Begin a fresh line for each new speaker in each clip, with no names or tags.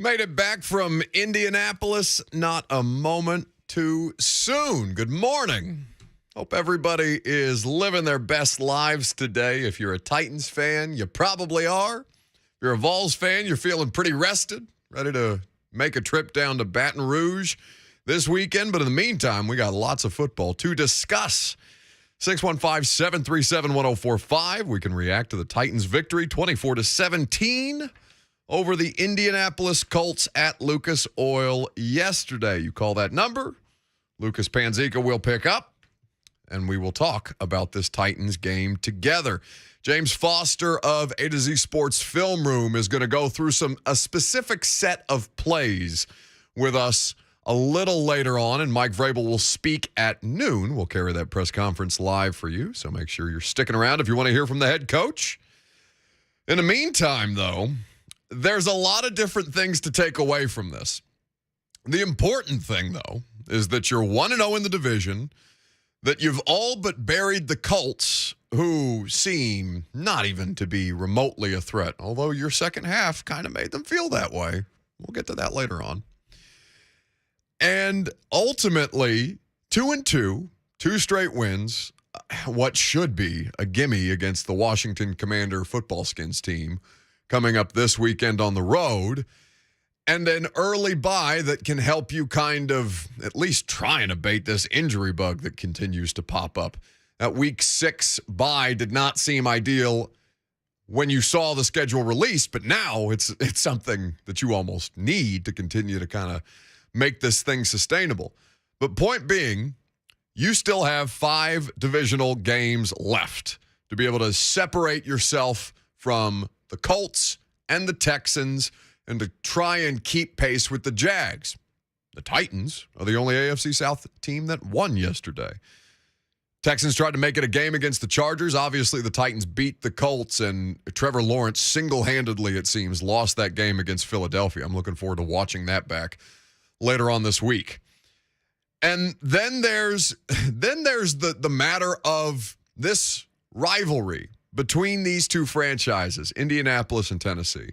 Made it back from Indianapolis not a moment too soon. Good morning. Hope everybody is living their best lives today. If you're a Titans fan, you probably are. If you're a Vols fan, you're feeling pretty rested, ready to make a trip down to Baton Rouge this weekend. But in the meantime, we got lots of football to discuss. 615-737-1045. We can react to the Titans' victory, 24-17. over the Indianapolis Colts at Lucas Oil yesterday. You call that number, Lucas Panzica will pick up, and we will talk about this Titans game together. James Foster of A to Z Sports Film Room is going to go through a specific set of plays with us a little later on, and Mike Vrabel will speak at noon. We'll carry that press conference live for you, so make sure you're sticking around if you want to hear from the head coach. In the meantime, though, there's a lot of different things to take away from this. The important thing, though, is that you're 1-0 in the division, that you've all but buried the Colts, who seem not even to be remotely a threat, although your second half kind of made them feel that way. We'll get to that later on. And ultimately, 2-2, 2 straight wins, what should be a gimme against the Washington Commander football skins team, coming up this weekend on the road, and an early bye that can help you kind of at least try and abate this injury bug that continues to pop up. That week 6 bye did not seem ideal when you saw the schedule released, but now it's something that you almost need to continue to kind of make this thing sustainable. But point being, you still have 5 divisional games left to be able to separate yourself from the Colts and the Texans, and to try and keep pace with the Jags. The Titans are the only AFC South team that won yesterday. Texans tried to make it a game against the Chargers. Obviously, the Titans beat the Colts, and Trevor Lawrence single-handedly, it seems, lost that game against Philadelphia. I'm looking forward to watching that back later on this week. And then there's the matter of this rivalry between these two franchises, Indianapolis and Tennessee.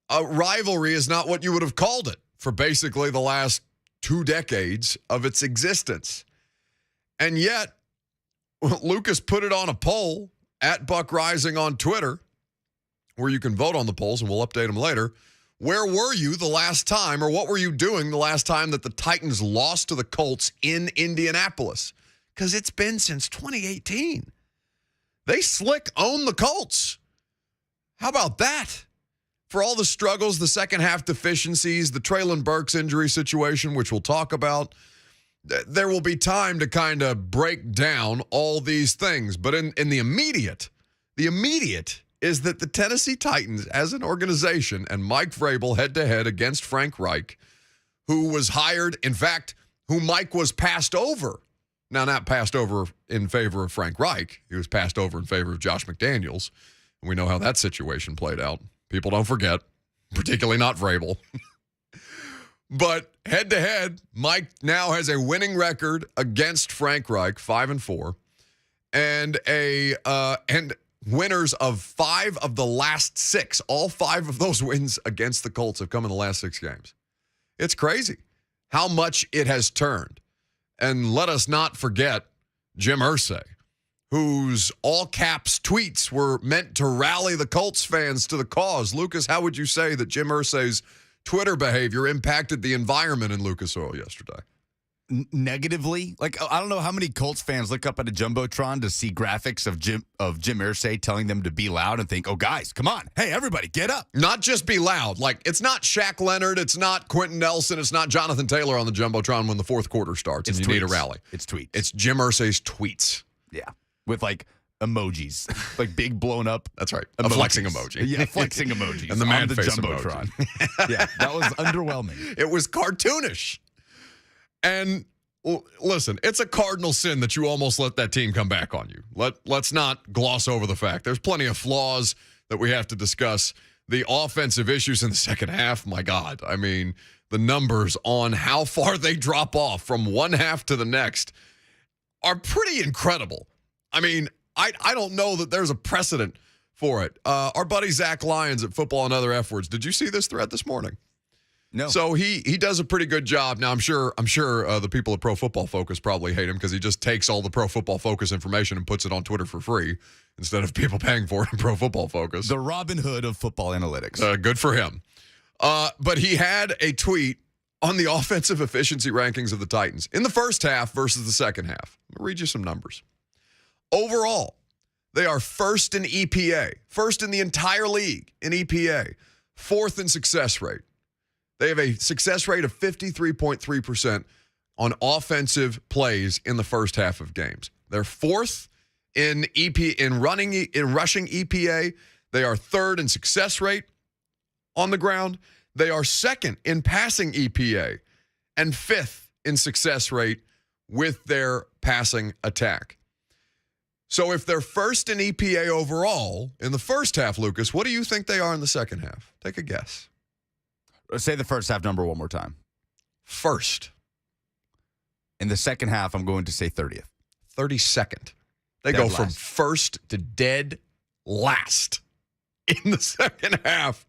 A rivalry is not what you would have called it for basically the last 2 decades of its existence. And yet, Lucas put it on a poll at Buck Rising on Twitter, where you can vote on the polls, and we'll update them later. Where were you the last time, or what were you doing the last time that the Titans lost to the Colts in Indianapolis? Because it's been since 2018. They slick own the Colts. How about that? For all the struggles, the second half deficiencies, the Traylon Burks injury situation, which we'll talk about, there will be time to kind of break down all these things. But in the immediate is that the Tennessee Titans as an organization and Mike Vrabel head-to-head against Frank Reich, who was hired, in fact, who Mike was passed over. Now, not passed over in favor of Frank Reich. He was passed over in favor of Josh McDaniels. And we know how that situation played out. People don't forget, particularly not Vrabel. But head-to-head, Mike now has a winning record against Frank Reich, 5-4, and winners of 5 of the last 6. All 5 of those wins against the Colts have come in the last 6 games. It's crazy how much it has turned. And let us not forget Jim Irsay, whose all-caps tweets were meant to rally the Colts fans to the cause. Lucas, how would you say that Jim Irsay's Twitter behavior impacted the environment in Lucas Oil yesterday?
Negatively. Like, I don't know how many Colts fans look up at a Jumbotron to see graphics of Jim Irsay telling them to be loud and think, oh, guys, come on. Hey, everybody, get up.
Not just be loud. Like, it's not Shaq Leonard. It's not Quentin Nelson. It's not Jonathan Taylor on the Jumbotron when the fourth quarter starts and you need a rally.
It's tweets.
It's Jim Irsay's tweets.
Yeah. With, like, emojis. Like, big blown up.
That's right.
Emojis.
A flexing emoji.
Yeah, flexing emojis.
And the man
on the
face
Jumbotron.
emoji.
Yeah, that was underwhelming.
It was cartoonish. And listen, it's a cardinal sin that you almost let that team come back on you. Let's not gloss over the fact. There's plenty of flaws that we have to discuss. The offensive issues in the second half, my God. I mean, the numbers on how far they drop off from one half to the next are pretty incredible. I mean, I don't know that there's a precedent for it. Our buddy Zach Lyons at Football and Other F Words, did you see this thread this morning?
No.
So he does a pretty good job. Now I'm sure the people at Pro Football Focus probably hate him because he just takes all the Pro Football Focus information and puts it on Twitter for free instead of people paying for it in Pro Football Focus.
The Robin Hood of football analytics.
Good for him. But he had a tweet on the offensive efficiency rankings of the Titans in the first half versus the second half. I'll read you some numbers. Overall, they are first in EPA, first in the entire league in EPA, fourth in success rate. They have a success rate of 53.3% on offensive plays in the first half of games. They're fourth in rushing EPA. They are third in success rate on the ground. They are second in passing EPA and fifth in success rate with their passing attack. So if they're first in EPA overall in the first half, Lucas, what do you think they are in the second half? Take a guess.
Say the first half number one more time.
First.
In the second half, I'm going to say 30th.
32nd. They
Dead
go
last.
from first to dead last in the second half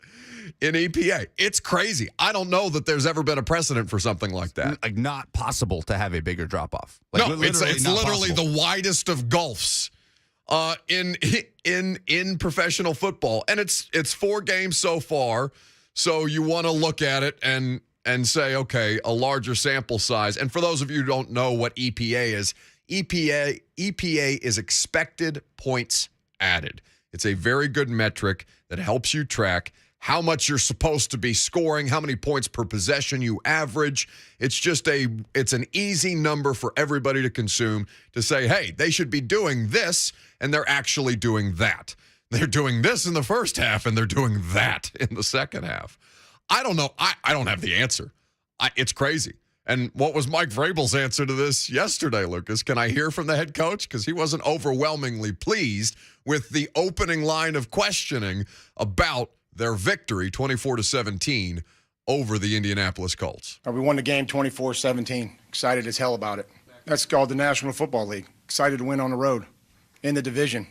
in EPA. It's crazy. I don't know that there's ever been a precedent for something like that.
Like, not possible to have a bigger drop-off. Like,
No, it's
not
literally
possible.
the widest of gulfs in professional football. And it's 4 games so far. So you want to look at it and say, okay, a larger sample size. And for those of you who don't know what EPA is, EPA is expected points added. It's a very good metric that helps you track how much you're supposed to be scoring, how many points per possession you average. It's an easy number for everybody to consume to say, hey, they should be doing this, and they're actually doing that. They're doing this in the first half, and they're doing that in the second half. I don't know. I don't have the answer. It's crazy. And what was Mike Vrabel's answer to this yesterday, Lucas? Can I hear from the head coach? Because he wasn't overwhelmingly pleased with the opening line of questioning about their victory, 24-17, over the Indianapolis Colts.
We won the game 24-17. Excited as hell about it. That's called the National Football League. Excited to win on the road in the division.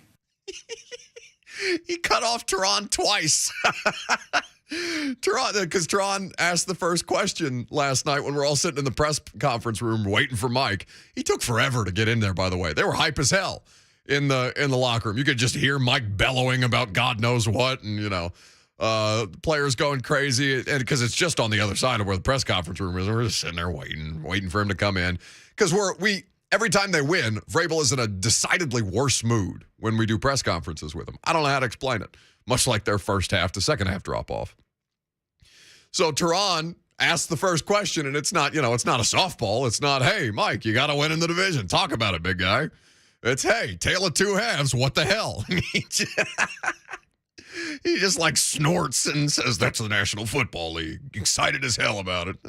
He cut off Teron twice. Because Teron asked the first question last night when we're all sitting in the press conference room waiting for Mike. He took forever to get in there, by the way. They were hype as hell in the locker room. You could just hear Mike bellowing about God knows what, and players going crazy, and because it's just on the other side of where the press conference room is. We're just sitting there waiting for him to come in, because every time they win, Vrabel is in a decidedly worse mood when we do press conferences with him. I don't know how to explain it, much like their first half to second half drop off. So Teron asked the first question, and it's not a softball. It's not, hey, Mike, you got to win in the division. Talk about it, big guy. It's, hey, tale of two halves. What the hell? He just like snorts and says, that's the National Football League. Excited as hell about it.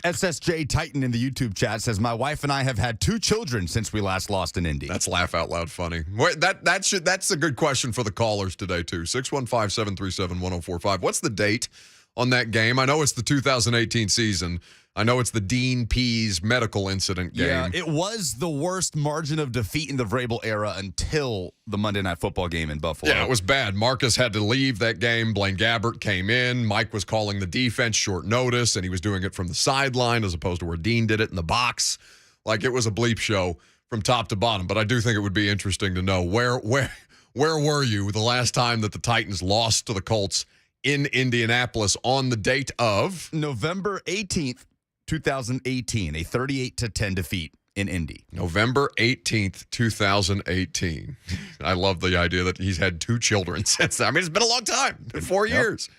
SSJ Titan in the YouTube chat says, my wife and I have had 2 children since we last lost in Indy.
That's laugh out loud funny. That's a good question for the callers today, too. 615-737-1045. What's the date on that game? I know it's the 2018 season. I know it's the Dean Pease medical incident game.
Yeah, it was the worst margin of defeat in the Vrabel era until the Monday Night Football game in Buffalo.
Yeah, it was bad. Marcus had to leave that game. Blaine Gabbert came in. Mike was calling the defense short notice, and he was doing it from the sideline as opposed to where Dean did it in the box. Like, it was a bleep show from top to bottom. But I do think it would be interesting to know where were you the last time that the Titans lost to the Colts in Indianapolis on the date of
November 18th, 2018, a 38-10 defeat in Indy.
November 18th, 2018. I love the idea that he's had 2 children since then. I mean, it's been a long time, 4 years.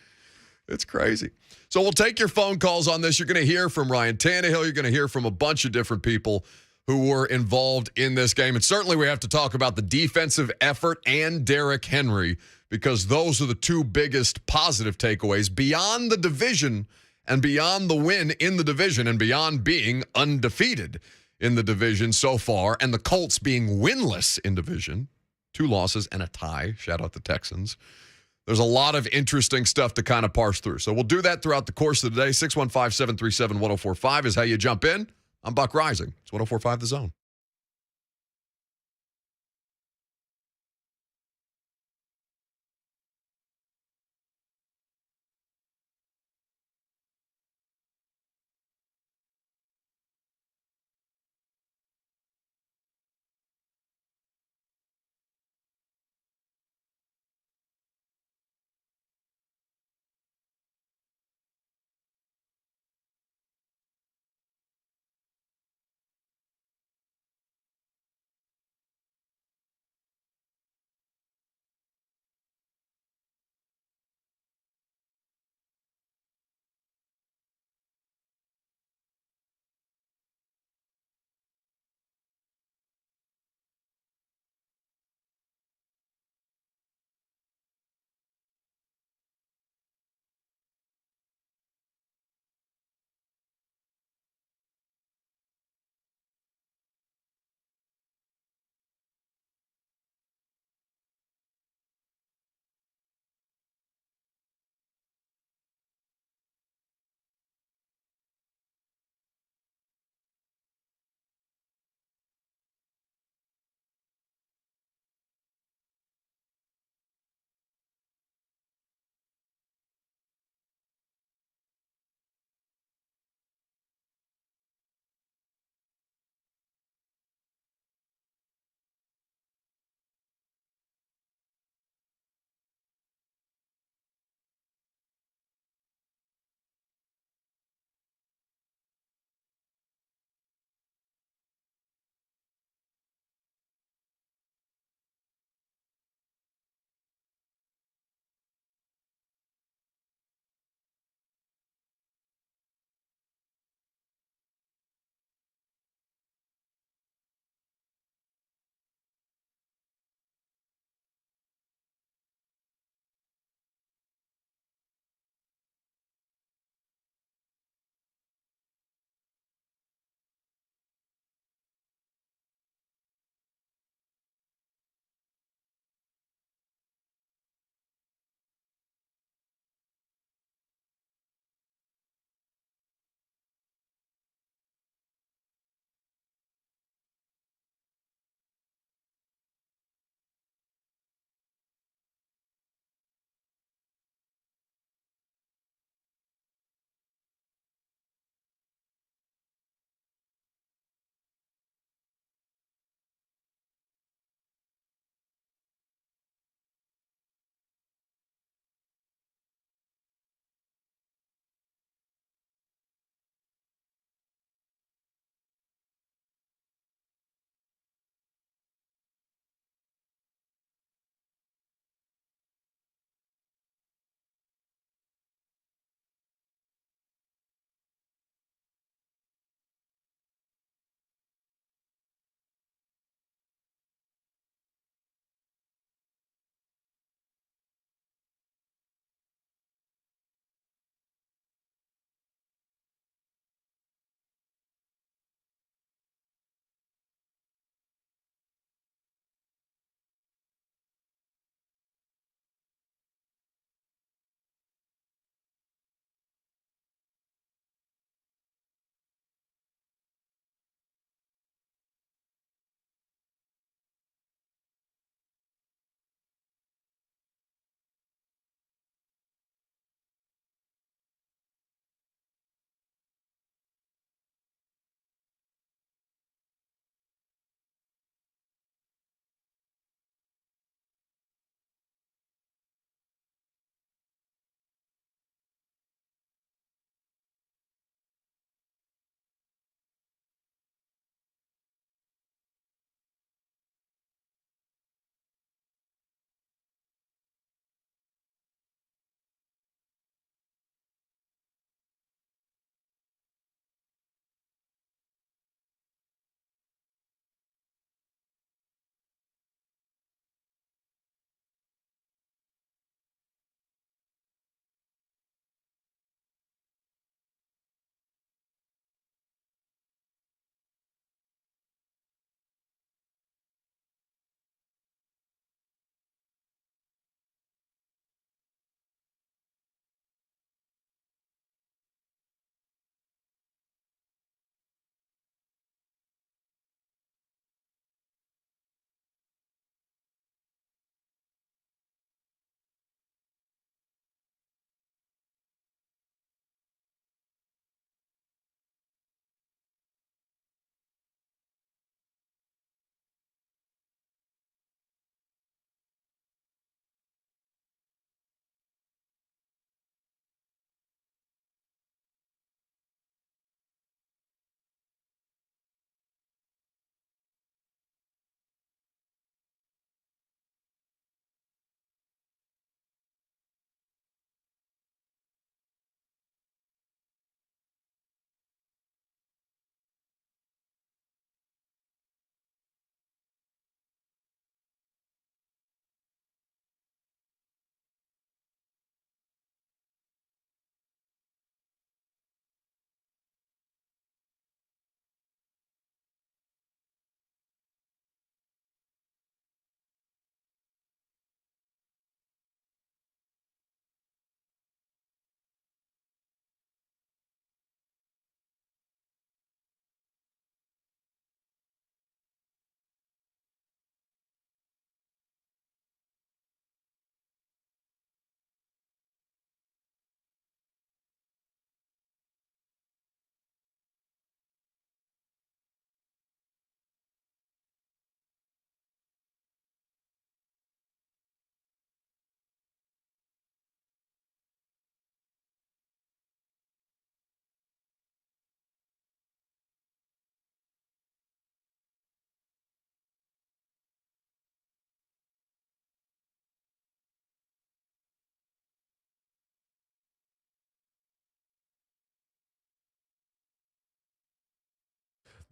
It's crazy. So we'll take your phone calls on this. You're going to hear from Ryan Tannehill. You're going to hear from a bunch of different people who were involved in this game. And certainly we have to talk about the defensive effort and Derrick Henry, because those are the 2 biggest positive takeaways beyond the division and beyond the win in the division and beyond being undefeated in the division so far, and the Colts being winless in division, 2 losses and a tie. Shout out the Texans. There's a lot of interesting stuff to kind of parse through. So we'll do that throughout the course of the day. 615-737-1045 is how you jump in. I'm Buck Rising. It's 1045 The Zone.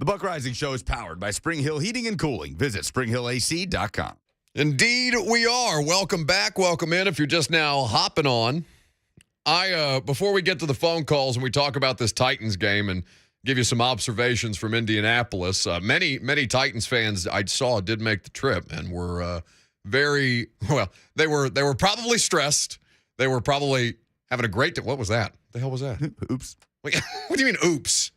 The Buck Rising Show is powered by Spring Hill Heating and Cooling. Visit springhillac.com.
Indeed, we are. Welcome back. Welcome in. If you're just now hopping on, before we get to the phone calls and we talk about this Titans game and give you some observations from Indianapolis, many Titans fans I saw did make the trip and were very well. They were probably stressed. They were probably having a great day. What was that? The hell was that?
Oops.
What do you mean, oops?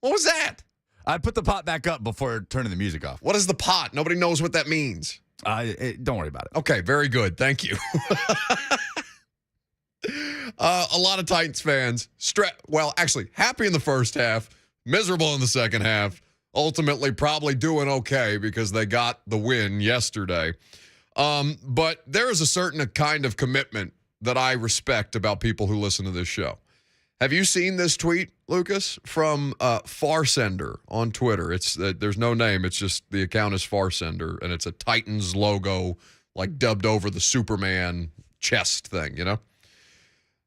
What was that?
I put the pot back up before turning the music off.
What is the pot? Nobody knows what that means.
Don't worry about it.
Okay, very good. Thank you. A lot of Titans fans, actually happy in the first half, miserable in the second half, ultimately probably doing okay because they got the win yesterday. But there is a certain kind of commitment that I respect about people who listen to this show. Have you seen this tweet, Lucas, from Farsender on Twitter? It's there's no name. It's just the account is Farsender, and it's a Titans logo, like dubbed over the Superman chest thing, you know?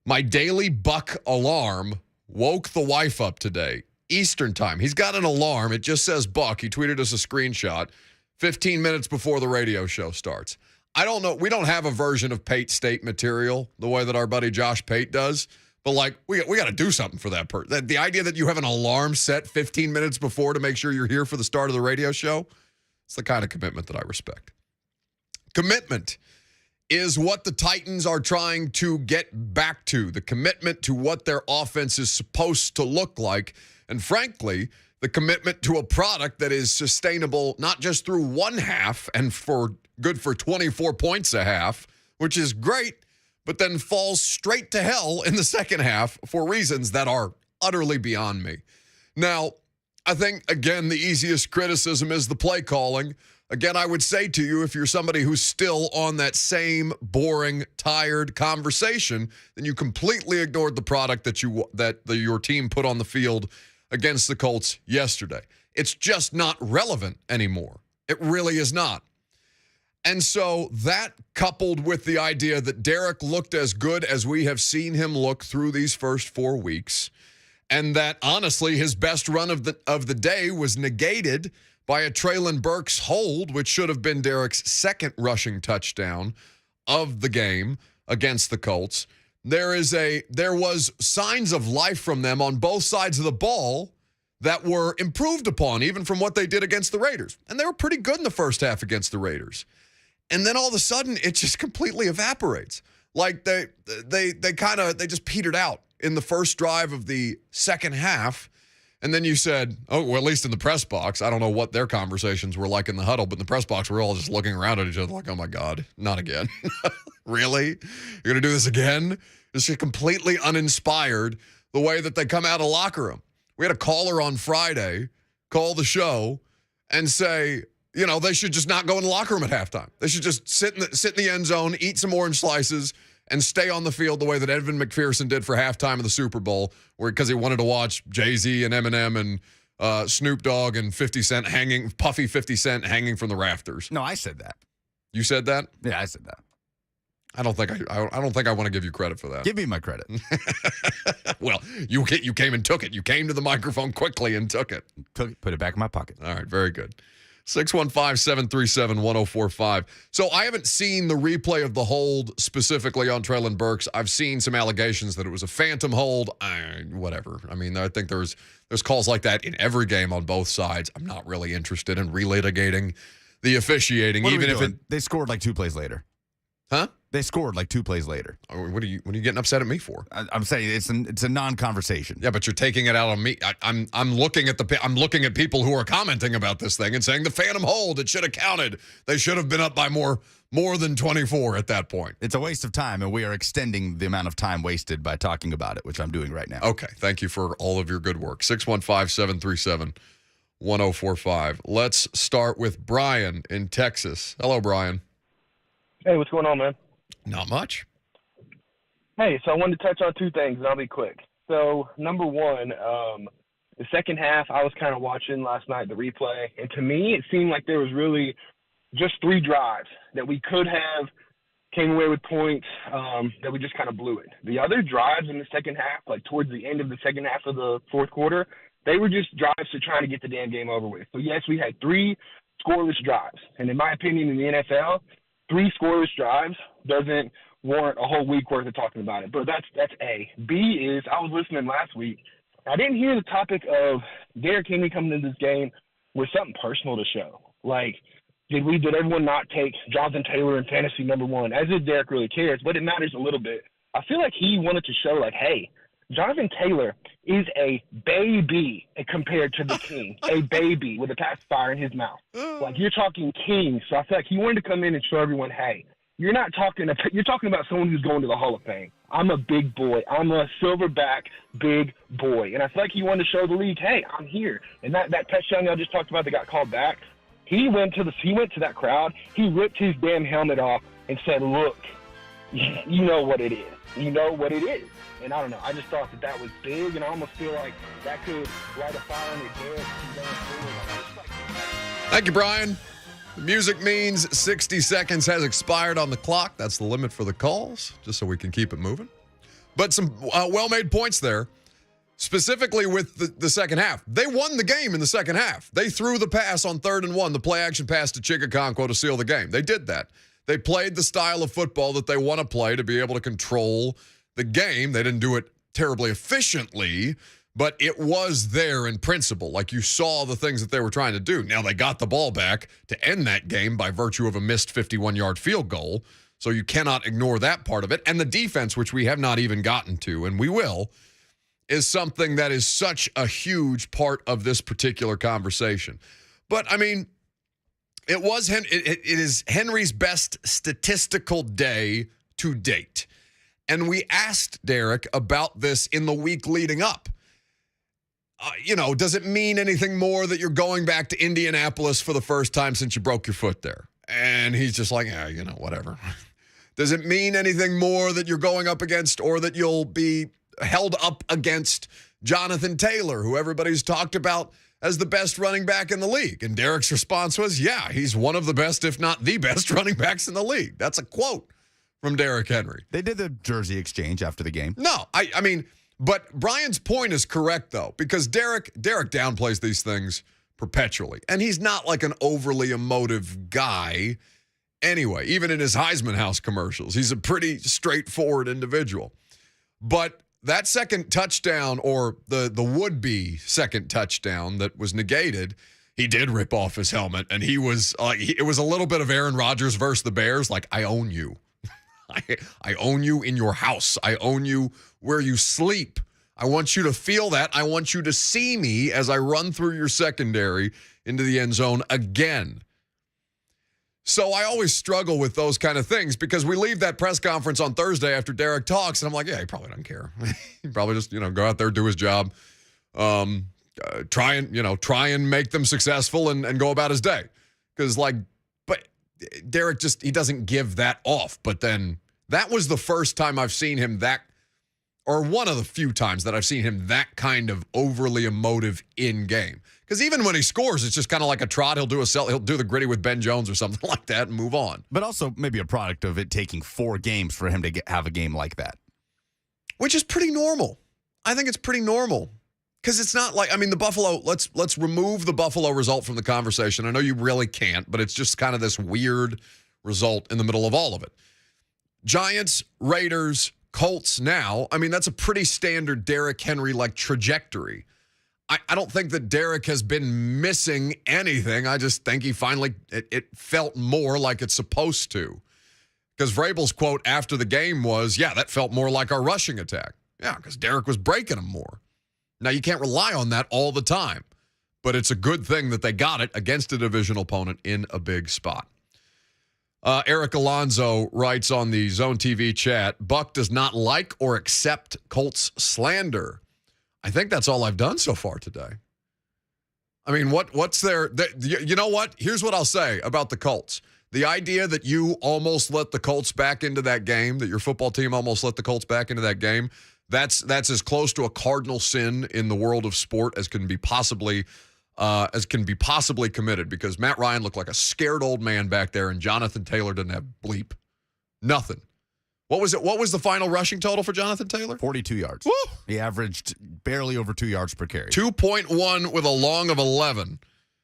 My daily Buck alarm woke the wife up today, Eastern time. He's got an alarm. It just says Buck. He tweeted us a screenshot 15 minutes before the radio show starts. I don't know. We don't have a version of Pate State material the way that our buddy Josh Pate does. But, like, we got to do something for that person. The idea that you have an alarm set 15 minutes before to make sure you're here for the start of the radio show, it's the kind of commitment that I respect. Commitment is what the Titans are trying to get back to, the commitment to what their offense is supposed to look like, and, frankly, the commitment to a product that is sustainable not just through one half and good for 24 points a half, which is great, but then falls straight to hell in the second half for reasons that are utterly beyond me. Now, I think, again, the easiest criticism is the play calling. Again, I would say to you, if you're somebody who's still on that same boring, tired conversation, then you completely ignored the product that your team put on the field against the Colts yesterday. It's just not relevant anymore. It really is not. And so that coupled with the idea that Derek looked as good as we have seen him look through these first 4 weeks, and that honestly his best run of the day was negated by a Traylon Burks hold, which should have been Derek's second rushing touchdown of the game against the Colts. There was signs of life from them on both sides of the ball that were improved upon, even from what they did against the Raiders. And they were pretty good in the first half against the Raiders. And then all of a sudden, it just completely evaporates. Like they just petered out in the first drive of the second half. And then you said, oh, well, at least in the press box, I don't know what their conversations were like in the huddle, but in the press box, we're all just looking around at each other like, oh my God, not again. Really? You're going to do this again? It's just completely uninspired the way that they come out of the locker room. We had a caller on Friday call the show and say, you know, they should just not go in the locker room at halftime. They should just sit in the end zone, eat some orange slices, and stay on the field the way that Evan McPherson did for halftime of the Super Bowl, because he wanted to watch Jay-Z and Eminem and Snoop Dogg and 50 Cent puffy 50 Cent hanging from the rafters.
No, I said that.
You said that?
Yeah, I said that.
I don't think I want to give you credit for that.
Give me my credit.
Well, you came and took it. You came to the microphone quickly and took it.
Put it back in my pocket.
All right, very good. 615-737-1045. So I haven't seen the replay of the hold specifically on Traylon Burks. I've seen some allegations that it was a phantom hold. Whatever. I mean, I think there's calls like that in every game on both sides. I'm not really interested in relitigating the officiating, even if
they scored like 2 plays later.
Huh?
They scored like 2 plays later.
What are you getting upset at me for?
I'm saying it's a non-conversation.
Yeah, but you're taking it out on me. I'm looking at people who are commenting about this thing and saying the phantom hold, it should have counted. They should have been up by more than 24 at that point.
It's a waste of time, and we are extending the amount of time wasted by talking about it, which I'm doing right now.
Okay, thank you for all of your good work. 615-737-1045. Let's start with Brian in Texas. Hello, Brian.
Hey, what's going on, man?
Not much.
Hey, so I wanted to touch on 2 things, and I'll be quick. So, number one, the second half, I was kind of watching last night, the replay, and to me, it seemed like there was really just 3 drives that we could have came away with points that we just kind of blew it. The other drives in the second half, like towards the end of the second half of the fourth quarter, They were just drives to try to get the damn game over with. So, yes, we had 3 scoreless drives. And in my opinion, in the NFL, 3 scoreless drives doesn't warrant a whole week worth of talking about it. But that's A. B is I was listening last week. I didn't hear the topic of Derrick Henry coming into this game with something personal to show. Like, did everyone not take Jonathan Taylor in fantasy number 1? As if Derrick really cares, but it matters a little bit. I feel like he wanted to show, like, hey, Jonathan Taylor is a baby compared to the king, a baby with a pacifier in his mouth. Like, you're talking king. So I feel like he wanted to come in and show everyone, hey, you're talking about someone who's going to the Hall of Fame. I'm a big boy. I'm a silverback big boy. And I feel like he wanted to show the league, hey, I'm here. And that touchdown y'all just talked about that got called back, he went to that crowd. He ripped his damn helmet off and said, look, you know what it is. You know what it is. And I don't know. I just thought that was big, and I almost feel like that could light a fire under Derrick.
Thank you, Brian. The music means 60 seconds has expired on the clock. That's the limit for the calls, just so we can keep it moving. But some well-made points there, specifically with the second half. They won the game in the second half. They threw the pass on 3rd and 1, the play-action pass to Chig Okonkwo to seal the game. They did that. They played the style of football that they want to play to be able to control the game. They didn't do it terribly efficiently, but it was there in principle. Like, you saw the things that they were trying to do. Now, they got the ball back to end that game by virtue of a missed 51-yard field goal, so you cannot ignore that part of it. And the defense, which we have not even gotten to, and we will, is something that is such a huge part of this particular conversation. But, I mean, it is Henry's best statistical day to date. And we asked Derrick about this in the week leading up. Does it mean anything more that you're going back to Indianapolis for the first time since you broke your foot there? And he's just like, yeah, whatever. Does it mean anything more that you're going up against, or that you'll be held up against Jonathan Taylor, who everybody's talked about as the best running back in the league? And Derrick's response was, yeah, he's one of the best, if not the best running backs in the league. That's a quote from Derrick Henry.
They did the jersey exchange after the game.
No, I mean, but Brian's point is correct, though, because Derrick downplays these things perpetually. And he's not like an overly emotive guy anyway, even in his Heisman House commercials. He's a pretty straightforward individual. But that second touchdown, or the would-be second touchdown that was negated, he did rip off his helmet, and he was it was a little bit of Aaron Rodgers versus the Bears. Like, I own you. I own you in your house. I own you where you sleep. I want you to feel that. I want you to see me as I run through your secondary into the end zone again. So I always struggle with those kind of things, because we leave that press conference on Thursday after Derrick talks, and I'm like, yeah, he probably doesn't care. He probably just, go out there, do his job, try and make them successful and go about his day. Because, but Derrick he doesn't give that off. But then that was the first time I've seen him or one of the few times that I've seen him that kind of overly emotive in game. Because even when he scores, it's just kind of like a trot. He'll do the gritty with Ben Jones or something like that and move on.
But also maybe a product of it taking 4 games for him to have a game like that.
Which is pretty normal. I think it's pretty normal. Because it's not like, the Buffalo, let's remove the Buffalo result from the conversation. I know you really can't, but it's just kind of this weird result in the middle of all of it. Giants, Raiders, Colts now, that's a pretty standard Derrick Henry-like trajectory. I don't think that Derrick has been missing anything. I just think he finally, it felt more like it's supposed to. Because Vrabel's quote after the game was, yeah, that felt more like our rushing attack. Yeah, because Derrick was breaking them more. Now, you can't rely on that all the time, but it's a good thing that they got it against a divisional opponent in a big spot. Eric Alonzo writes on the Zone TV chat, Buck does not like or accept Colts slander. I think that's all I've done so far today. What's there? You know what? Here's what I'll say about the Colts. The idea that you almost let the Colts back into that game, that your football team almost let the Colts back into that game, that's as close to a cardinal sin in the world of sport as can be possibly committed, because Matt Ryan looked like a scared old man back there, and Jonathan Taylor didn't have bleep. Nothing. What was it? What was the final rushing total for Jonathan Taylor?
42 yards.
Woo!
He averaged barely over 2 yards per carry.
2.1 with a long of 11.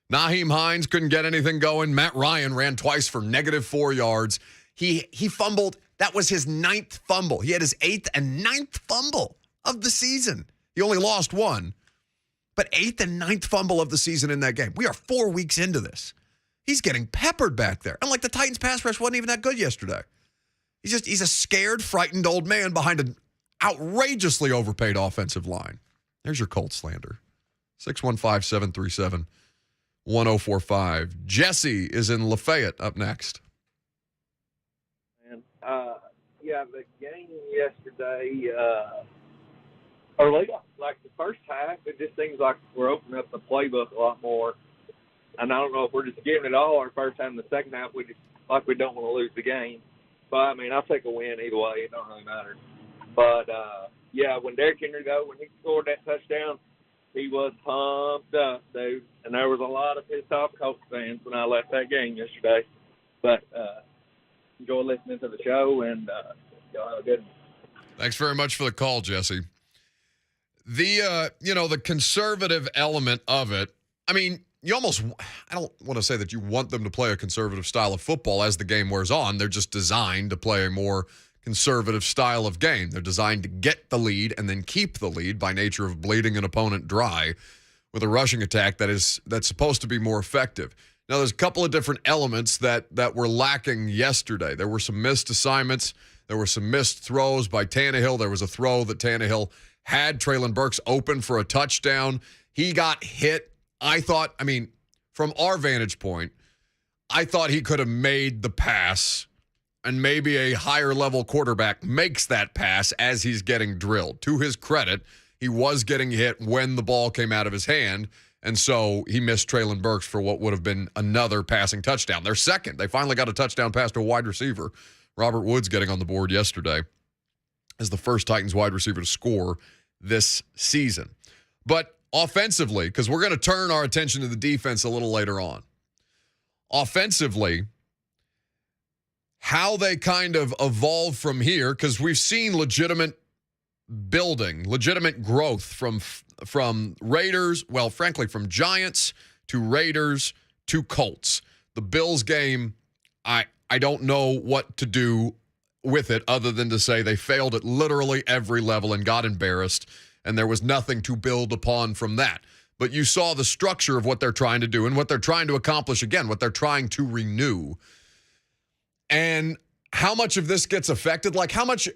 Naheem Hines couldn't get anything going. Matt Ryan ran twice for -4 yards. He fumbled. That was his 9th fumble. He had his 8th and 9th fumble of the season. He only lost one, but 8th and 9th fumble of the season in that game. We are 4 weeks into this. He's getting peppered back there. And like the Titans pass rush wasn't even that good yesterday. He's a scared, frightened old man behind an outrageously overpaid offensive line. There's your Colts slander. 615-737-1045. Jesse is in Lafayette up next.
Yeah, the game yesterday, early, like the first half, it just seems like we're opening up the playbook a lot more. And I don't know if we're just giving it all our first half. In the second half, we just like we don't want to lose the game. But I mean, I'll take a win either way. It don't really matter. But yeah, when Derrick Henry when he scored that touchdown, he was pumped up, dude. And there was a lot of pissed off Colts fans when I left that game yesterday. But enjoy listening to the show, and y'all have a good one.
Thanks very much for the call, Jesse. The conservative element of it, I mean, I don't want to say that you want them to play a conservative style of football as the game wears on. They're just designed to play a more conservative style of game. They're designed to get the lead and then keep the lead by nature of bleeding an opponent dry with a rushing attack that's supposed to be more effective. Now, there's a couple of different elements that were lacking yesterday. There were some missed assignments. There were some missed throws by Tannehill. There was a throw that Tannehill had Treylon Burks open for a touchdown. He got hit. From our vantage point, I thought he could have made the pass, and maybe a higher-level quarterback makes that pass as he's getting drilled. To his credit, he was getting hit when the ball came out of his hand, and so he missed Treylon Burks for what would have been another passing touchdown. Their second. They finally got a touchdown pass to a wide receiver. Robert Woods getting on the board yesterday as the first Titans wide receiver to score this season. But offensively, because we're going to turn our attention to the defense a little later on. Offensively, how they kind of evolve from here, because we've seen legitimate building, legitimate growth from Raiders, well, frankly, from Giants to Raiders to Colts. The Bills game, I don't know what to do with it other than to say they failed at literally every level and got embarrassed, and there was nothing to build upon from that. But you saw the structure of what they're trying to do and what they're trying to accomplish again, what they're trying to renew. And how much of this gets affected? Like how much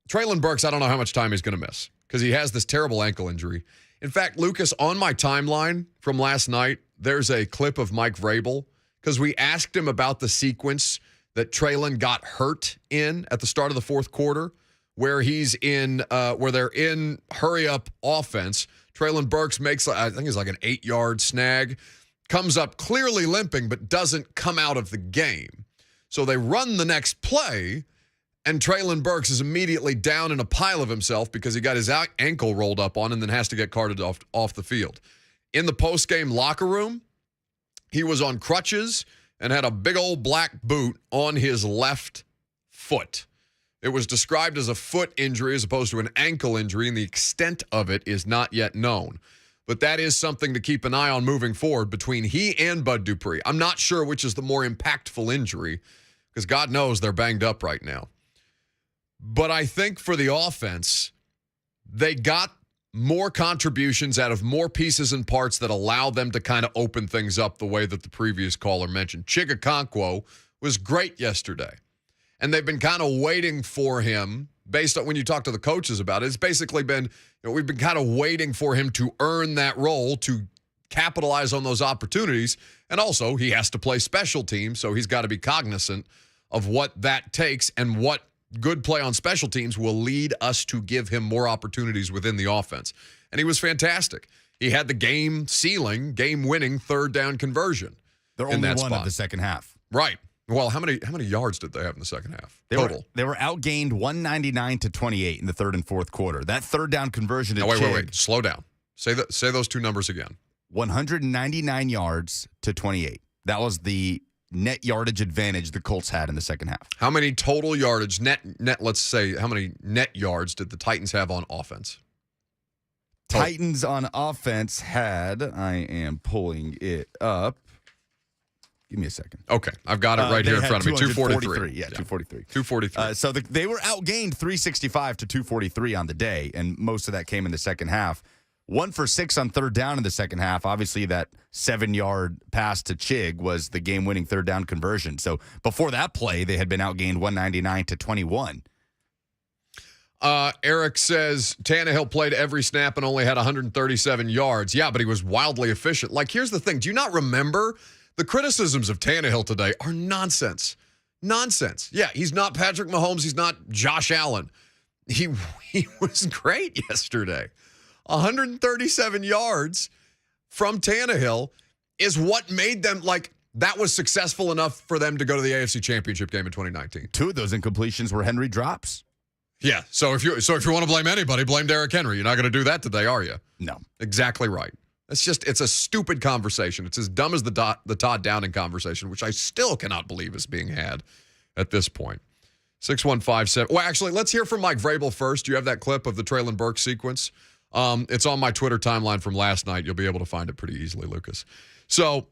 Treylon Burks, I don't know how much time he's going to miss because he has this terrible ankle injury. In fact, Lucas, on my timeline from last night, there's a clip of Mike Vrabel because we asked him about the sequence that Treylon got hurt in at the start of the fourth quarter, where they're in hurry-up offense. Treylon Burks makes, I think it's like an 8-yard snag, comes up clearly limping, but doesn't come out of the game. So they run the next play, and Treylon Burks is immediately down in a pile of himself because he got his ankle rolled up on and then has to get carted off the field. In the post-game locker room, he was on crutches and had a big old black boot on his left foot. It was described as a foot injury as opposed to an ankle injury, and the extent of it is not yet known. But that is something to keep an eye on moving forward between he and Bud Dupree. I'm not sure which is the more impactful injury because God knows they're banged up right now. But I think for the offense, they got more contributions out of more pieces and parts that allow them to kind of open things up the way that the previous caller mentioned. Chig Okonkwo was great yesterday. And they've been kind of waiting for him, based on when you talk to the coaches about it, it's basically been, we've been kind of waiting for him to earn that role, to capitalize on those opportunities. And also, he has to play special teams, so he's got to be cognizant of what that takes and what good play on special teams will lead us to give him more opportunities within the offense. And he was fantastic. He had the game-sealing, game-winning third-down conversion.
They're only one of the second half.
Right. Well, how many yards did they have in the second half? Total.
They were outgained 199-28 in the third and fourth quarter. That third down conversion.
Wait. Slow down. Say those two numbers again.
199 yards to 28. That was the net yardage advantage the Colts had in the second half.
How many total yardage, net, let's say, how many net yards did the Titans have on offense?
Titans on offense had, I am pulling it up. Give me a second.
Okay, I've got it right here in front of me. 243.
Yeah, 243.
243.
So they were outgained 365 to 243 on the day, and most of that came in the second half. 1 for 6 on third down in the second half. Obviously, that 7-yard pass to Chig was the game-winning third down conversion. So before that play, they had been outgained 199 to 21.
Eric says Tannehill played every snap and only had 137 yards. Yeah, but he was wildly efficient. Like, here's the thing. Do you not remember the criticisms of Tannehill today are nonsense? Nonsense. Yeah, he's not Patrick Mahomes. He's not Josh Allen. He was great yesterday. 137 yards from Tannehill is what made them, like, that was successful enough for them to go to the AFC Championship game in 2019.
2 of those incompletions were Henry drops.
Yeah, so if you want to blame anybody, blame Derrick Henry. You're not going to do that today, are you?
No.
Exactly right. It's a stupid conversation. It's as dumb as the Todd Downing conversation, which I still cannot believe is being had at this point. 6157. Well, actually, let's hear from Mike Vrabel first. Do you have that clip of the Traylon Burks sequence? It's on my Twitter timeline from last night. You'll be able to find it pretty easily, Lucas. So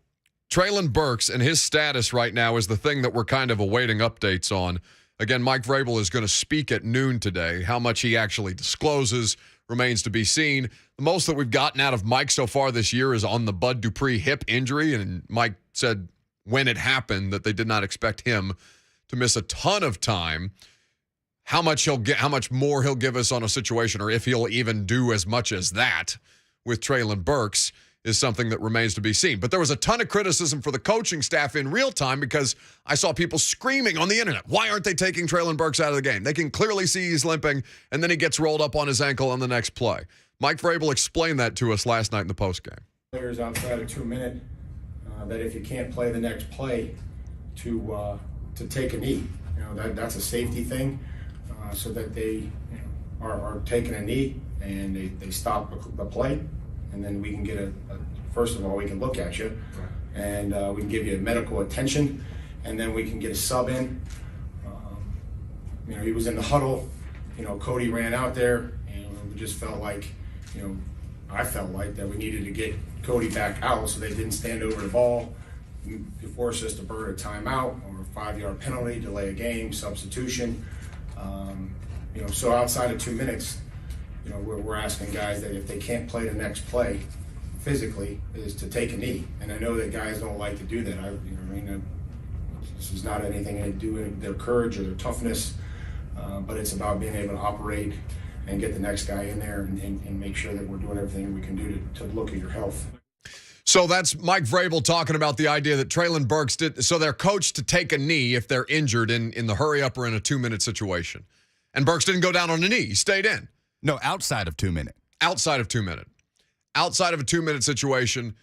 Traylon Burks and his status right now is the thing that we're kind of awaiting updates on. Again, Mike Vrabel is going to speak at noon today. How much he actually discloses remains to be seen. The most that we've gotten out of Mike so far this year is on the Bud Dupree hip injury, and Mike said when it happened that they did not expect him to miss a ton of time. How much more he'll give us on a situation, or if he'll even do as much as that with Traylon Burks, is something that remains to be seen. But there was a ton of criticism for the coaching staff in real time because I saw people screaming on the internet, why aren't they taking Traylon Burks out of the game? They can clearly see he's limping, and then he gets rolled up on his ankle on the next play. Mike Vrabel explained that to us last night in the postgame.
Players outside of 2 minute that if you can't play the next play to take a knee. That's a safety thing so that they are taking a knee and they stop the play. And then we can get first of all, we can look at you and we can give you medical attention, and then we can get a sub in. He was in the huddle, Cody ran out there, and we just felt like, I felt like that we needed to get Cody back out so they didn't stand over the ball. It forced us to burn a timeout or a 5-yard penalty, delay a game, substitution. So outside of 2 minutes, we're asking guys that if they can't play the next play physically is to take a knee. And I know that guys don't like to do that. This is not anything to do with their courage or their toughness, but it's about being able to operate and get the next guy in there and make sure that we're doing everything we can do to look at your health.
So that's Mike Vrabel talking about the idea that Traylon Burks so they're coached to take a knee if they're injured in the hurry-up or in a 2-minute situation. And Burks didn't go down on a knee. He stayed in.
No, outside of 2 minute.
Outside of 2 minute. Outside of a 2-minute situation,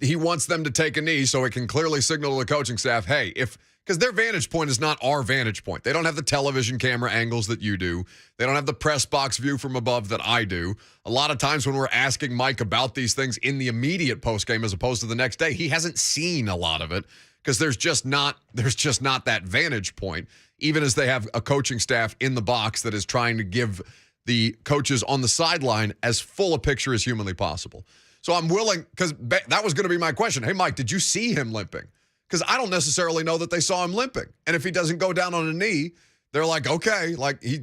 he wants them to take a knee so it can clearly signal to the coaching staff, hey, because their vantage point is not our vantage point. They don't have the television camera angles that you do. They don't have the press box view from above that I do. A lot of times when we're asking Mike about these things in the immediate postgame as opposed to the next day, he hasn't seen a lot of it because there's just not that vantage point, even as they have a coaching staff in the box that is trying to give the coaches on the sideline as full a picture as humanly possible. So I'm willing, because that was going to be my question. Hey, Mike, did you see him limping? Because I don't necessarily know that they saw him limping. And if he doesn't go down on a knee, they're like, okay, like he,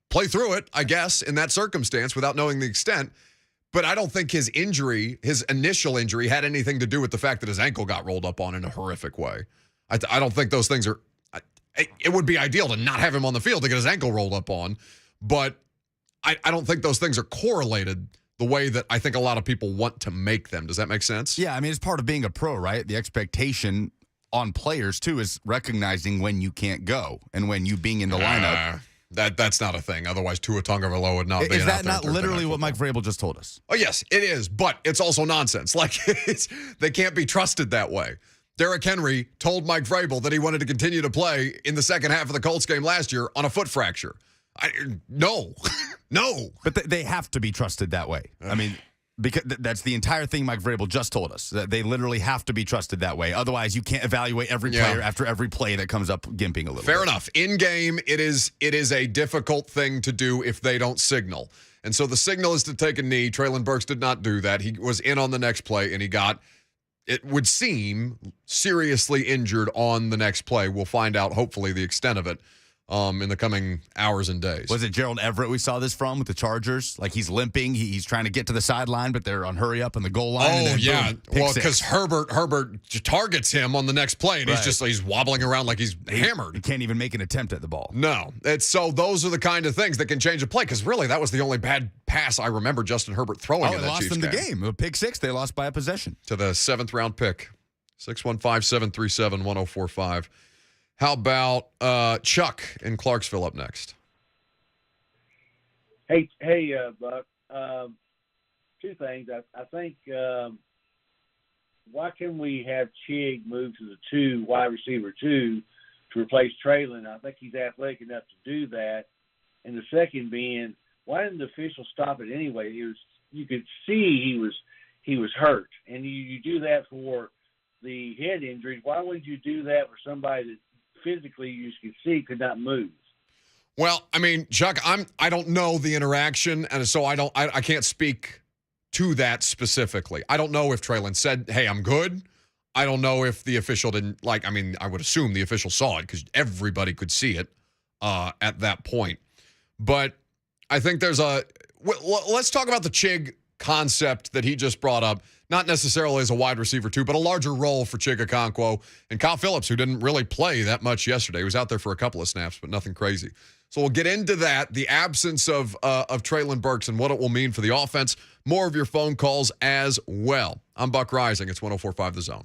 play through it, I guess, in that circumstance without knowing the extent. But I don't think his initial injury had anything to do with the fact that his ankle got rolled up on in a horrific way. I don't think those things are, it would be ideal to not have him on the field to get his ankle rolled up on. But I don't think those things are correlated the way that I think a lot of people want to make them. Does that make sense?
Yeah, I mean, it's part of being a pro, right? The expectation on players, too, is recognizing when you can't go and when you being in the lineup.
That's not a thing. Otherwise, Tua Tagovailoa would not be.
Is that not literally what Mike Vrabel just told us?
Oh, yes, it is. But it's also nonsense. Like, they can't be trusted that way. Derrick Henry told Mike Vrabel that he wanted to continue to play in the second half of the Colts game last year on a foot fracture. No.
But they have to be trusted that way. I mean, Because that's the entire thing Mike Vrabel just told us, that they literally have to be trusted that way. Otherwise, you can't evaluate every player after every play that comes up gimping a little
Fair
bit.
enough. In game, it is a difficult thing to do if they don't signal. And so the signal is to take a knee. Traylon Burks did not do that. He was in on the next play, and he got, it would seem, seriously injured on the next play. We'll find out, hopefully, the extent of it in the coming hours and days.
Was it Gerald Everett we saw this from with the Chargers? Like, he's limping. He's trying to get to the sideline, but they're on hurry up in the goal line.
Oh,
and then
yeah.
boom, pick
Well,
six.
because Herbert targets him on the next play, and he's wobbling around like he's hammered.
He can't even make an attempt at the ball.
No. So those are the kind of things that can change a play, because really that was the only bad pass I remember Justin Herbert throwing in
It
that
lost
Chiefs
them the
game.
game. A pick six, they lost by a possession.
To the 7th-round pick, 615-737-1045. How about Chuck in Clarksville up next?
Hey, Buck. Two things. I think why can we have Chig move to the wide receiver 2 to replace Traylon? I think he's athletic enough to do that. And the second being, why didn't the official stop it anyway? You could see he was hurt, and you do that for the head injuries. Why wouldn't you do that for somebody that physically you could see could not move?
Well, I mean, Chuck, I don't know the interaction, and so I can't speak to that specifically. I don't know if Traylon said, "Hey, I'm good." I don't know if the official didn't I would assume the official saw it because everybody could see it at that point. But I think let's talk about the Chig concept that he just brought up. Not necessarily as a wide receiver, too, but a larger role for Chig Okonkwo and Kyle Phillips, who didn't really play that much yesterday. He was out there for a couple of snaps, but nothing crazy. So we'll get into that, the absence of Traylon Burks and what it will mean for the offense. More of your phone calls as well. I'm Buck Rising. It's 104.5 The Zone.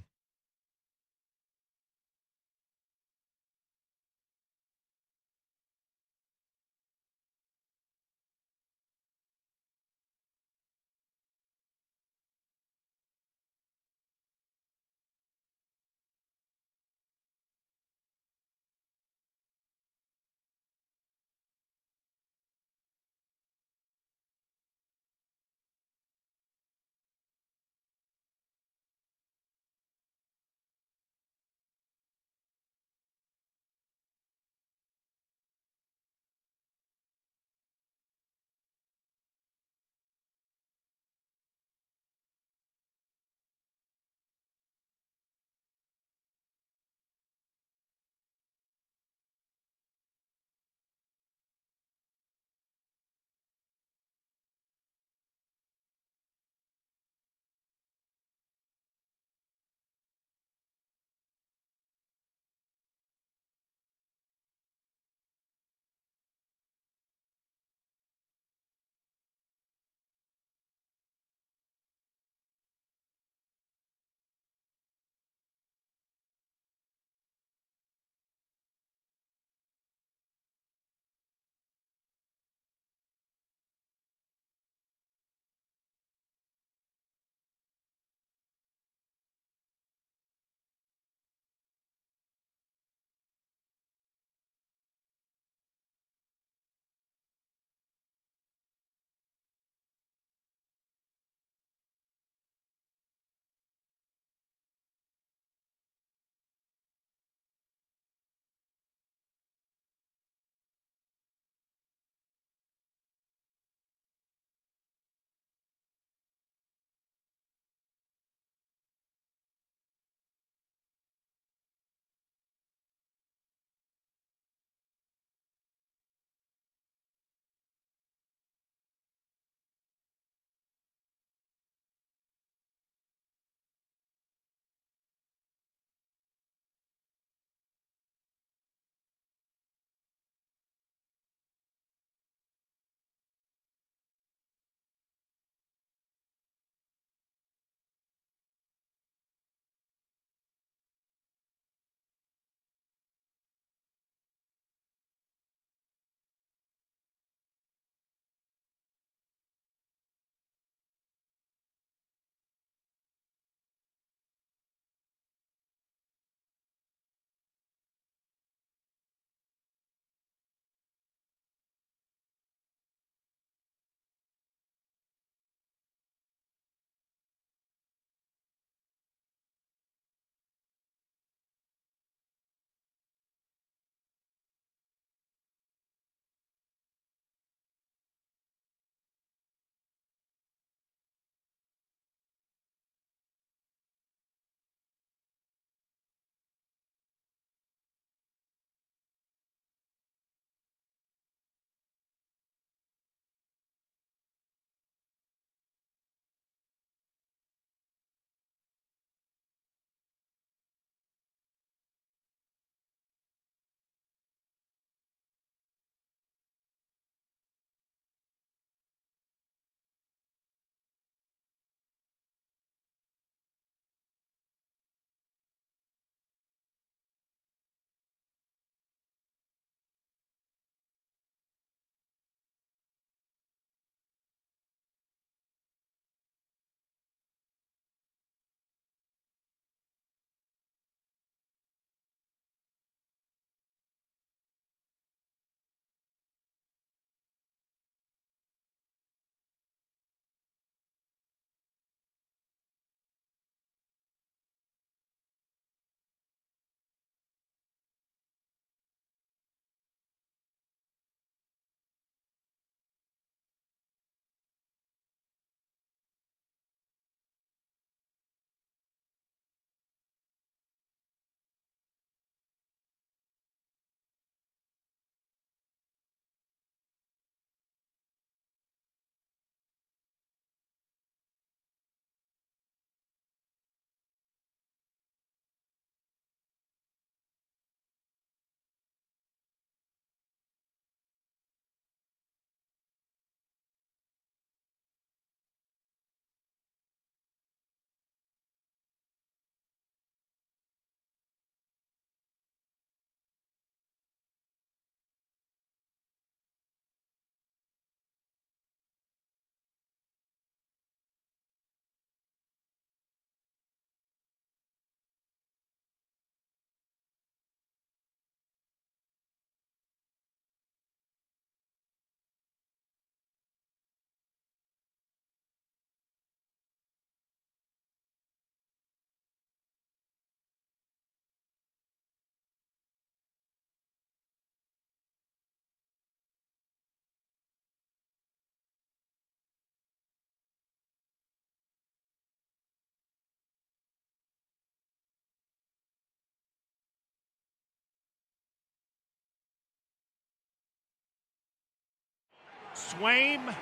Swaim,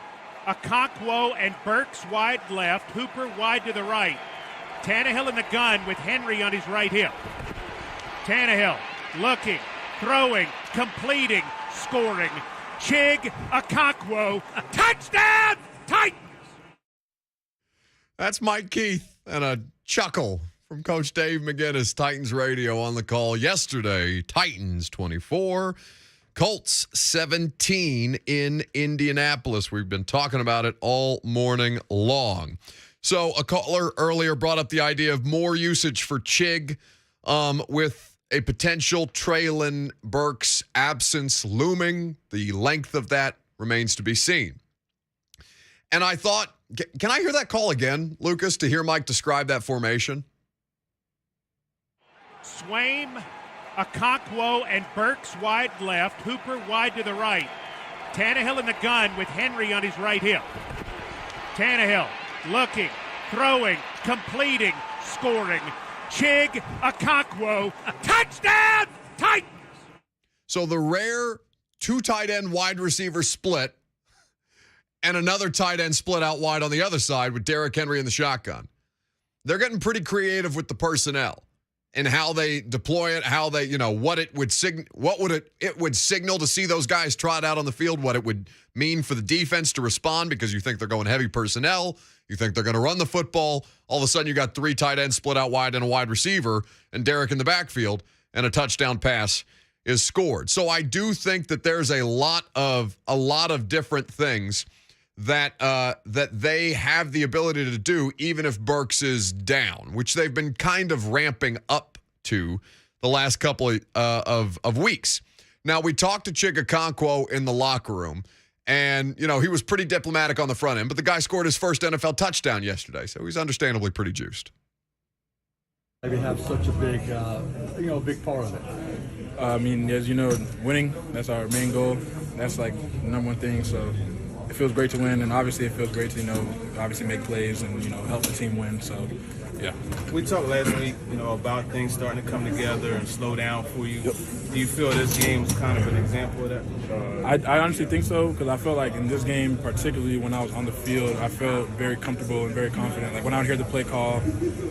Okonkwo, and Burks wide left. Hooper wide to the right. Tannehill in the gun with Henry on his right hip. Tannehill looking, throwing, completing, scoring. Chig Okonkwo, touchdown, Titans!
That's Mike Keith and a chuckle from Coach Dave McGinnis, Titans Radio on the call yesterday. Titans 24, Colts 17 in Indianapolis. We've been talking about it all morning long. So a caller earlier brought up the idea of more usage for Chig with a potential Traylon Burks absence looming. The length of that remains to be seen. And I thought, can I hear that call again, Lucas, to hear Mike describe that formation?
Swaim, Okonkwo, and Burks wide left. Hooper wide to the right. Tannehill in the gun with Henry on his right hip. Tannehill looking, throwing, completing, scoring. Chig Okonkwo, touchdown, Titans!
So the rare two tight end wide receiver split and another tight end split out wide on the other side with Derrick Henry in the shotgun. They're getting pretty creative with the personnel and how they deploy it, how they, what it would it would signal to see those guys trot out on the field, what it would mean for the defense to respond because you think they're going heavy personnel. You think they're going to run the football. All of a sudden, you got three tight ends split out wide and a wide receiver, and Derrick in the backfield, and a touchdown pass is scored. So I do think that there's a lot of different things that they have the ability to do, even if Burks is down, which they've been kind of ramping up to the last couple of weeks. Now, we talked to Chig Okonkwo in the locker room. And, he was pretty diplomatic on the front end, but the guy scored his first NFL touchdown yesterday, so he's understandably pretty juiced.
We have such a big, big part of it.
As you know, winning, that's our main goal. That's like the number one thing, so it feels great to win, and obviously it feels great to, obviously make plays and, help the team win, so yeah.
We talked last week, about things starting to come together and slow down for you. Yep. Do you feel this game was kind of an example of that?
I honestly think so, because I felt like in this game, particularly when I was on the field, I felt very comfortable and very confident. Like when I would hear the play call,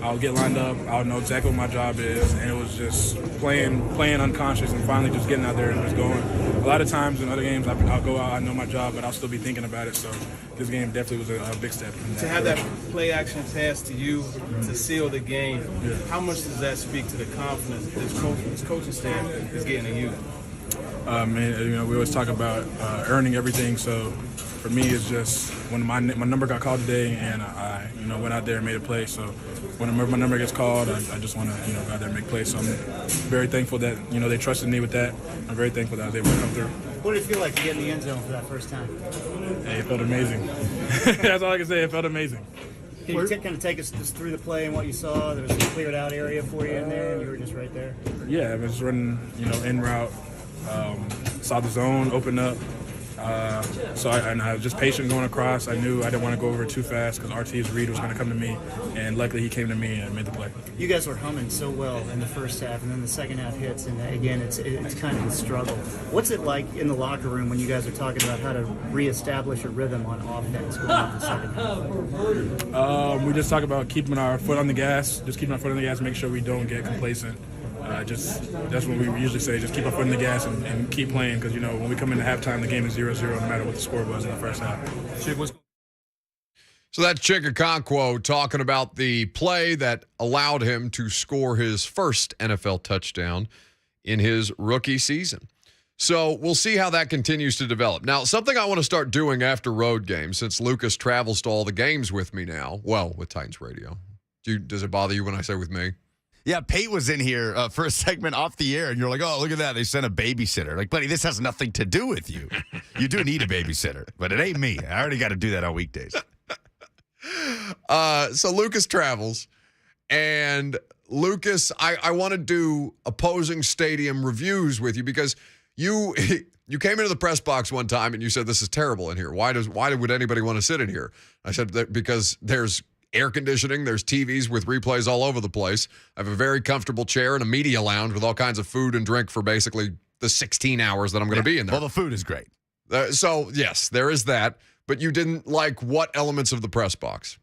I would get lined up, I would know exactly what my job is, and it was just playing unconscious and finally just getting out there and just going. A lot of times in other games, I'll go out, I know my job, but I'll still be thinking about it. So this game definitely was a big step.
To have that play action pass to you to seal the game, how much does that speak to the confidence this coaching staff is getting in you?
We always talk about earning everything. So for me, it's just when my number got called today, and I went out there and made a play. So when my number gets called, I just want to go out there and make plays. So I'm very thankful that they trusted me with that. I'm very thankful that I was able to come through.
What did it feel like to get in the end zone for that first time?
Hey, it felt amazing. That's all I can say. It felt amazing.
Can you kind of take us just through the play and what you saw? There was a cleared out area for you in there, and you were just right there.
Yeah, I was running, en route. Saw the zone open up. So I was just patient going across. I knew I didn't want to go over too fast because RT's read was going to come to me, and luckily he came to me and made the play.
You guys were humming so well in the first half, and then the second half hits, and again, it's kind of a struggle. What's it like in the locker room when you guys are talking about how to reestablish a rhythm on offense going into the second half?
We just talk about keeping our foot on the gas, make sure we don't get complacent. That's what we usually say, just keep our foot in the gas and keep playing, because, when we come into halftime, the game is 0-0 no matter what the score was in the first half.
So that's Chig Okonkwo talking about the play that allowed him to score his first NFL touchdown in his rookie season. So we'll see how that continues to develop. Now, something I want to start doing after road games, since Lucas travels to all the games with me now, well, with Titans Radio. Does it bother you when I say with me?
Yeah, Pate was in here for a segment off the air, and you're like, oh, look at that. They sent a babysitter. Like, buddy, this has nothing to do with you. You do need a babysitter, but it ain't me. I already got to do that on weekdays.
So Lucas travels, and Lucas, I want to do opposing stadium reviews with you because you came into the press box one time and you said, this is terrible in here. Why would anybody want to sit in here? I said, that because there's air conditioning, there's TVs with replays all over the place. I have a very comfortable chair and a media lounge with all kinds of food and drink for basically the 16 hours that I'm going to be in there.
Well, the food is great.
So, yes, there is that. But you didn't like what elements of the press box?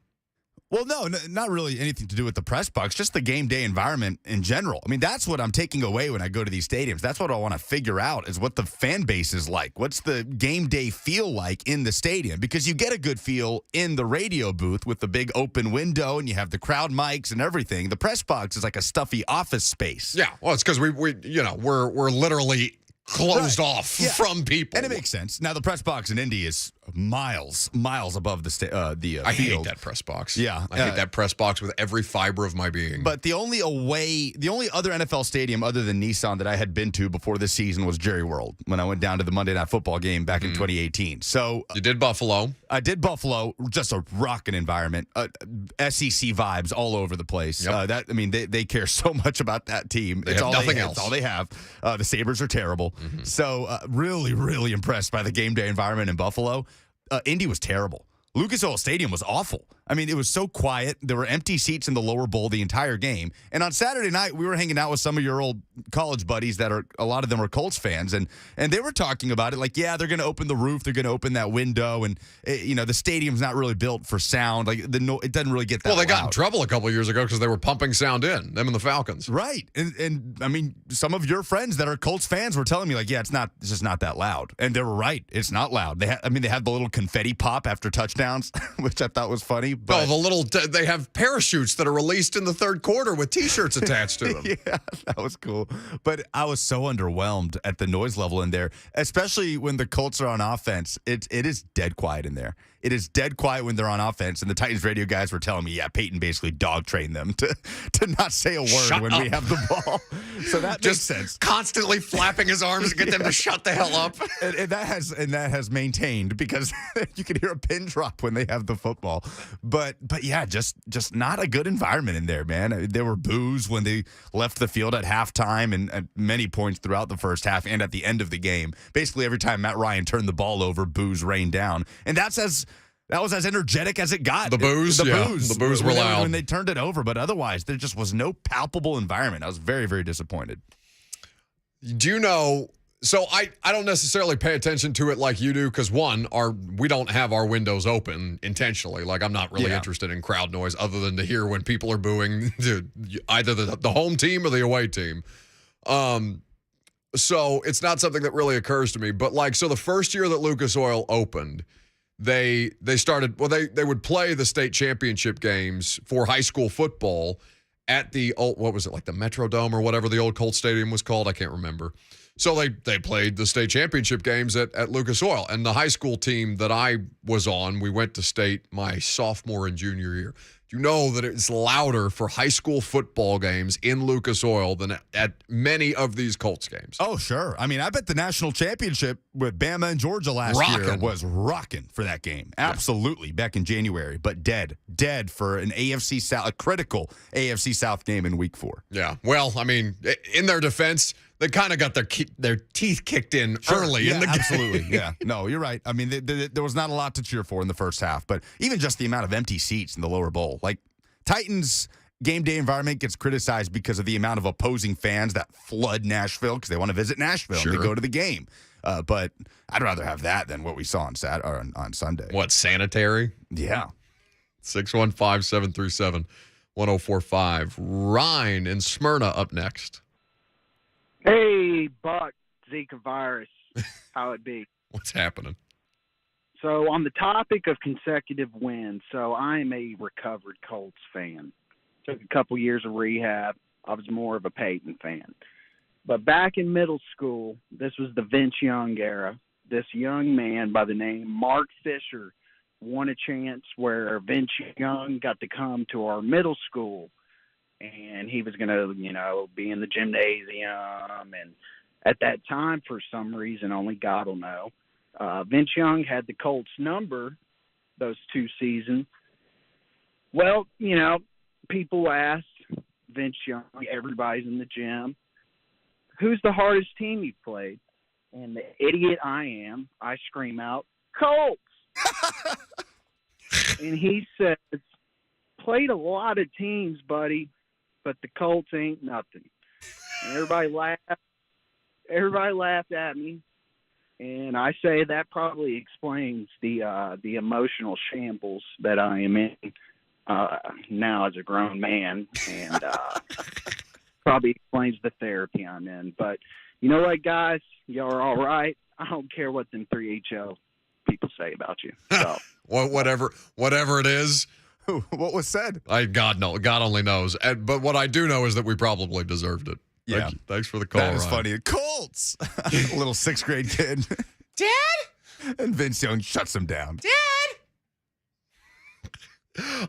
Well, no, not really anything to do with the press box, just the game day environment in general. I mean, that's what I'm taking away when I go to these stadiums. That's what I want to figure out is what the fan base is like. What's the game day feel like in the stadium? Because you get a good feel in the radio booth with the big open window and you have the crowd mics and everything. The press box is like a stuffy office space.
Yeah, well, it's because we're literally closed off from people.
And it makes sense. Now, the press box in Indy is miles above the
I
field.
hate that press box.
Yeah.
I hate that press box with every fiber of my being.
But the only other NFL stadium other than Nissan that I had been to before this season was Jerry World when I went down to the Monday Night Football game back in 2018. So
you did Buffalo.
I did Buffalo, just a rocking environment, SEC vibes all over the place.
Yep.
They care so much about that team.
They have nothing else.
It's all they have. The Sabres are terrible. So really, really impressed by the game day environment in Buffalo. Indy was terrible. Lucas Oil Stadium was awful. I mean, it was so quiet. There were empty seats in the lower bowl the entire game. And on Saturday night, we were hanging out with some of your old college buddies a lot of them are Colts fans. And they were talking about it like, yeah, they're going to open the roof. They're going to open that window. And, the stadium's not really built for sound. Like, it doesn't really get that
Well, they got in
loud.
trouble a couple of years ago because they were pumping sound in, them and the Falcons.
Right. And I mean, some of your friends that are Colts fans were telling me like, yeah, it's just not that loud. And they were right. It's not loud. They had the little confetti pop after touchdowns, which I thought was funny. But
they have parachutes that are released in the third quarter with T-shirts attached to them.
Yeah, that was cool. But I was so underwhelmed at the noise level in there, especially when the Colts are on offense. It is dead quiet in there. It is dead quiet when they're on offense. And the Titans radio guys were telling me, yeah, Peyton basically dog trained them to not say a word when we have the ball. So that makes sense.
Constantly flapping his arms to get them to shut the hell up.
And that has maintained because you can hear a pin drop when they have the football. But yeah, just not a good environment in there, man. There were boos when they left the field at halftime and at many points throughout the first half and at the end of the game. Basically, every time Matt Ryan turned the ball over, boos rained down. And that was as energetic as it got.
The boos? The boos were loud.
When they turned it over, but otherwise, there just was no palpable environment. I was very, very disappointed.
Do you know... So I don't necessarily pay attention to it like you do because, one, we don't have our windows open intentionally. Like, I'm not really interested in crowd noise other than to hear when people are booing either the home team or the away team. So it's not something that really occurs to me. But, so the first year that Lucas Oil opened, they started – well, they would play the state championship games for high school football at the old – what was it, like the Metrodome or whatever the old Colts Stadium was called? I can't remember. So they played the state championship games at Lucas Oil. And the high school team that I was on, we went to state my sophomore and junior year. Do you know that it's louder for high school football games in Lucas Oil than at many of these Colts games?
Oh, sure. I mean, I bet the national championship with Bama and Georgia last year was rocking for that game. Absolutely, back in January. But dead for an AFC South, a critical AFC South game in Week 4.
Yeah. Well, I mean, in their defense, they kind of got their teeth kicked in early in the game.
Absolutely. Yeah. No, you're right. I mean, there was not a lot to cheer for in the first half, but even just the amount of empty seats in the lower bowl. Like, Titans game day environment gets criticized because of the amount of opposing fans that flood Nashville because they want to visit Nashville and they go to the game. But I'd rather have that than what we saw on Sunday.
What, sanitary?
Yeah.
615-737-1045. Ryan in Smyrna up next.
Hey, Buck, Zika virus, how it be?
What's happening?
So on the topic of consecutive wins, so I'm a recovered Colts fan. Took a couple years of rehab. I was more of a Peyton fan. But back in middle school, this was the Vince Young era. This young man by the name Mark Fisher won a chance where Vince Young got to come to our middle school. And he was going to, be in the gymnasium. And at that time, for some reason, only God will know, Vince Young had the Colts number those 2 seasons. Well, people asked Vince Young, everybody's in the gym, who's the hardest team you've played? And the idiot I am, I scream out, Colts! And he says, played a lot of teams, buddy, but the Colts ain't nothing. And everybody laughed at me. And I say that probably explains the emotional shambles that I am in now as a grown man, and probably explains the therapy I'm in. But you know what, guys? Y'all are all right. I don't care what them 3HL people say about you. So
whatever it is.
What was said?
God only knows. But what I do know is that we probably deserved it.
Yeah.
Thanks for the call,
That was
Ryan.
funny. Colts! Little 6th grade kid.
Dad?
And Vince Young shuts him down.
Dad?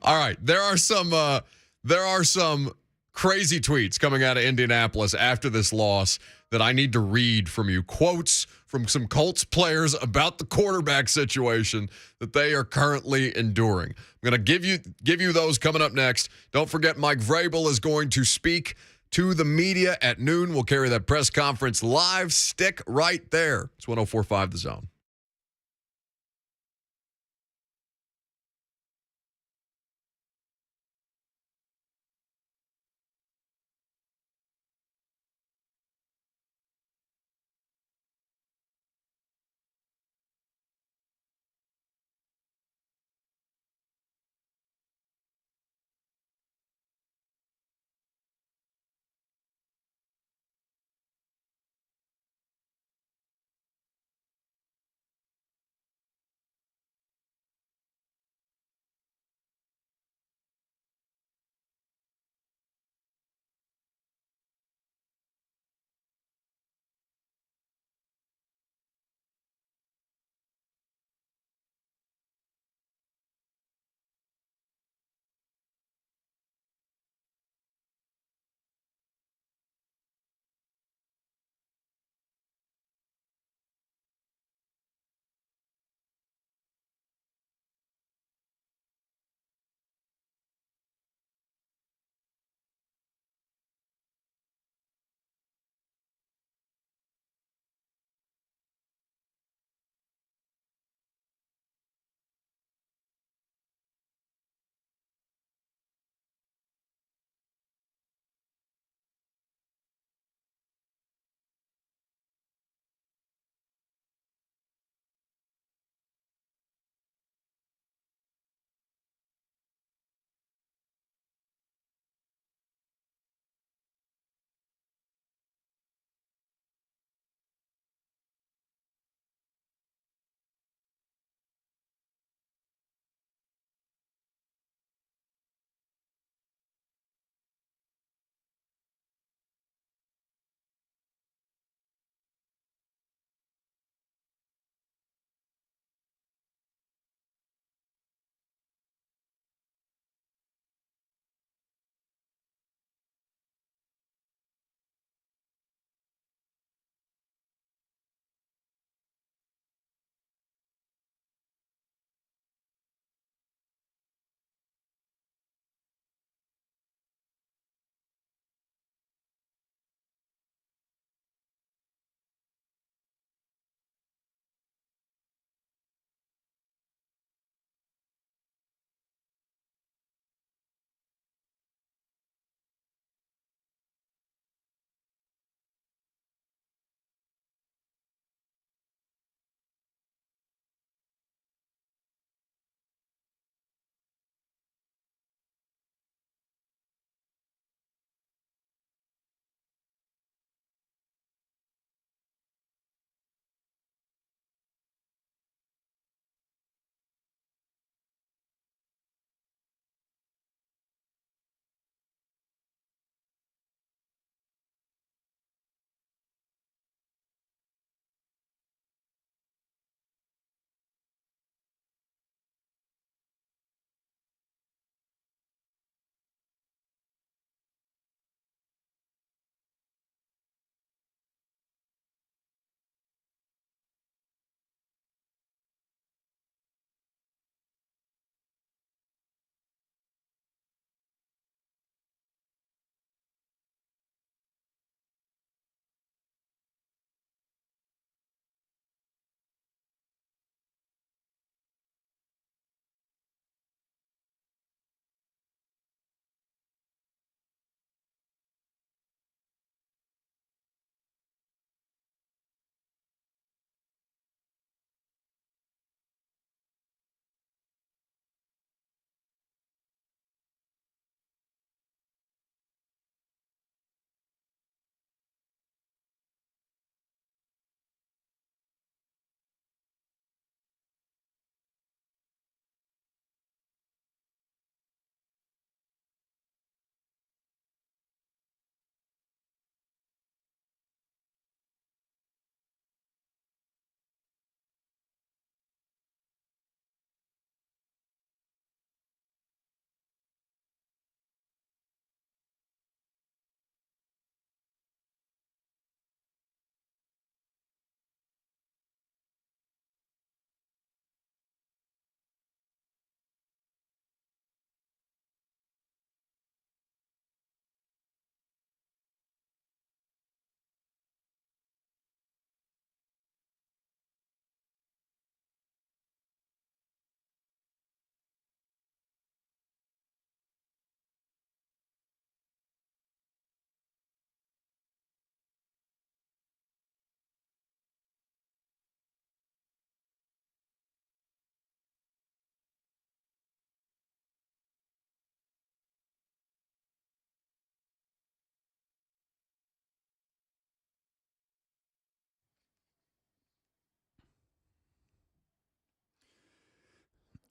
All right. There are some crazy tweets coming out of Indianapolis after this loss that I need to read from you. Quotes from some Colts players about the quarterback situation that they are currently enduring. I'm going to give you those coming up next. Don't forget, Mike Vrabel is going to speak to the media at noon. We'll carry that press conference live. Stick right there. It's 104.5 The Zone.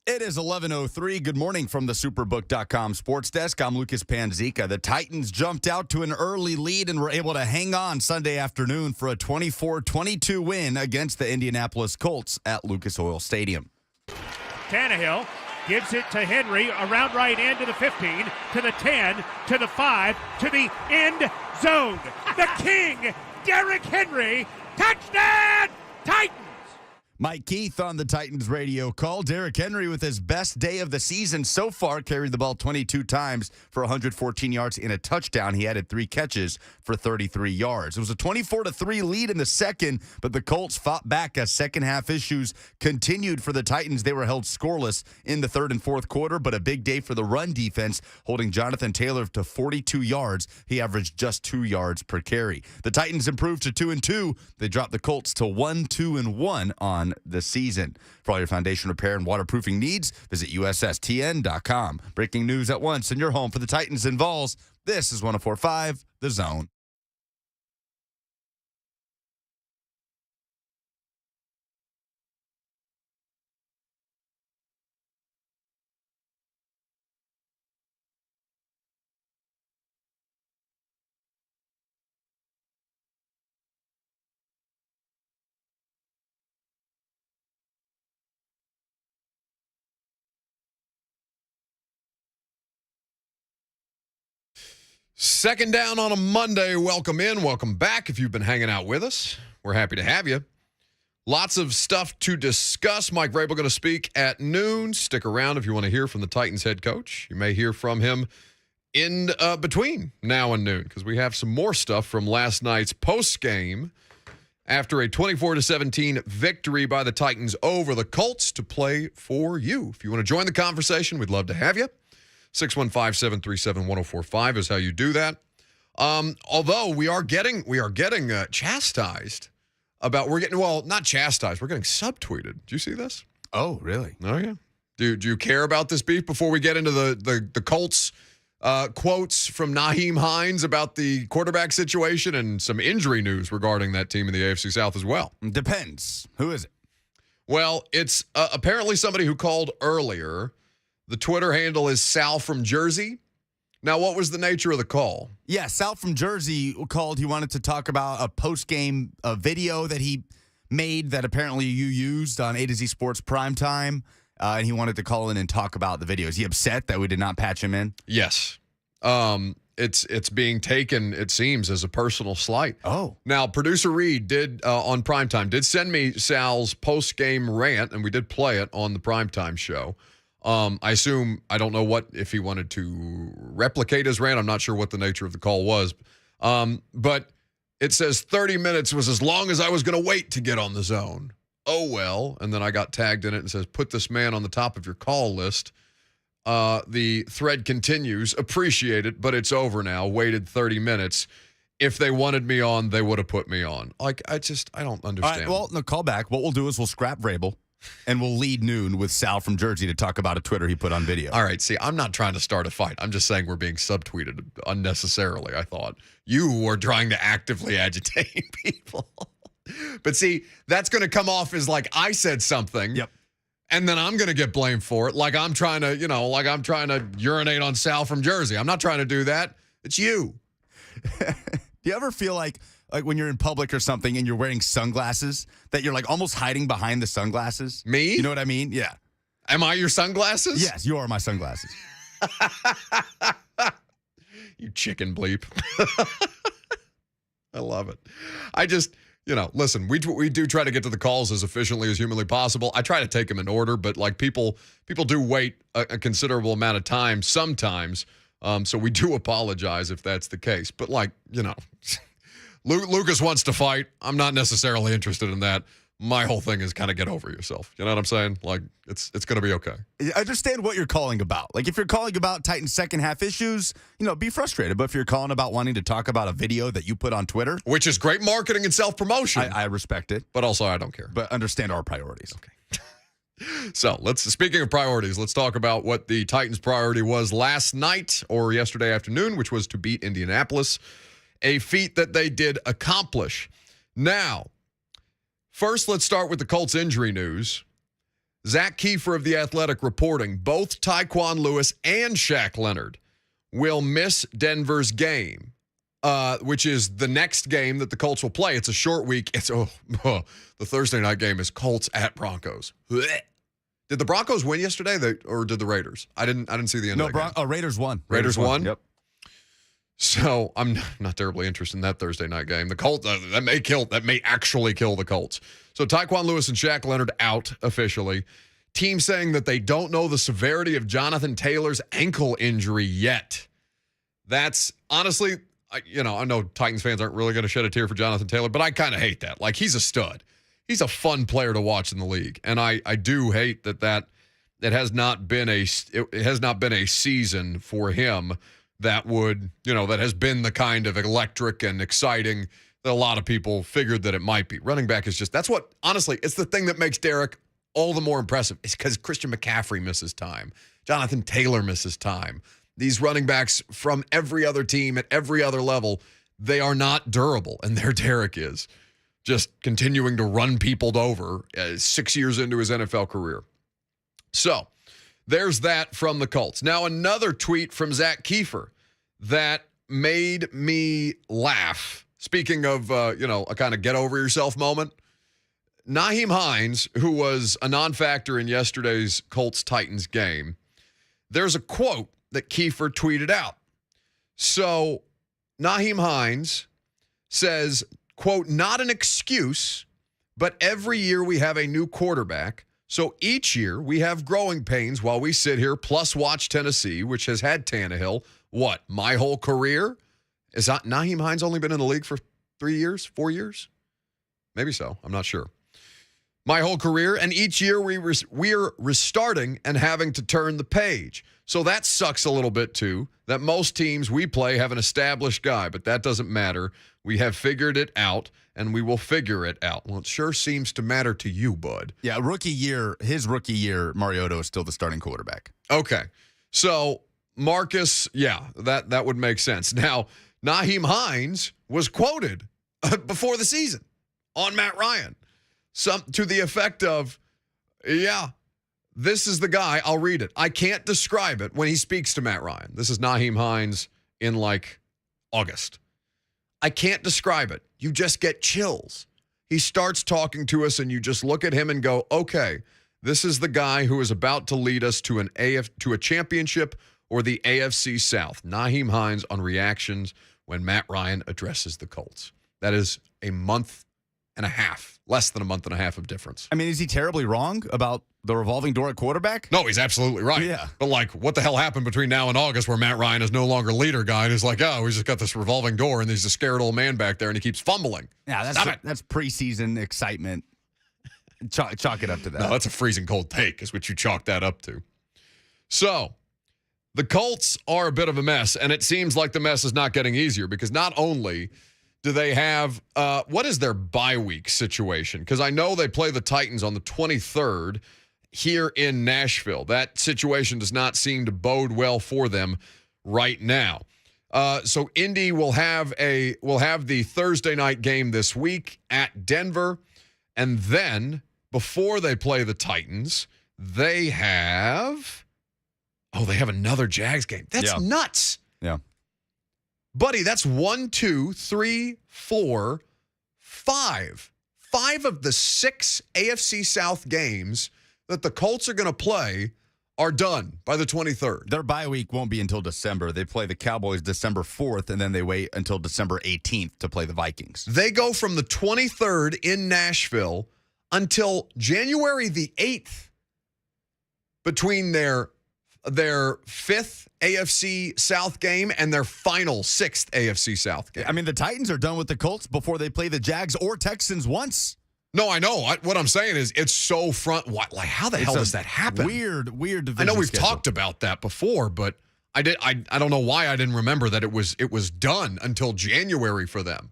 It is 11:03. Good morning from the Superbook.com sports desk. I'm Lucas Panzica. The Titans jumped out to an early lead and were able to hang on Sunday afternoon for a 24-22 win against the Indianapolis Colts at Lucas Oil Stadium.
Tannehill gives it to Henry around right end to the 15, to the 10, to the 5, to the end zone. The King, Derrick Henry, touchdown, Titans!
Mike Keith on the Titans radio call. Derrick Henry with his best day of the season so far, carried the ball 22 times for 114 yards in a touchdown. He added 3 catches for 33 yards. It was a 24-3 lead in the second, but the Colts fought back as second half issues continued for the Titans. They were held scoreless in the third and fourth quarter, but a big day for the run defense, holding Jonathan Taylor to 42 yards. He averaged just 2 yards per carry. The Titans improved to 2-2. They dropped the Colts to 1-2-1 on the season. For all your foundation repair and waterproofing needs, visit USSTN.com. Breaking news at once in your home for the Titans and Vols. This is 104.5 The Zone.
Second down on a Monday. Welcome in, welcome back. If you've been hanging out with us, we're happy to have you. Lots of stuff to discuss. Mike Vrabel going to speak at noon. Stick around if you want to hear from the Titans head coach. You may hear from him in between now and noon because we have some more stuff from last night's post-game after a 24-17 victory by the Titans over the Colts to play for you. If you want to join the conversation, we'd love to have you. 615-737-1045 is how you do that. Although we are getting chastised about not chastised. We're getting subtweeted. Do you see this?
Oh, really?
Oh, yeah. Do you care about this beef before we get into the Colts quotes from Nyheim Hines about the quarterback situation and some injury news regarding that team in the AFC South as well?
Depends. Who is it?
Well, it's apparently somebody who called earlier. The Twitter handle is Sal from Jersey. Now, what was the nature of the call?
Yeah, Sal from Jersey called. He wanted to talk about a post-game video that he made that apparently you used on A to Z Sports Primetime, and he wanted to call in and talk about the video. Is he upset that we did not patch him in?
Yes. It's being taken, it seems, as a personal slight.
Oh.
Now, producer Reed did, on Primetime, did send me Sal's post-game rant, and we did play it on the Primetime show. I assume, I don't know if he wanted to replicate his rant. I'm not sure what the nature of the call was. But it says 30 minutes was as long as I was going to wait to get on the zone. Oh, well. And then I got tagged in it and says, put this man on the top of your call list. The thread continues. Appreciate it, but it's over now. Waited 30 minutes. If they wanted me on, they would have put me on. Like, I don't understand.
All right, well, no, call back. What we'll do is we'll scrap Vrabel. And we'll lead noon with Sal from Jersey to talk about a Twitter he put on video.
All right. See, I'm not trying to start a fight. I'm just saying we're being subtweeted unnecessarily, I thought. You were trying to actively agitate people. But see, that's going to come off as like I said something.
Yep.
And then I'm going to get blamed for it. Like I'm trying to urinate on Sal from Jersey. I'm not trying to do that. It's you.
Do you ever feel like when you're in public or something and you're wearing sunglasses, that you're like almost hiding behind the sunglasses?
Me?
You know what I mean? Yeah.
Am I your sunglasses?
Yes, you are my sunglasses.
You chicken bleep. I love it. I just, listen, we do try to get to the calls as efficiently as humanly possible. I try to take them in order, but like people do wait a considerable amount of time sometimes. So we do apologize if that's the case. But Lucas wants to fight. I'm not necessarily interested in that. My whole thing is kind of get over yourself. You know what I'm saying? Like, it's going to be okay.
I understand what you're calling about. Like, if you're calling about Titans' second half issues, be frustrated. But if you're calling about wanting to talk about a video that you put on Twitter,
which is great marketing and self-promotion.
I respect it.
But also, I don't care.
But understand our priorities.
Okay. So, speaking of priorities, let's talk about what the Titans' priority was last night or yesterday afternoon, which was to beat Indianapolis. A feat that they did accomplish. Now, first, let's start with the Colts injury news. Zach Kiefer of The Athletic reporting both Tyquan Lewis and Shaq Leonard will miss Denver's game, which is the next game that the Colts will play. It's a short week. It's the Thursday night game is Colts at Broncos. Blech. Did the Broncos win yesterday, or did the Raiders? I didn't see the end of the game.
Raiders won.
Raiders won?
Yep.
So I'm not terribly interested in that Thursday night game. The Colts, that may actually kill the Colts. So Tyquan Lewis and Shaq Leonard out officially. Team saying that they don't know the severity of Jonathan Taylor's ankle injury yet. That's honestly, I know Titans fans aren't really going to shed a tear for Jonathan Taylor, but I kind of hate that. Like, he's a stud. He's a fun player to watch in the league. And I do hate that it has not been a season for him that would, that has been the kind of electric and exciting that a lot of people figured that it might be. Running back is that's what, honestly, it's the thing that makes Derek all the more impressive. It's because Christian McCaffrey misses time. Jonathan Taylor misses time. These running backs from every other team at every other level, they are not durable, and their Derek is. Just continuing to run people over 6 years into his NFL career. So, there's that from the Colts. Now, another tweet from Zach Kiefer that made me laugh. Speaking of, a kind of get-over-yourself moment, Nyheim Hines, who was a non-factor in yesterday's Colts-Titans game, there's a quote that Kiefer tweeted out. So, Nyheim Hines says, quote, "Not an excuse, but every year we have a new quarterback. So each year we have growing pains while we sit here plus watch Tennessee, which has had Tannehill, my whole career? Is that Nyheim Hines only been in the league for 3 years, 4 years? Maybe so. I'm not sure. My whole career, and each year we're restarting and having to turn the page. So that sucks a little bit too, that most teams we play have an established guy, but that doesn't matter. We have figured it out, and we will figure it out." Well, it sure seems to matter to you, bud.
Yeah, his rookie year, Mariota is still the starting quarterback.
Okay. So, Marcus, that would make sense. Now, Nyheim Hines was quoted before the season on Matt Ryan. To the effect of, this is the guy. I'll read it. I can't describe it when he speaks to Matt Ryan. This is Nyheim Hines in August. I can't describe it. You just get chills. He starts talking to us and you just look at him and go, okay, this is the guy who is about to lead us to a championship or the AFC South. Nyheim Hines on reactions when Matt Ryan addresses the Colts. That is a month and a half, less than a month and a half of difference.
I mean, is he terribly wrong about the revolving door at quarterback?
No, he's absolutely right.
Yeah.
But what the hell happened between now and August where Matt Ryan is no longer leader guy and is we just got this revolving door and there's a scared old man back there and he keeps fumbling.
Yeah, that's preseason excitement. Chalk it up to that.
No, that's a freezing cold take is what you chalk that up to. So, the Colts are a bit of a mess, and it seems like the mess is not getting easier because not only do they have, what is their bye week situation? Because I know they play the Titans on the 23rd here in Nashville. That situation does not seem to bode well for them right now. So Indy will have the Thursday night game this week at Denver, and then before they play the Titans, they have another Jags game. That's nuts.
Yeah.
Buddy, that's 1, 2, 3, 4, 5. 5 of the 6 AFC South games that the Colts are going to play are done by the 23rd.
Their bye week won't be until December. They play the Cowboys December 4th, and then they wait until December 18th to play the Vikings.
They go from the 23rd in Nashville until January the 8th between their 5th AFC South game and their final 6th AFC South game.
I mean, the Titans are done with the Colts before they play the Jags or Texans once.
No, I know. What I'm saying is it's so front. How the hell does that happen?
Weird division
I know we've
schedule.
talked about that before, but I don't know why I didn't remember that it was done until January for them.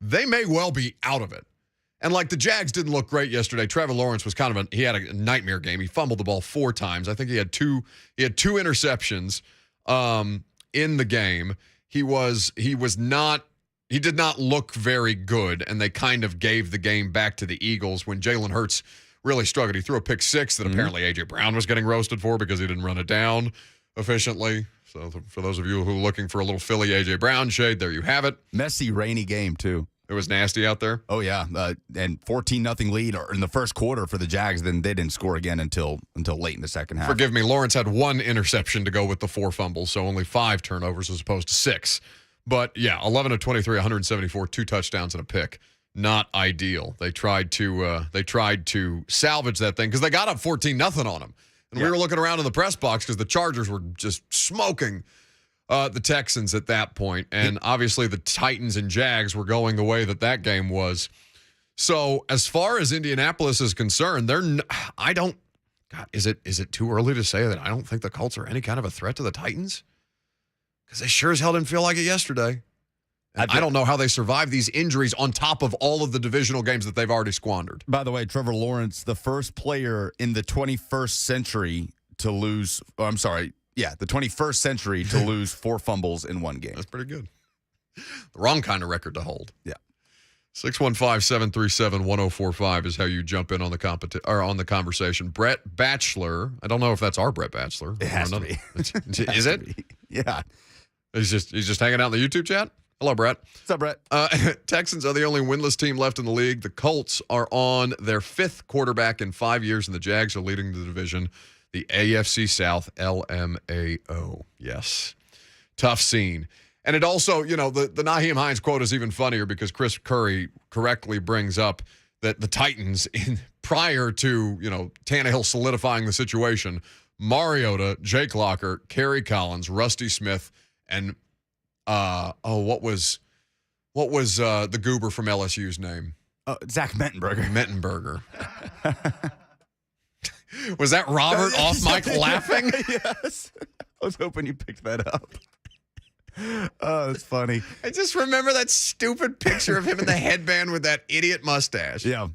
They may well be out of it. And the Jags didn't look great yesterday. Trevor Lawrence was he had a nightmare game. He fumbled the ball 4 times. I think he had two interceptions in the game. He did not look very good, and they kind of gave the game back to the Eagles when Jalen Hurts really struggled. He threw a pick six that apparently A.J. Brown was getting roasted for because he didn't run it down efficiently. So for those of you who are looking for a little Philly A.J. Brown shade, there you have it.
Messy, rainy game, too.
It was nasty out there.
Oh, yeah. And 14-0 lead in the first quarter for the Jags. Then they didn't score again until late in the second half.
Forgive me, Lawrence had 1 interception to go with the 4 fumbles, so only 5 turnovers as opposed to 6. But, yeah, 11 of 23, 174, 2 touchdowns and a pick. Not ideal. They tried to salvage that thing because they got up 14-0 on them. And we were looking around in the press box because the Chargers were just smoking the Texans at that point. And obviously the Titans and Jags were going the way that game was. So as far as Indianapolis is concerned, is it too early to say that I don't think the Colts are any kind of a threat to the Titans? Because they sure as hell didn't feel like it yesterday. And I don't know how they survive these injuries on top of all of the divisional games that they've already squandered.
By the way, Trevor Lawrence, the first player in the 21st century to lose, the 21st century to lose 4 fumbles in one game.
That's pretty good. The wrong kind of record to hold.
Yeah.
615-737-1045 is how you jump in on the conversation. Brett Batchelor, I don't know if that's our Brett Batchelor.
It has to be.
Is it?
Yeah.
He's just hanging out in the YouTube chat? Hello, Brett.
What's up, Brett?
Texans are the only winless team left in the league. The Colts are on their 5th quarterback in 5 years, and the Jags are leading the division, the AFC South, LMAO. Yes. Tough scene. And it also, the Nyheim Hines quote is even funnier because Chris Curry correctly brings up that the Titans, prior to, Tannehill solidifying the situation, Mariota, Jake Locker, Kerry Collins, Rusty Smith, and what was the goober from LSU's name?
Zach
Mettenberger. Was that Robert off mic laughing?
Yes. I was hoping you picked that up. Oh, that's funny.
I just remember that stupid picture of him in the headband with that idiot mustache.
Yeah.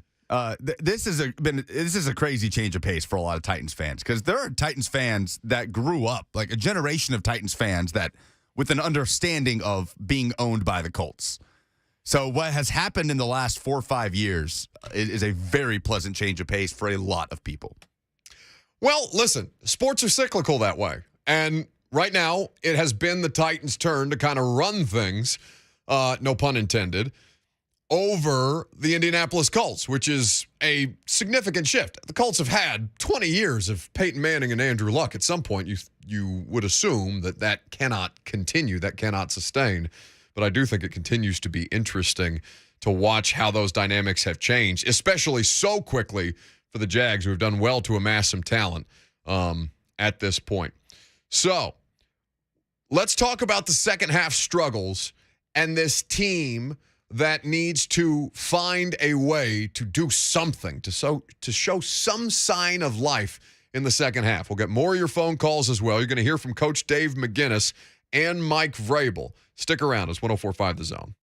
This is a crazy change of pace for a lot of Titans fans because there are Titans fans that grew up, like a generation of Titans fans that with an understanding of being owned by the Colts. So what has happened in the last 4 or 5 years is a very pleasant change of pace for a lot of people.
Well, listen, sports are cyclical that way. And right now, it has been the Titans' turn to kind of run things, no pun intended, over the Indianapolis Colts, which is a significant shift. The Colts have had 20 years of Peyton Manning and Andrew Luck. At some point, you would assume that cannot continue, that cannot sustain. But I do think it continues to be interesting to watch how those dynamics have changed, especially so quickly for the Jags, who have done well to amass some talent at this point. So let's talk about the second half struggles and this team that needs to find a way to do something, to show some sign of life in the second half. We'll get more of your phone calls as well. You're going to hear from Coach Dave McGinnis and Mike Vrabel. Stick around. It's 104.5 The Zone.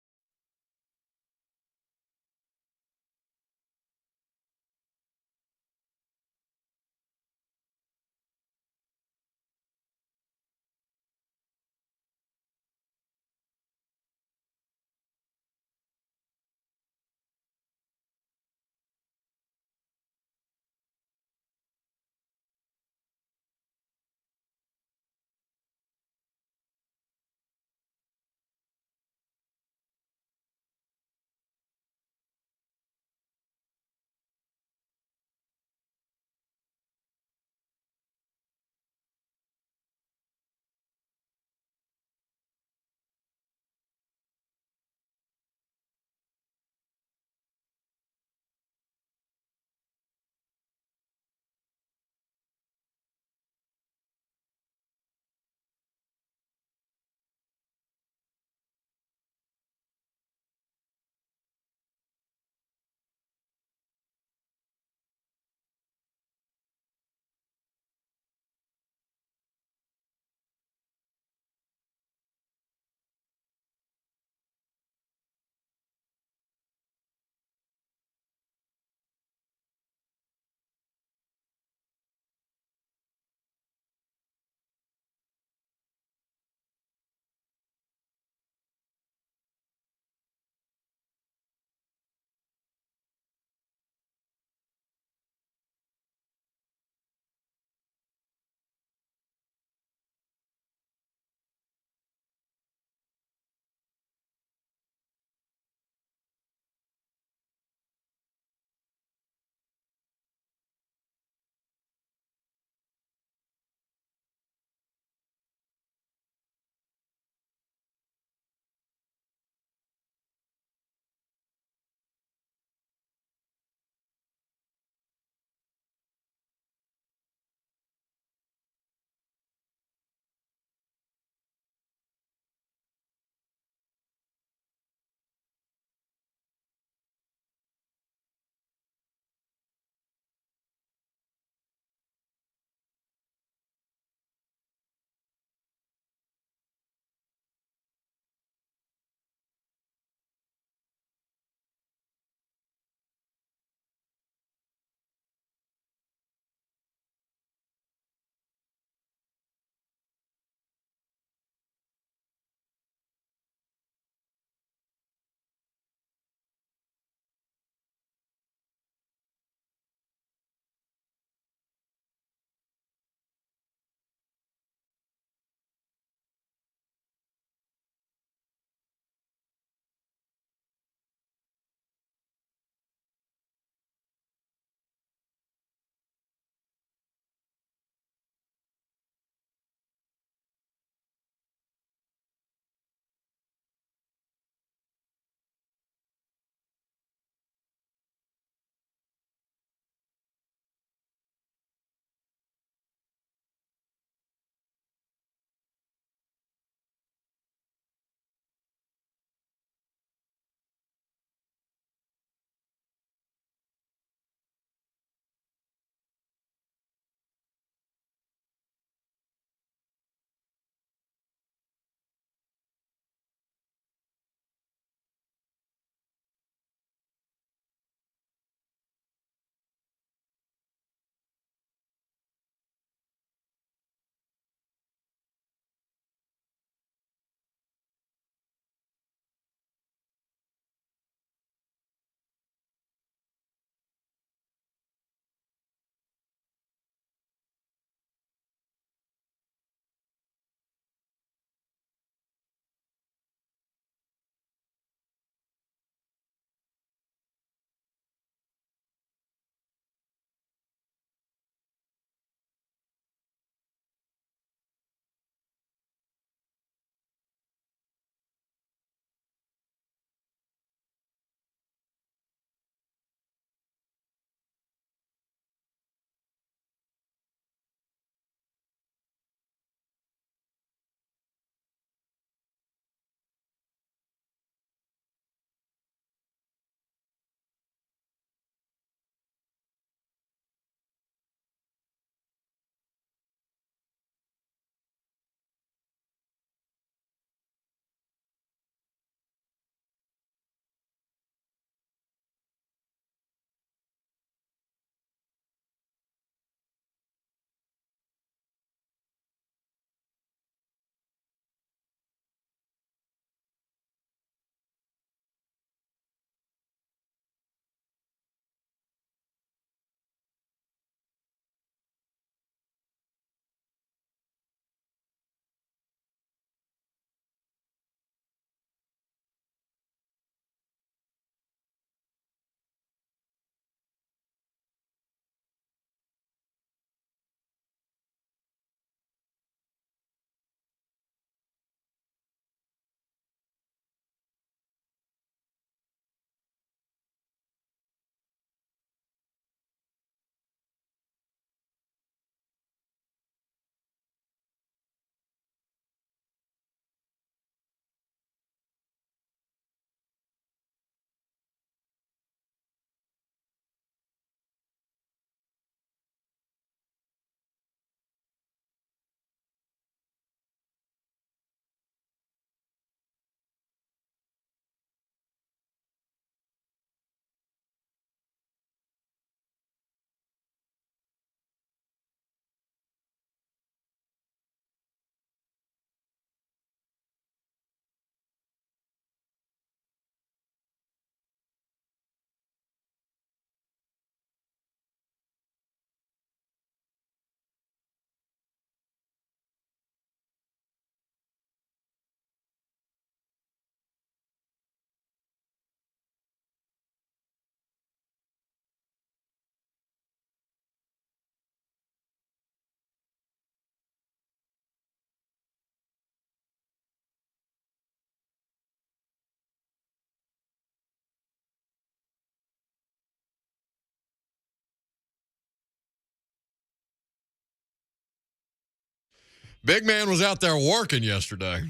Big man was out there working yesterday.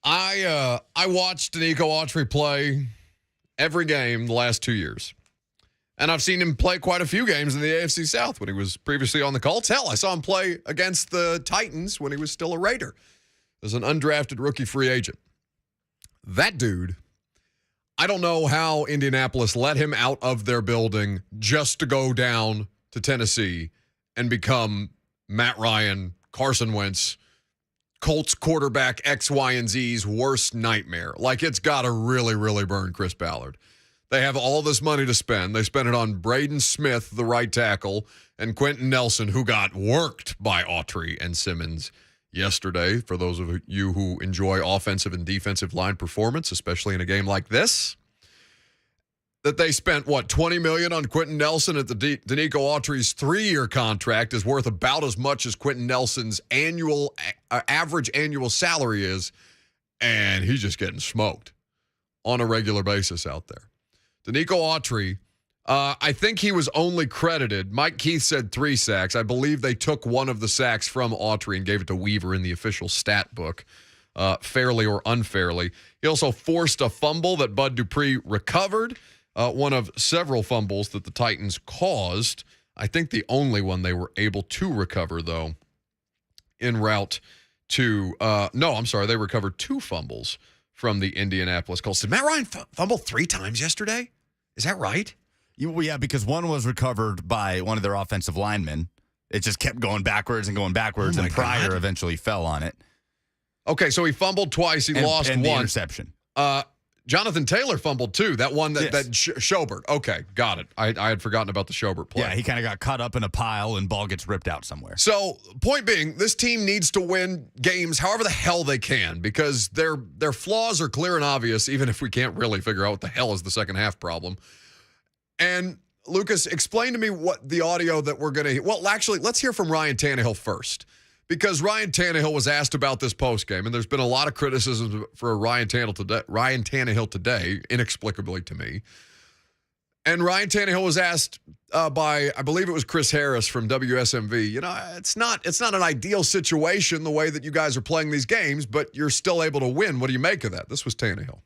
I watched Nico Autry play every game the last 2 years. And I've seen him play quite a few games in the AFC South when he was previously on the Colts. Hell, I saw him play against the Titans when he was still a Raider as an undrafted rookie free agent. That dude, I don't know how Indianapolis let him out of their building just to go down to Tennessee and become Matt Ryan, Carson Wentz, Colts quarterback X, Y, and Z's worst nightmare. Like, it's got to really, really burn Chris Ballard. They have all this money to spend. They spent it on Braden Smith, the right tackle, and Quentin Nelson, who got worked by Autry and Simmons yesterday. For those of you who enjoy offensive and defensive line performance, especially in a game like this, that they spent, $20 million on Quentin Nelson at the Danico Autry's 3-year contract is worth about as much as Quentin Nelson's average annual salary is, and he's just getting smoked on a regular basis out there. Danico Autry, I think he was only credited. Mike Keith said 3 sacks. I believe they took one of the sacks from Autry and gave it to Weaver in the official stat book, fairly or unfairly. He also forced a fumble that Bud Dupree recovered, one of several fumbles that the Titans caused. I think the only one they were able to recover, though, en route to they recovered 2 fumbles from the Indianapolis Colts. Did Matt Ryan fumble 3 times yesterday? Is that right?
Yeah, because one was recovered by one of their offensive linemen. It just kept going backwards, and Pryor eventually fell on it.
Okay, so he fumbled twice. He lost
and
one.
The interception.
Jonathan Taylor fumbled too. That one that Schobert. Okay, got it. I had forgotten about the Schobert play.
Yeah, he kind of got caught up in a pile and ball gets ripped out somewhere.
So, point being, this team needs to win games however the hell they can because their flaws are clear and obvious, even if we can't really figure out what the hell is the second half problem. And Lucas, explain to me what the audio that we're going to hear. Well, actually, let's hear from Ryan Tannehill first. Because Ryan Tannehill was asked about this postgame, and there's been a lot of criticism for Ryan Tannehill today, inexplicably to me. And Ryan Tannehill was asked by, I believe it was Chris Harris from WSMV, it's not an ideal situation the way that you guys are playing these games, but you're still able to win. What do you make of that? This was Tannehill.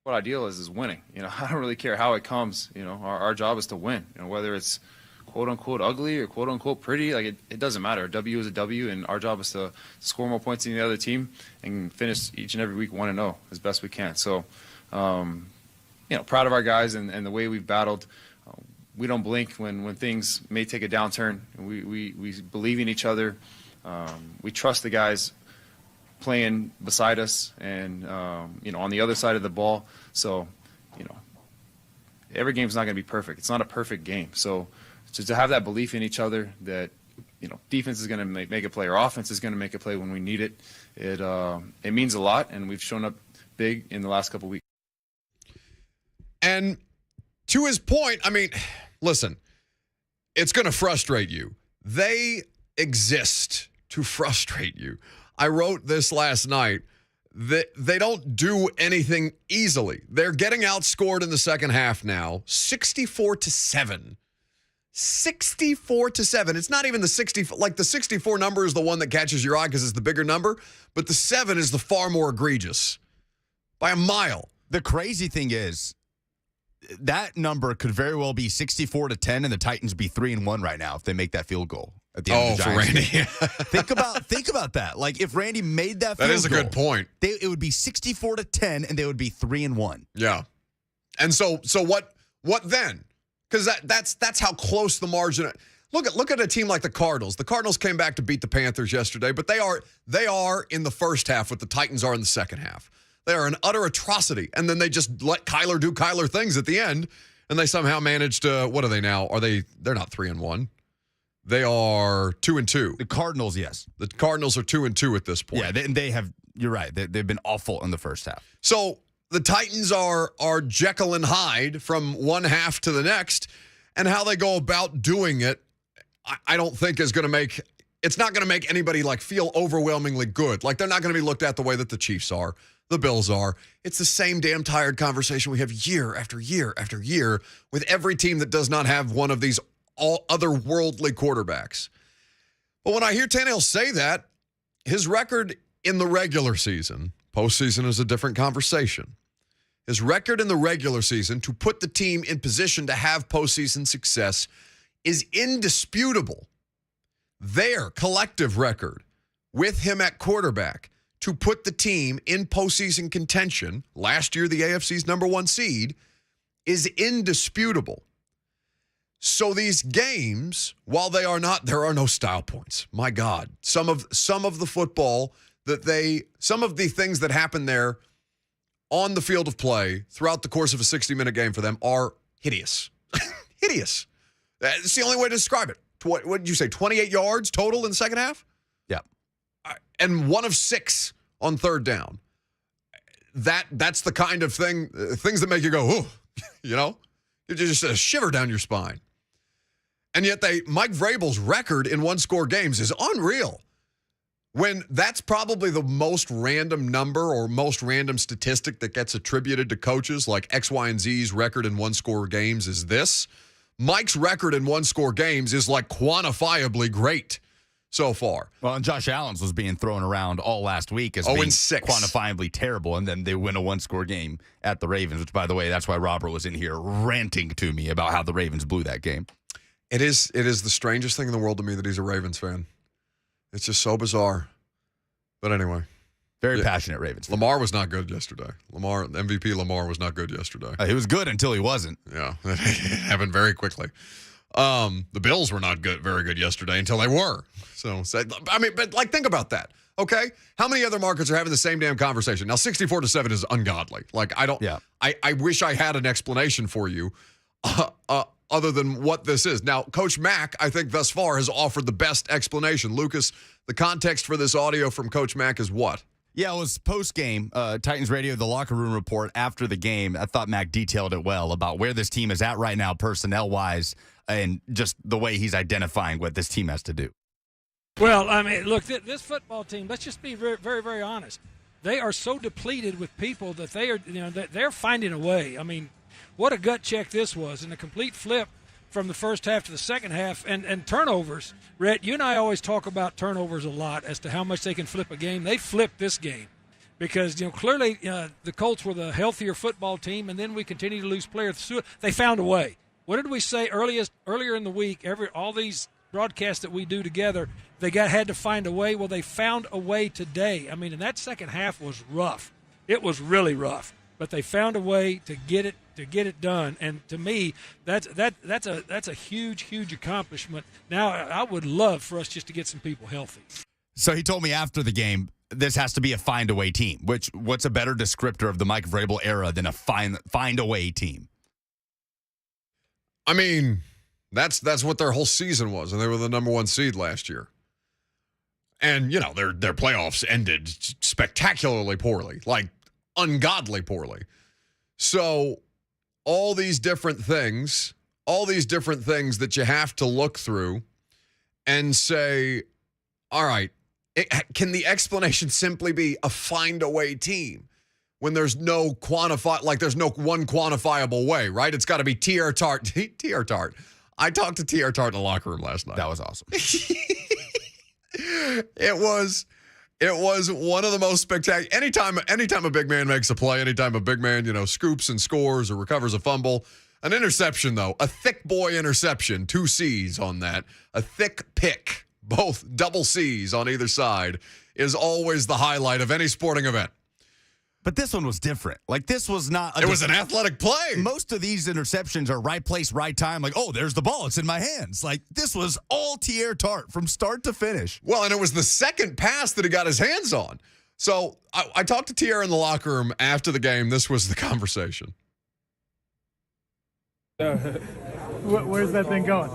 What ideal is winning. I don't really care how it comes. Our job is to win. Whether it's quote unquote ugly or quote unquote pretty, like it doesn't matter. A W is a W, and our job is to score more points than the other team and finish each and every week 1-0 as best we can. So, proud of our guys and the way we've battled. We don't blink when things may take a downturn. We believe in each other. We trust the guys playing beside us and on the other side of the ball. So, every game's not going to be perfect. It's not a perfect game. So, to have that belief in each other that, defense is going to make a play or offense is going to make a play when we need it, it means a lot, and we've shown up big in the last couple weeks.
And to his point, listen, it's going to frustrate you. They exist to frustrate you. I wrote this last night. They don't do anything easily. They're getting outscored in the second half now, 64-7. 64-7. It's not even the 60. Like the 64 number is the one that catches your eye because it's the bigger number, but the 7 is the far more egregious by a mile.
The crazy thing is that number could very well be 64-10, and the Titans be 3-1 right now if they make that field goal at the end of the Giants
for Randy.
game. Think about that. Like if Randy made that field goal,
that is a good point.
It would be 64-10, and they would be 3-1.
Yeah. And so what then? Because that's how close the margin. Look at a team like the Cardinals. The Cardinals came back to beat the Panthers yesterday, but they are in the first half what the Titans are in the second half. They are an utter atrocity, and then they just let Kyler do Kyler things at the end, and they somehow managed to. What are they now? They're not 3-1. They are 2-2.
The Cardinals, yes.
The Cardinals are 2-2 at this point.
Yeah, they have. You're right. They've been awful in the first half.
So the Titans are Jekyll and Hyde from one half to the next, and how they go about doing it, I don't think is going to make. It's not going to make anybody feel overwhelmingly good. Like they're not going to be looked at the way that the Chiefs are, the Bills are. It's the same damn tired conversation we have year after year after year with every team that does not have one of these all otherworldly quarterbacks. But when I hear Tannehill say that, his record in the regular season, postseason is a different conversation. His record in the regular season to put the team in position to have postseason success is indisputable. Their collective record with him at quarterback to put the team in postseason contention, last year the AFC's number 1 seed, is indisputable. So these games, while there are no style points. My God, some of the football some of the things that happen there on the field of play throughout the course of a 60-minute game for them are hideous. Hideous. That's the only way to describe it. What did you say, 28 yards total in the second half?
Yeah.
And 1 of 6 on third down. That's the kind of things that make you go, ooh, you know? You just a shiver down your spine. And yet Mike Vrabel's record in one-score games is unreal. When that's probably the most random number or most random statistic that gets attributed to coaches, like X, Y, and Z's record in one-score games is this. Mike's record in one-score games is like quantifiably great so far.
Well, and Josh Allen's was being thrown around all last week as being
0-6.
Quantifiably terrible, and then they win a one-score game at the Ravens, which, by the way, that's why Robert was in here ranting to me about how the Ravens blew that game.
It is the strangest thing in the world to me that he's a Ravens fan. It's just so bizarre. But anyway.
Very passionate Ravens fan.
Lamar was not good yesterday. MVP Lamar was not good yesterday.
He was good until he wasn't.
Yeah, it happened very quickly. The Bills were not very good yesterday until they were. So, I mean, but like, think about that. Okay, how many other markets are having the same damn conversation? Now, 64-7 is ungodly. Like, I don't. Yeah. I wish I had an explanation for you, other than what this is. Now, Coach Mack, I think thus far has offered the best explanation. Lucas, the context for this audio from Coach Mack is what?
Yeah, it was post-game, Titans Radio, the locker room report after the game. I thought Mac detailed it well about where this team is at right now personnel-wise and just the way he's identifying what this team has to do.
Well, I mean, look, this football team, let's just be very, very, very honest. They are so depleted with people that they're finding a way. I mean, what a gut check this was, and a complete flip from the first half to the second half. And turnovers, Rhett, you and I always talk about turnovers a lot as to how much they can flip a game. They flipped this game because, clearly the Colts were the healthier football team, and then we continue to lose players. They found a way. What did we say earlier in the week? All these broadcasts that we do together, they had to find a way. Well, they found a way today. I mean, and that second half was rough. It was really rough, but they found a way to get it done. And to me, that's a huge, huge accomplishment. Now, I would love for us just to get some people healthy.
So he told me after the game, this has to be a find-a-way team. What's a better descriptor of the Mike Vrabel era than a find-a-way team?
I mean, that's what their whole season was, and they were the number 1 seed last year. And, their playoffs ended spectacularly poorly, like ungodly poorly. So all these different things that you have to look through and say, all right, can the explanation simply be a find-a-way team when there's no there's no one quantifiable way, right? It's got to be T.R. Tart. T.R. Tart. I talked to T.R. Tart in the locker room last night.
That was awesome.
It was one of the most spectacular. Anytime a big man makes a play, anytime a big man, scoops and scores or recovers a fumble, an interception though, a thick boy interception, 2 C's on that, a thick pick, both double C's on either side, is always the highlight of any sporting event.
But this one was different. Like, this was not...
It was an athletic play.
Most of these interceptions are right place, right time. Like, oh, there's the ball. It's in my hands. Like, this was all T.R. Tart from start to finish.
Well, and it was the second pass that he got his hands on. So I talked to T.R. in the locker room after the game. This was the conversation.
Where's that thing going?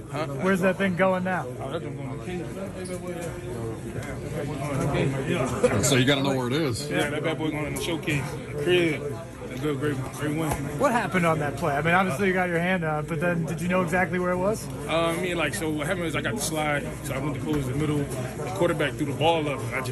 Huh? Where's that thing going now?
So you got to know where it is.
Yeah, that bad boy going in the showcase. Crib. That's good, great win.
What happened on that play? I mean, obviously you got your hand up, but then did you know exactly where it was?
So what happened is I got the slide, so I went to close the middle. The quarterback threw the ball up, and I'm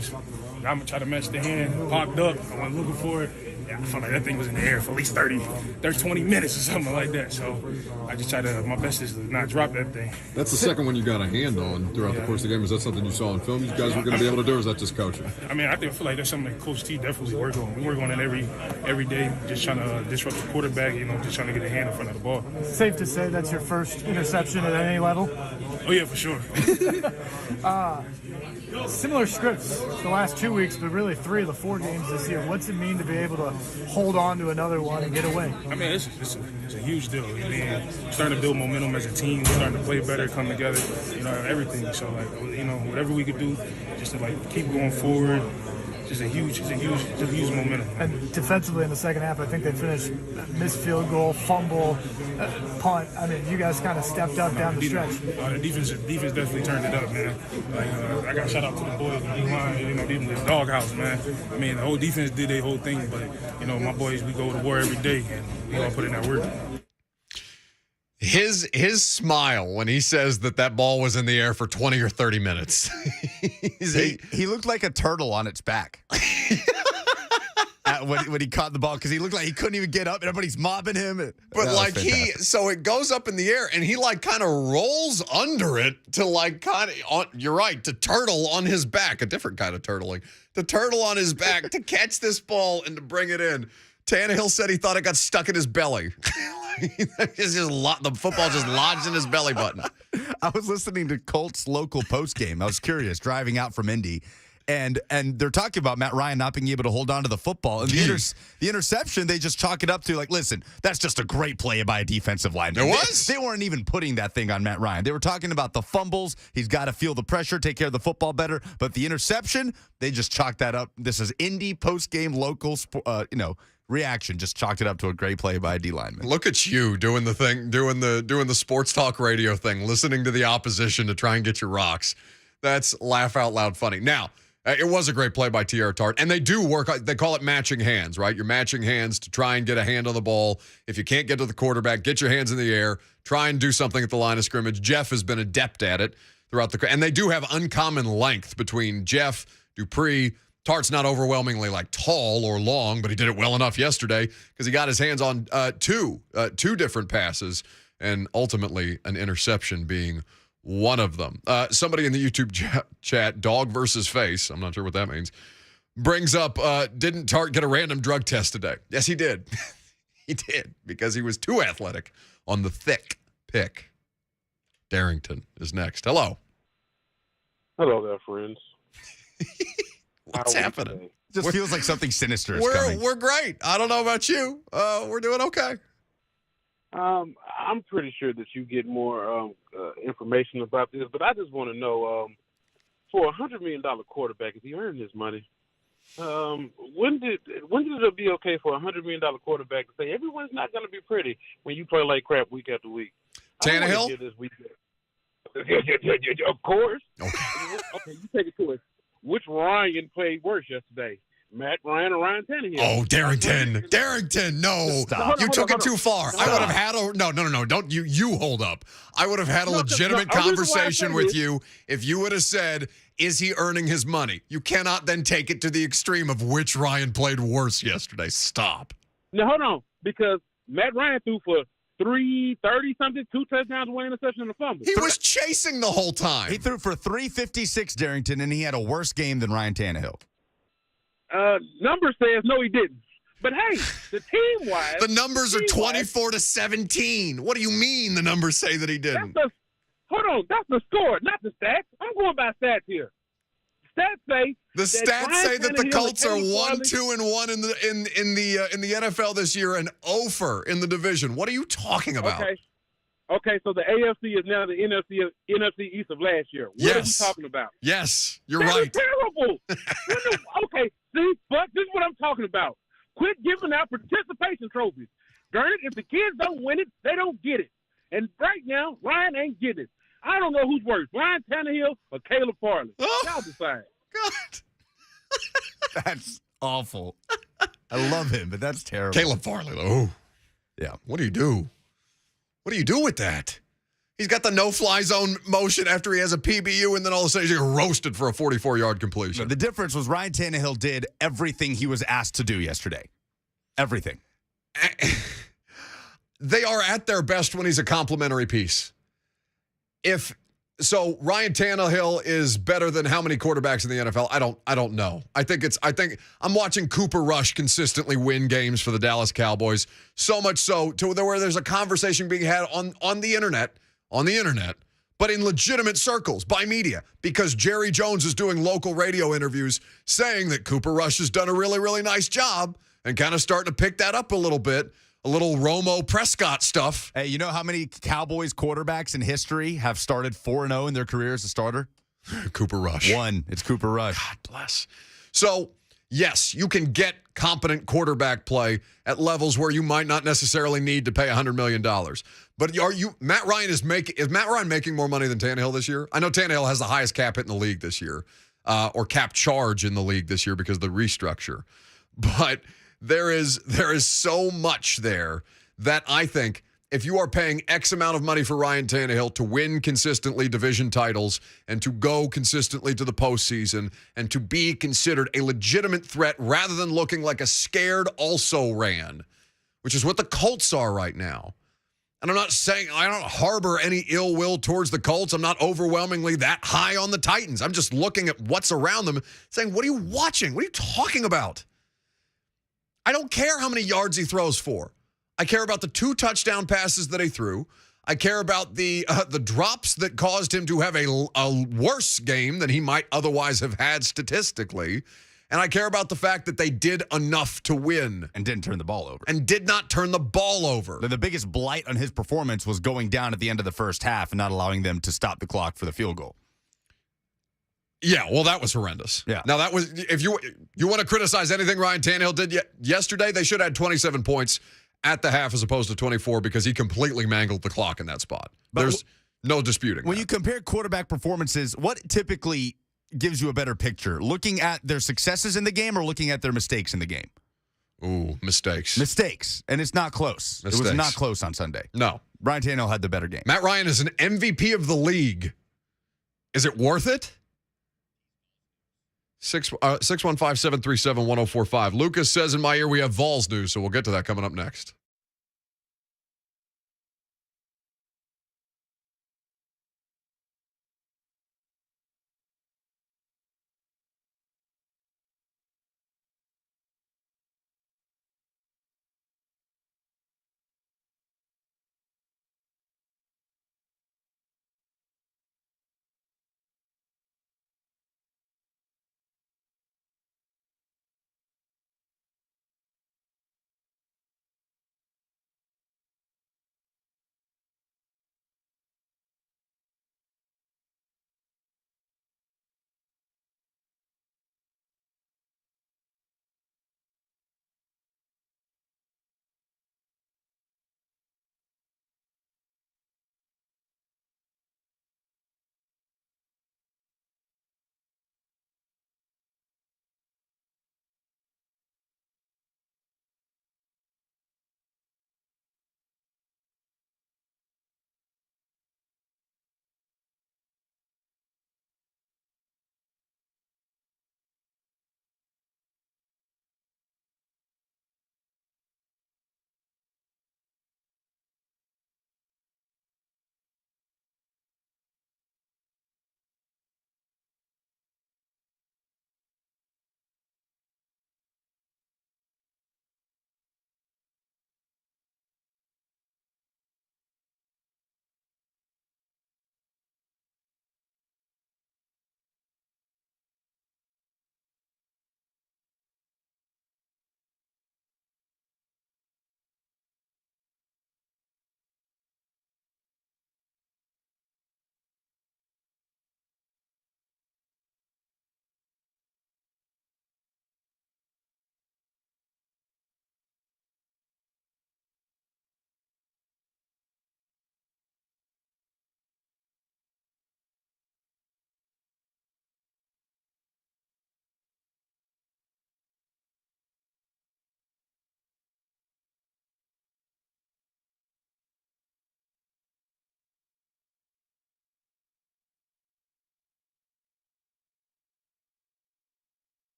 going to try to match the hand. Popped up. I went looking for it. I felt like that thing was in the air for at least 20 minutes or something like that. So I just tried my best is to not drop that thing.
That's the second one you got a hand on throughout the course of the game. Is that something you saw in film you guys were going to be able to do, or is that just coaching?
I mean, I feel like that's something that Coach T definitely work on. We work on it every day, just trying to disrupt the quarterback, just trying to get a hand in front of the ball.
Safe to say that's your first interception at any level?
Oh, yeah, for sure.
Similar scripts the last 2 weeks, but really 3 of the 4 games this year. What's it mean to be able to hold on to another one and get away?
I mean, it's a huge deal. I mean, starting to build momentum as a team, starting to play better, come together, everything. So, whatever we could do just to, keep going forward. Just a huge momentum.
And defensively in the second half, I think they finished missed field goal, fumble, punt. I mean, you guys kind of stepped up down the stretch.
The defense definitely turned it up, man. I got shout out to the boys in the line, even the doghouse, man. I mean, the whole defense did their whole thing, but my boys, we go to war every day, and we all put in that work.
His smile when he says that ball was in the air for 20 or 30 minutes.
He looked like a turtle on its back when he caught the ball, because he looked like he couldn't even get up. And everybody's mobbing him.
But so it goes up in the air and he kind of rolls under it to you're right, to turtle on his back, a different kind of turtling, to turtle on his back to catch this ball and to bring it in. Tannehill said he thought it got stuck in his belly. The football just lodged in his belly button.
I was listening to Colts local postgame. I was curious, driving out from Indy, and they're talking about Matt Ryan not being able to hold on to the football. And the interception, they just chalk it up to, listen, that's just a great play by a defensive lineman.
It was?
They weren't even putting that thing on Matt Ryan. They were talking about the fumbles. He's got to feel the pressure, take care of the football better. But the interception, they just chalked that up. This is Indy postgame local, reaction, just chalked it up to a great play by a D lineman.
Look at you doing the thing, doing the sports talk radio thing, listening to the opposition to try and get your rocks. That's laugh out loud funny. Now, it was a great play by Tierra Tart, and they do work. They call it matching hands, right? You're matching hands to try and get a hand on the ball. If you can't get to the quarterback, get your hands in the air, try and do something at the line of scrimmage. Jeff has been adept at it throughout and they do have uncommon length between Jeff, Dupree. Tart's not overwhelmingly tall or long, but he did it well enough yesterday because he got his hands on two different passes, and ultimately an interception being one of them. Somebody in the YouTube chat, dog versus face, I'm not sure what that means, brings up, didn't Tart get a random drug test today? Yes, he did. He did, because he was too athletic on the thick pick. Darrington is next. Hello.
Hello there, friends.
What's happening?
Just feels like something sinister is coming.
We're great. I don't know about you. We're doing okay.
I'm pretty sure that you get more information about this, but I just want to know, for a $100 million quarterback, if he earned his money, when did it be okay for a $100 million quarterback to say everyone's not going to be pretty when you play like crap week after week?
Tannehill?
Of course.
Okay,
you take it to us. Which Ryan played worse yesterday? Matt Ryan or Ryan Tannehill?
Oh, Darrington, no.
Stop.
You took it too far. I would have had no, don't you hold up. I would have had a legitimate conversation with you if you would have said, is he earning his money? You cannot then take it to the extreme of which Ryan played worse yesterday. Stop.
No, hold on, because Matt Ryan threw for 330-something, 2 touchdowns, 1 interception, and a fumble.
He was chasing the whole time.
He threw for 356, Darrington, and he had a worse game than Ryan Tannehill.
Number says no, he didn't. But hey, the team-wise,
the numbers are 24-17. What do you mean the numbers say that he didn't?
Hold on, that's the score, not the stats. I'm going by stats here. Stats say
that the Colts are 1-2-1 in the NFL this year and 0 in the division. What are you talking about?
Okay, so the AFC is now the NFC East of last year. What are you talking about?
Yes, you're
that
right.
Is terrible. Okay, see, but this is what I'm talking about. Quit giving out participation trophies. Darn it, if the kids don't win it, they don't get it. And right now, Ryan ain't getting it. I don't know who's worse, Ryan Tannehill or Caleb Farley. Y'all decide.
God.
That's awful. I love him, but that's terrible.
Caleb Farley, though.
Yeah.
What do you do? What do you do with that? He's got the no-fly zone motion after he has a PBU, and then all of a sudden he's getting roasted for a 44-yard completion.
The difference was Ryan Tannehill did everything he was asked to do yesterday. Everything.
They are at their best when he's a complimentary piece. So Ryan Tannehill is better than how many quarterbacks in the NFL? I don't know. I think I'm watching Cooper Rush consistently win games for the Dallas Cowboys. So much so to where there's a conversation being had on the internet, but in legitimate circles by media, because Jerry Jones is doing local radio interviews saying that Cooper Rush has done a really, really nice job and kind of starting to pick that up a little bit. A little Romo Prescott stuff.
Hey, you know how many Cowboys quarterbacks in history have started 4-0 in their career as a starter?
Cooper Rush.
One. It's Cooper Rush.
God bless. So, yes, you can get competent quarterback play at levels where you might not necessarily need to pay $100 million. But Matt Ryan is Matt Ryan making more money than Tannehill this year? I know Tannehill has the highest cap hit in the league this year, or cap charge in the league this year because of the restructure. But there is so much there that I think if you are paying X amount of money for Ryan Tannehill to win consistently division titles and to go consistently to the postseason and to be considered a legitimate threat rather than looking like a scared also-ran, which is what the Colts are right now. And I'm not saying I don't harbor any ill will towards the Colts. I'm not overwhelmingly that high on the Titans. I'm just looking at what's around them saying, what are you watching? What are you talking about? I don't care how many yards he throws for. I care about the 2 touchdown passes that he threw. I care about the drops that caused him to have a worse game than he might otherwise have had statistically. And I care about the fact that they did enough to win.
And didn't turn the ball over.
And did not turn the ball over.
The biggest blight on his performance was going down at the end of the first half and not allowing them to stop the clock for the field goal.
Yeah, well, that was horrendous.
Yeah.
Now, that was, if you want to criticize anything Ryan Tannehill did yesterday, they should have had 27 points at the half as opposed to 24 because he completely mangled the clock in that spot.
But
there's no disputing
when
that.
you compare quarterback performances, what typically gives you a better picture? Looking at their successes in the game or looking at their mistakes in the game?
Ooh, mistakes.
Mistakes. And it's not close.
Mistakes.
It was not close on Sunday.
No.
Ryan Tannehill had the better game.
Matt Ryan is an MVP of the league. Is it worth it? 615-737-1045. Lucas says in my ear we have Vols news, so we'll get to that coming up next.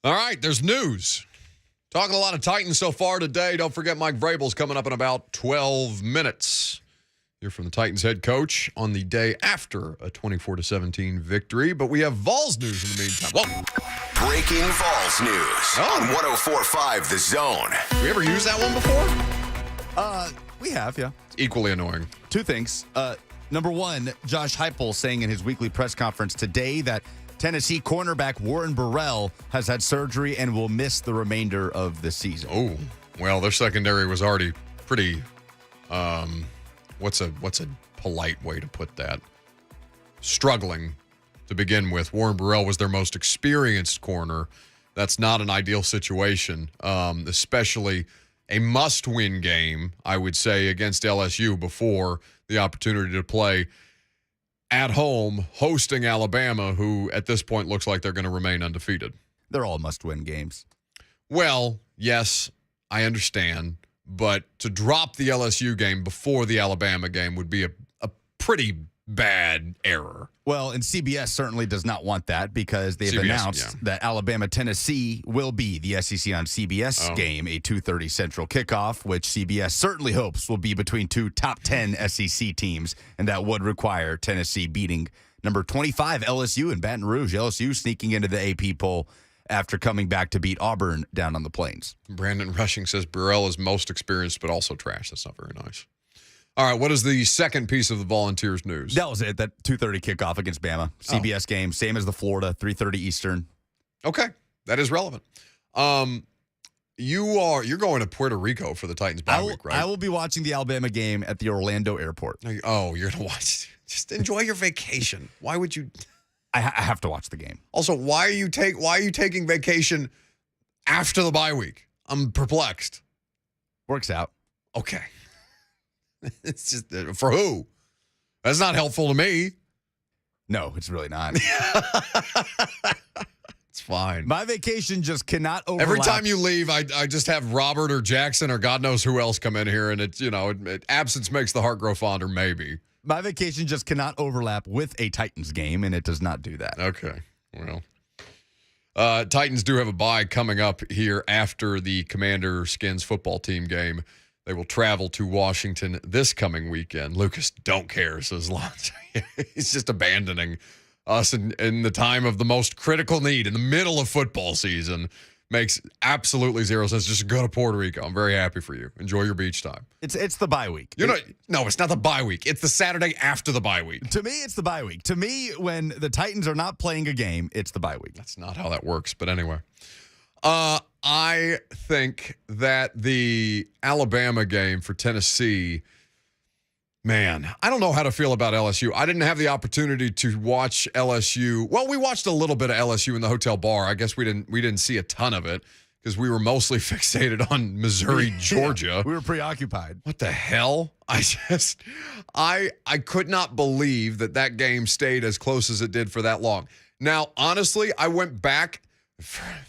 All right, there's news. Talking a lot of Titans so far today. Don't forget Mike Vrabel's coming up in about 12 minutes. You're from the Titans head coach on the day after a 24-17 victory. But we have Vols news in the meantime. Whoa.
Breaking Vols news on 104.5 The Zone.
Have we ever used that one before?
We have, yeah.
It's equally annoying.
Two things. Number one, Josh Heupel saying in his weekly press conference today that Tennessee cornerback Warren Burrell has had surgery and will miss the remainder of the season.
Oh, well, their secondary was already pretty, what's a polite way to put that? Struggling to begin with. Warren Burrell was their most experienced corner. That's not an ideal situation, especially a must-win game, I would say, against LSU before the opportunity to play at home, hosting Alabama, who at this point looks like they're going to remain undefeated.
They're all must-win games.
Well, yes, I understand, but to drop the LSU game before the Alabama game would be a pretty bad error.
Well, and CBS certainly does not want that because they've announced that Alabama-Tennessee will be the SEC on CBS game, a 2:30 Central kickoff, which CBS certainly hopes will be between two top 10 SEC teams, and that would require Tennessee beating number 25 LSU in Baton Rouge. LSU sneaking into the AP poll after coming back to beat Auburn down on the Plains.
Brandon Rushing says Burrell is most experienced but also trash. That's not very nice. All right, what is the second piece of the Volunteers news?
That was it, that 2:30 kickoff against Bama. CBS game, same as the Florida, 3:30 Eastern.
Okay, that is relevant. You're going to Puerto Rico for the Titans bye week, right?
I will be watching the Alabama game at the Orlando airport.
Oh, you're going to watch. Just enjoy your vacation. Why would you?
I have to watch the game.
Also, why are you taking vacation after the bye week? I'm perplexed.
Works out.
Okay. It's just for who? That's not helpful to me.
No, it's really not.
It's fine.
My vacation just cannot overlap.
Every time you leave, I just have Robert or Jackson or God knows who else come in here, and it's absence makes the heart grow fonder. Maybe
my vacation just cannot overlap with a Titans game, and it does not do that.
Okay, well, Titans do have a bye coming up here after the Commander-Skins football team game. They will travel to Washington this coming weekend. Lucas don't care, says Lance. He's just abandoning us in the time of the most critical need in the middle of football season. Makes absolutely zero sense. Just go to Puerto Rico. I'm very happy for you. Enjoy your beach time.
It's the bye week.
No, it's not the bye week. It's the Saturday after the bye week.
To me, it's the bye week. To me, when the Titans are not playing a game, it's the bye week.
That's not how that works. But anyway. I think that the Alabama game for Tennessee, man, I don't know how to feel about LSU. I didn't have the opportunity to watch LSU. Well, we watched a little bit of LSU in the hotel bar. I guess we didn't see a ton of it because we were mostly fixated on Missouri, Georgia.
Yeah, we were preoccupied.
What the hell? I could not believe that game stayed as close as it did for that long. Now, honestly, I went back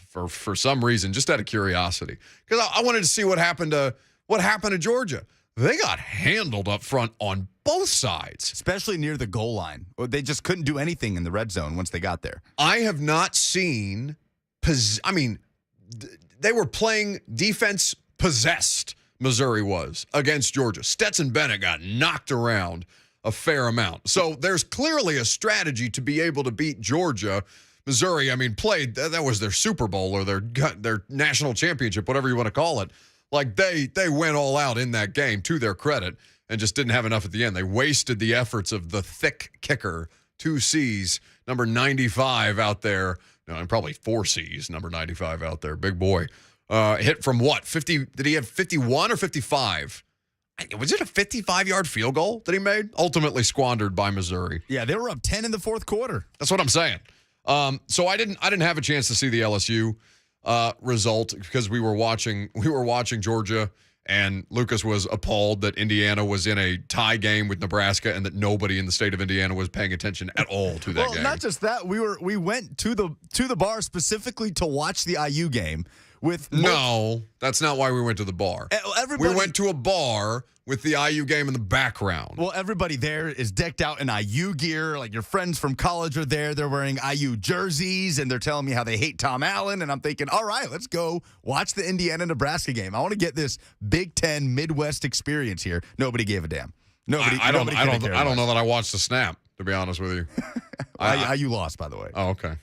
for some reason, just out of curiosity, because I wanted to see what happened to Georgia. They got handled up front on both sides,
especially near the goal line. They just couldn't do anything in the red zone once they got there.
I have not seen. They were playing defense possessed. Missouri was against Georgia. Stetson Bennett got knocked around a fair amount. So there's clearly a strategy to be able to beat Georgia. Missouri, played, that was their Super Bowl or their national championship, whatever you want to call it. Like, they went all out in that game, to their credit, and just didn't have enough at the end. They wasted the efforts of the thick kicker, 2 C's, number 95 out there, and probably 4 C's, number 95 out there, big boy. Hit from what, 50, did he have 51 or 55? Was it a 55-yard field goal that he made? Ultimately squandered by Missouri.
Yeah, they were up 10 in the fourth quarter.
That's what I'm saying. So I didn't have a chance to see the LSU result because we were watching Georgia, and Lucas was appalled that Indiana was in a tie game with Nebraska and that nobody in the state of Indiana was paying attention at all to that game.
Not just that, we went to the bar specifically to watch the IU game, with
No, that's not why we went to the bar. We went to a bar with the IU game in the background.
Well, everybody there is decked out in IU gear. Like your friends from college are there. They're wearing IU jerseys, and they're telling me how they hate Tom Allen. And I'm thinking, all right, let's go watch the Indiana-Nebraska game. I want to get this Big Ten Midwest experience here. Nobody gave a damn.
I don't know that I watched the snap, to be honest with you.
IU lost, by the way.
Oh, okay.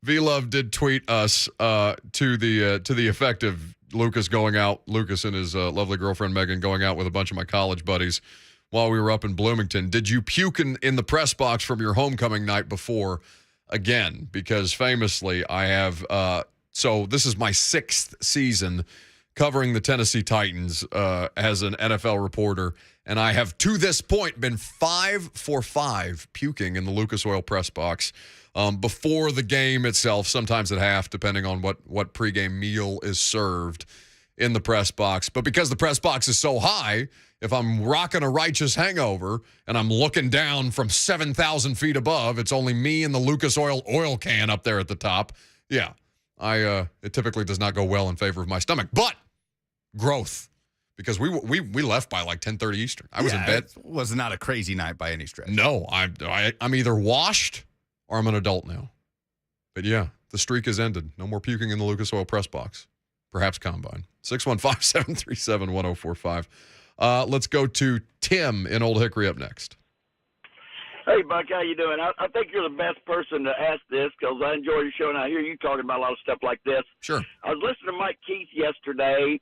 V-Love did tweet us to the effect of Lucas and his lovely girlfriend Megan going out with a bunch of my college buddies while we were up in Bloomington. Did you puke in the press box from your homecoming night before? Again, because famously I have so this is my 6th season covering the Tennessee Titans as an NFL reporter, and I have to this point been 5 for 5 puking in the Lucas Oil press box before the game itself, sometimes at half, depending on what pregame meal is served in the press box. But because the press box is so high, if I'm rocking a righteous hangover and I'm looking down from 7,000 feet above, it's only me and the Lucas Oil can up there at the top. Yeah, it typically does not go well in favor of my stomach. But growth, because we left by like 10:30 Eastern. I was in bed.
It was not a crazy night by any stretch.
No, I'm either washed or I'm an adult now. But yeah, the streak has ended. No more puking in the Lucas Oil press box. Perhaps combine. 615-737-1045. Let's go to Tim in Old Hickory up next.
Hey, Buck, how you doing? I think you're the best person to ask this because I enjoy your show, and I hear you talking about a lot of stuff like this.
Sure.
I was listening to Mike Keith yesterday,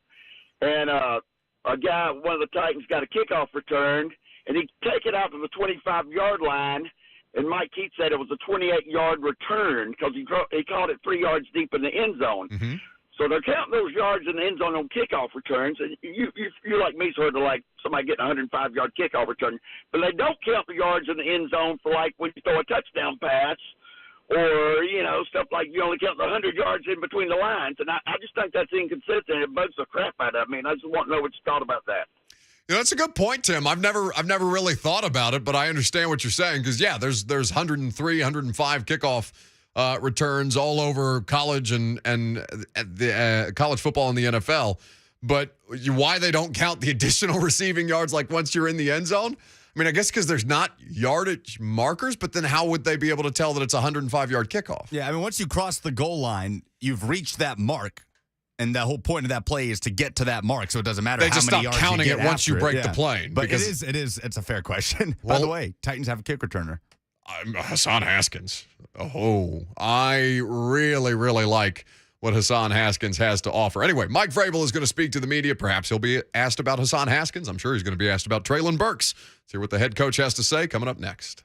and a guy, one of the Titans, got a kickoff return, and he take it out to the 25-yard line, and Mike Keith said it was a 28-yard return because he caught it 3 yards deep in the end zone.
Mm-hmm.
So they're counting those yards in the end zone on kickoff returns, and you're like me, sort of like somebody getting a 105-yard kickoff return. But they don't count the yards in the end zone for like when you throw a touchdown pass or, stuff like you only count the 100 yards in between the lines. And I just think that's inconsistent. It bugs the crap out of me, and I just want to know what you thought about that.
That's a good point, Tim. I've never really thought about it, but I understand what you're saying because, yeah, there's 103, 105 kickoff returns all over college and the college football and the NFL. But why they don't count the additional receiving yards like once you're in the end zone? I mean, I guess because there's not yardage markers, but then how would they be able to tell that it's a 105-yard kickoff?
Yeah, I mean, once you cross the goal line, you've reached that mark. And the whole point of that play is to get to that mark, so it doesn't matter
they
how
just
many
stop
yards
counting
you get
it once you
after
break the plane.
But it's a fair question. By the way, Titans have a kick returner.
Hassan Haskins. Oh, I really, really like what Hassan Haskins has to offer. Anyway, Mike Vrabel is going to speak to the media. Perhaps he'll be asked about Hassan Haskins. I'm sure he's going to be asked about Traylon Burks. Let's hear what the head coach has to say coming up next.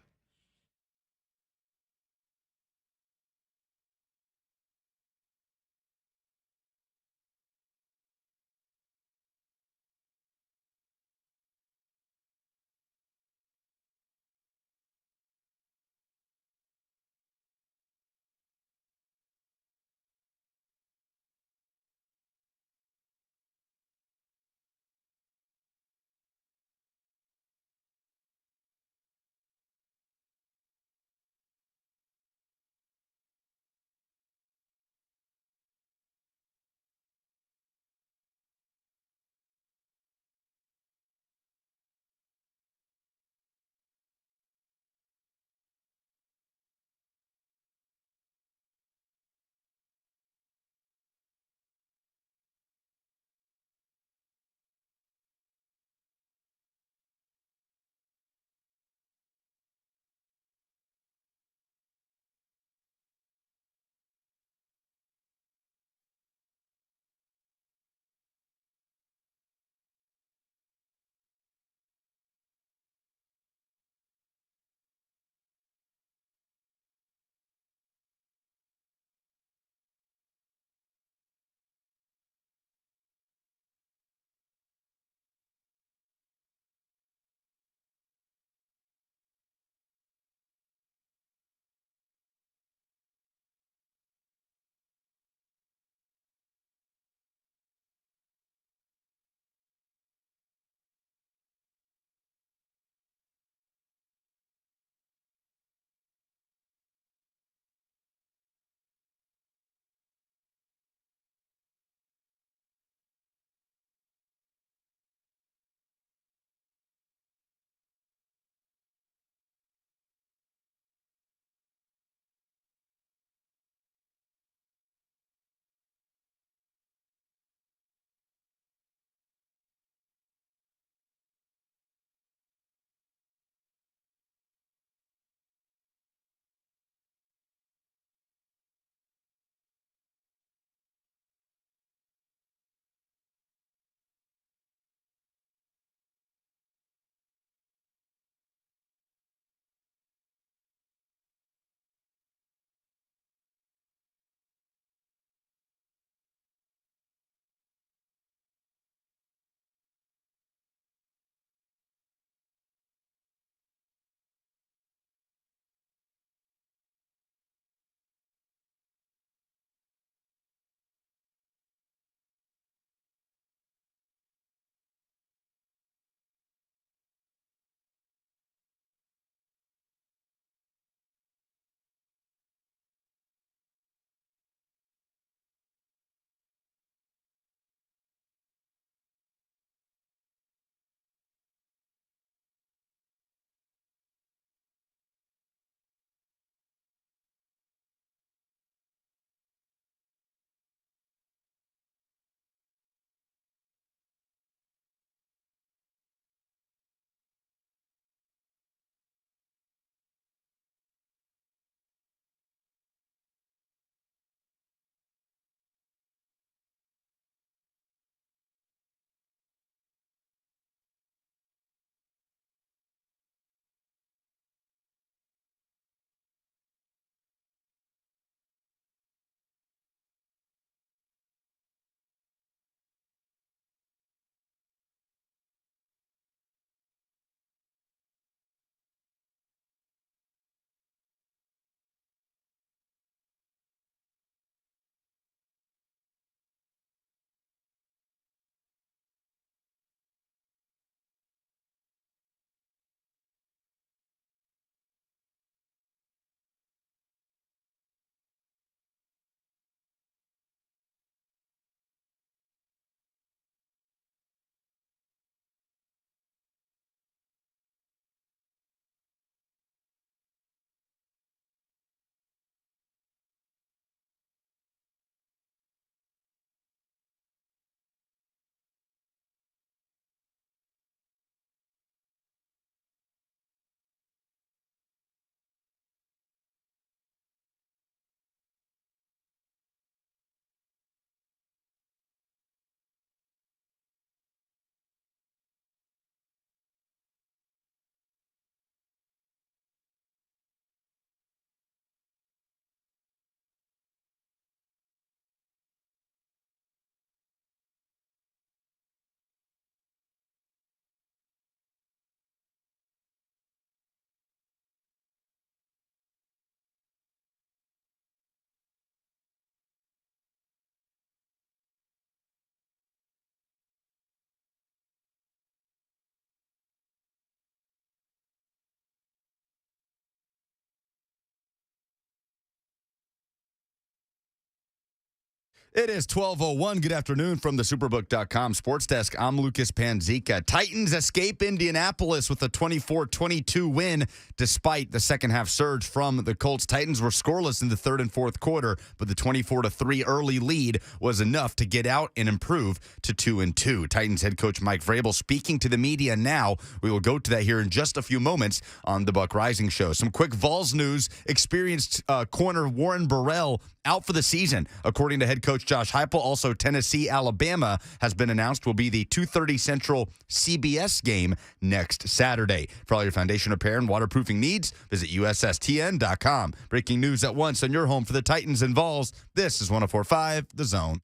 It is 12:01. Good afternoon from the Superbook.com Sports Desk. I'm Lucas Panzica. Titans escape Indianapolis with a 24-22 win despite the second-half surge from the Colts. Titans were scoreless in the third and fourth quarter, but the 24-3 early lead was enough to get out and improve to 2-2. Titans head coach Mike Vrabel speaking to the media now. We will go to that here in just a few moments on the Buck Rising Show. Some quick Vols news. Experienced corner Warren Burrell out for the season, according to head coach Josh Heupel. Also, Tennessee, Alabama has been announced will be the 2:30 Central CBS game next Saturday. For all your foundation repair and waterproofing needs, visit USSTN.com. Breaking news at once on your home for the Titans and Vols. This is 104.5 The Zone.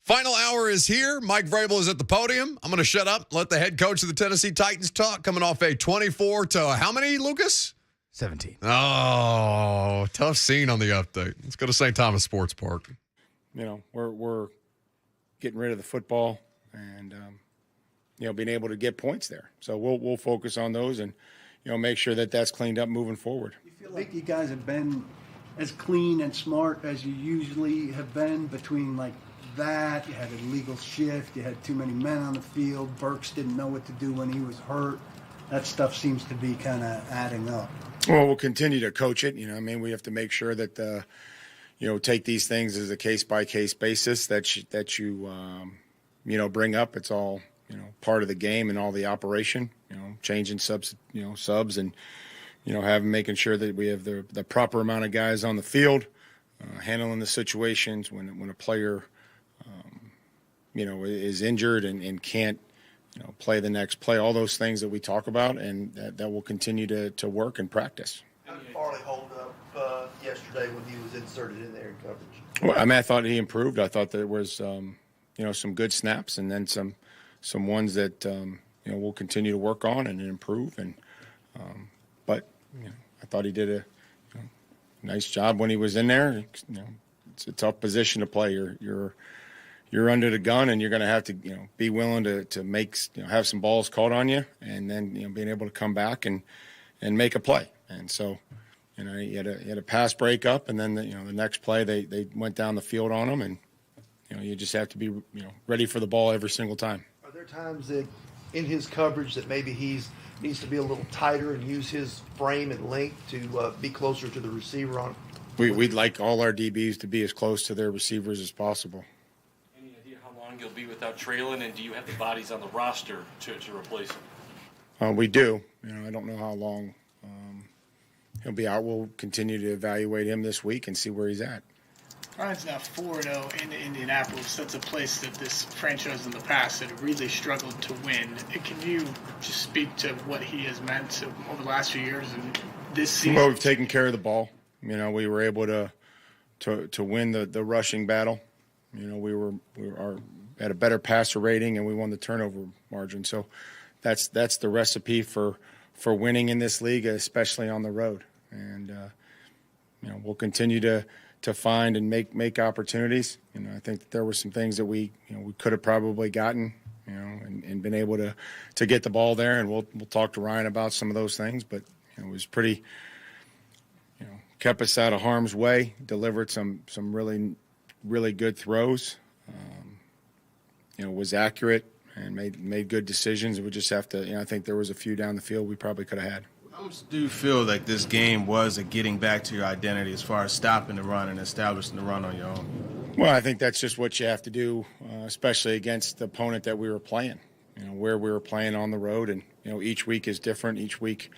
Final hour is here. Mike Vrabel is at the podium. I'm going to shut up, let the head coach of the Tennessee Titans talk, coming off a 24 to how many, Lucas?
17.
Oh, tough scene on the update. Let's go to St. Thomas Sports Park.
We're getting rid of the football and being able to get points there. So we'll focus on those and make sure that that's cleaned up moving forward.
I think you guys have been as clean and smart as you usually have been between that. You had an illegal shift. You had too many men on the field. Burks didn't know what to do when he was hurt. That stuff seems to be kind of adding up.
Well, we'll continue to coach it. We have to make sure that, take these things as a case-by-case basis that you bring up. It's all, part of the game and all the operation, changing subs and, making sure that we have the proper amount of guys on the field, handling the situations when a player, is injured and can't, play the next play, all those things that we talk about, and that will continue to work and practice.
How did Farley hold up yesterday when he was inserted in there in coverage?
Well, I thought he improved. I thought there was, some good snaps and then some ones that, we'll continue to work on and improve. And but I thought he did a nice job when he was in there. It's a tough position to play. You're under the gun, and you're going to have to be willing to make have some balls caught on you, and then being able to come back and make a play. And so you had a pass break up, and then the next play they went down the field on him, and you just have to be ready for the ball every single time.
Are there times that in his coverage that maybe he's needs to be a little tighter and use his frame and length to be closer to the receiver on?
We'd like all our DBs to be as close to their receivers as possible.
Any idea how long you'll be without Traylon, and do you have the bodies on the roster to replace him?
We do. I don't know how long he'll be out. We'll continue to evaluate him this week and see where he's at.
Ryan's now 4-0 in Indianapolis. That's a place that this franchise in the past had really struggled to win. Can you just speak to what he has meant over the last few years and this season?
Well, we've taken care of the ball. We were able to win the rushing battle. We were at a better passer rating, and we won the turnover margin. So that's the recipe for winning in this league, especially on the road. And we'll continue to find and make opportunities. I think that there were some things that we could have probably gotten, and been able to get the ball there. And we'll talk to Ryan about some of those things. But it was pretty, kept us out of harm's way, delivered some really, really good throws. Was accurate and made good decisions. We just have to, I think there was a few down the field we probably could have had.
How much do you feel like this game was a getting back to your identity as far as stopping the run and establishing the run on your own?
Well, I think that's just what you have to do, especially against the opponent that we were playing, where we were playing on the road. And, each week is different. Each week,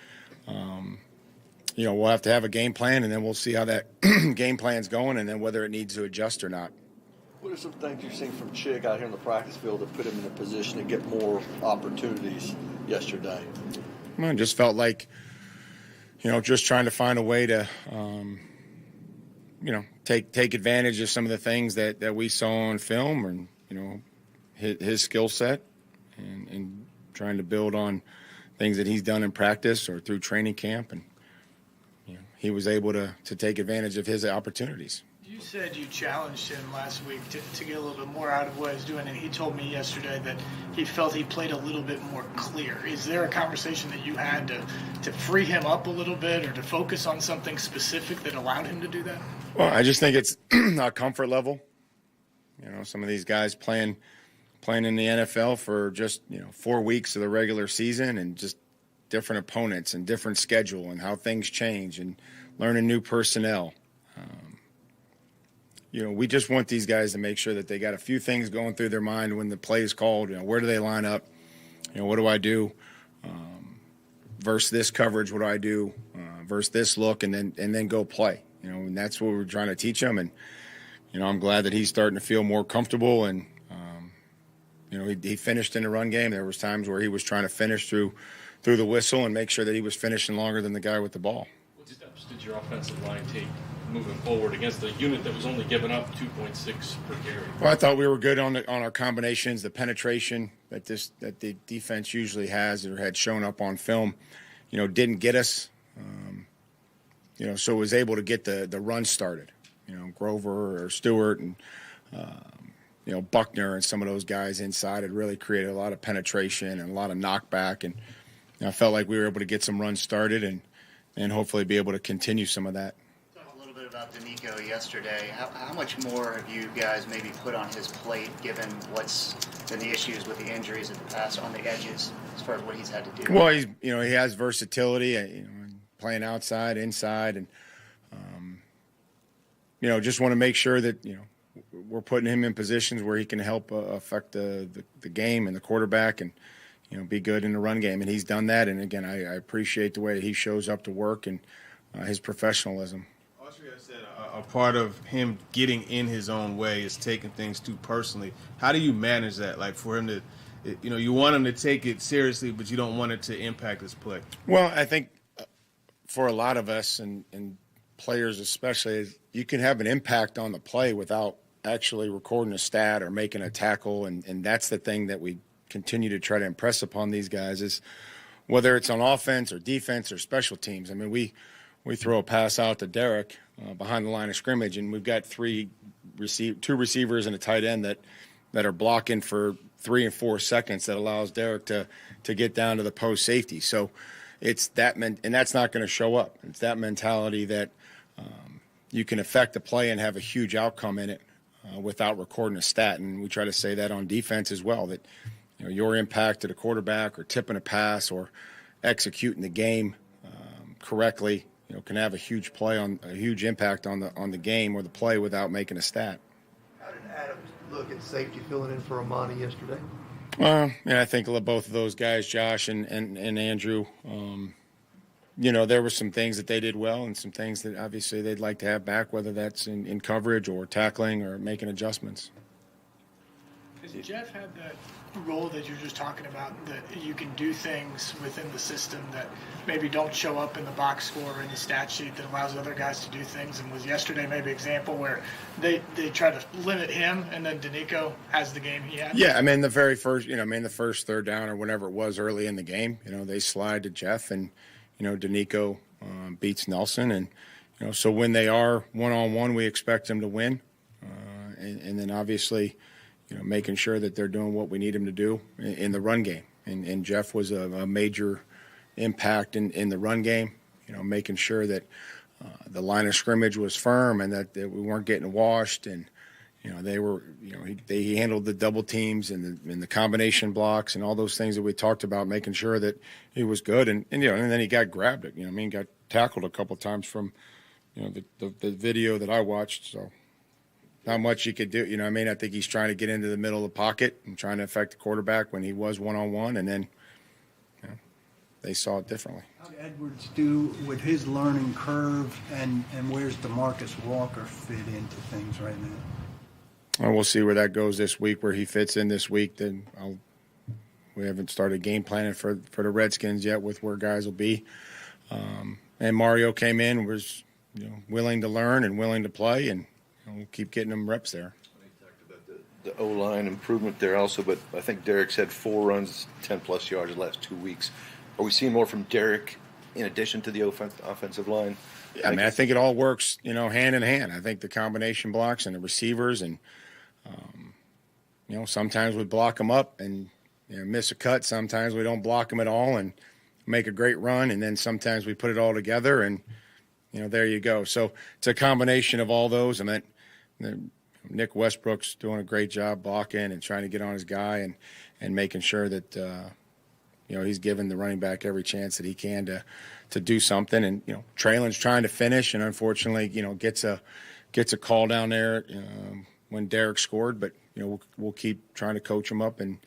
we'll have to have a game plan, and then we'll see how that game plan's going and then whether it needs to adjust or not.
What are some things you've seen from Chig out here on the practice field that put him in a position to get more opportunities yesterday?
Well, it just felt like, just trying to find a way to, take advantage of some of the things that we saw on film, and his skill set and trying to build on things that he's done in practice or through training camp. And he was able to take advantage of his opportunities.
You said you challenged him last week to get a little bit more out of what he's doing, and he told me yesterday that he felt he played a little bit more clear. Is there a conversation that you had to free him up a little bit or to focus on something specific that allowed him to do that?
Well, I just think it's a comfort level. Some of these guys playing in the NFL for just 4 weeks of the regular season and just different opponents and different schedule and how things change and learning new personnel. We just want these guys to make sure that they got a few things going through their mind when the play is called. Where do they line up? What do I do? Versus this coverage, what do I do? Versus this look, and then go play. And that's what we're trying to teach them. And I'm glad that he's starting to feel more comfortable. And he finished in the run game. There was times where he was trying to finish through the whistle and make sure that he was finishing longer than the guy with the ball.
What steps did your offensive line take moving forward against a unit that was only giving up 2.6 per carry?
Well, I thought we were good on our combinations, the penetration that the defense usually has or had shown up on film. Didn't get us. So was able to get the run started. Grover or Stewart and Buckner and some of those guys inside had really created a lot of penetration and a lot of knockback, and I felt like we were able to get some runs started and hopefully be able to continue some of that.
About Danico yesterday, how much more have you guys maybe put on his plate given what's been the issues with the injuries in the past on the edges as far as what he's had to do?
Well, he has versatility, playing outside, inside, and just want to make sure that we're putting him in positions where he can help affect the game and the quarterback and be good in the run game, and he's done that. And again, I appreciate the way that he shows up to work and his professionalism.
A part of him getting in his own way is taking things too personally. How do you manage that? Like for him to, you want him to take it seriously, but you don't want it to impact his play.
Well, I think for a lot of us and players especially, you can have an impact on the play without actually recording a stat or making a tackle. And that's the thing that we continue to try to impress upon these guys is whether it's on offense or defense or special teams. I mean, we throw a pass out to Derek behind the line of scrimmage, and we've got two receivers and a tight end that are blocking for 3 and 4 seconds that allows Derek to get down to the post safety. So it's that and that's not going to show up. It's that mentality that you can affect the play and have a huge outcome in it without recording a stat. And we try to say that on defense as well, that your impact to the quarterback or tipping a pass or executing the game correctly can have a huge impact on the game or the play without making a stat.
How did Adams look at safety filling in for Amani yesterday?
I think both of those guys, Josh and Andrew, there were some things that they did well and some things that obviously they'd like to have back, whether that's in coverage or tackling or making adjustments.
Has Jeff had that role that you're just talking about, that you can do things within the system that maybe don't show up in the box score or in the stat sheet that allows other guys to do things? And was yesterday maybe an example where they try to limit him and then Danico has the game he had?
Yeah, I mean, the very first, the first third down or whenever it was early in the game, they slide to Jeff and, Danico beats Nelson. And, so when they are one-on-one, we expect them to win. And then obviously, making sure that they're doing what we need them to do in the run game. And Jeff was a major impact in the run game, making sure that the line of scrimmage was firm and that we weren't getting washed. And, he handled the double teams and the combination blocks and all those things that we talked about, making sure that he was good. And then he got grabbed it, got tackled a couple of times from, the video that I watched. So not much he could do. I think he's trying to get into the middle of the pocket and trying to affect the quarterback when he was one-on-one, and then they saw it differently.
How did Edwards do with his learning curve, and where's DeMarcus Walker fit into things right now?
Well, we'll see where that goes this week, where he fits in this week. Then we haven't started game planning for the Redskins yet with where guys will be. And Mario came in, was willing to learn and willing to play, and we'll keep getting them reps there.
the O-line improvement there also, but I think Derek's had 4 runs, 10-plus yards the last 2 weeks. Are we seeing more from Derek in addition to the offensive line?
Yeah, I mean, I think it all works, hand in hand. I think the combination blocks and the receivers and, sometimes we block them up and miss a cut. Sometimes we don't block them at all and make a great run. And then sometimes we put it all together and, there you go. So it's a combination of all those. I mean, Nick Westbrook's doing a great job blocking and trying to get on his guy and making sure that, he's giving the running back every chance that he can to do something. And, Traylon's trying to finish and unfortunately, gets a call down there when Derek scored. But, we'll keep trying to coach him up and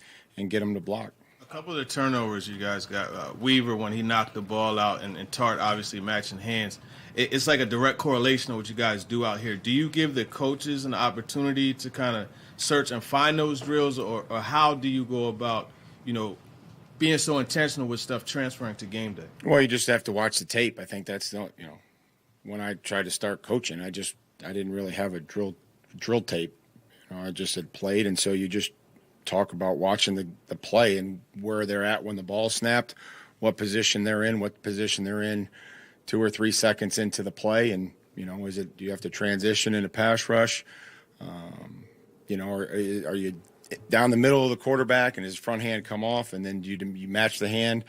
get him to block.
A couple of the turnovers you guys got, Weaver when he knocked the ball out and Tart obviously matching hands. It's like a direct correlation of what you guys do out here. Do you give the coaches an opportunity to kind of search and find those drills, or how do you go about, being so intentional with stuff transferring to game day?
Well, you just have to watch the tape. I think that's when I tried to start coaching, I didn't really have a drill tape. I just had played, and so you just talk about watching the play and where they're at when the ball snapped, what position they're in, 2 or 3 seconds into the play, and do you have to transition in a pass rush? Or are you down the middle of the quarterback and his front hand come off, and then you match the hand?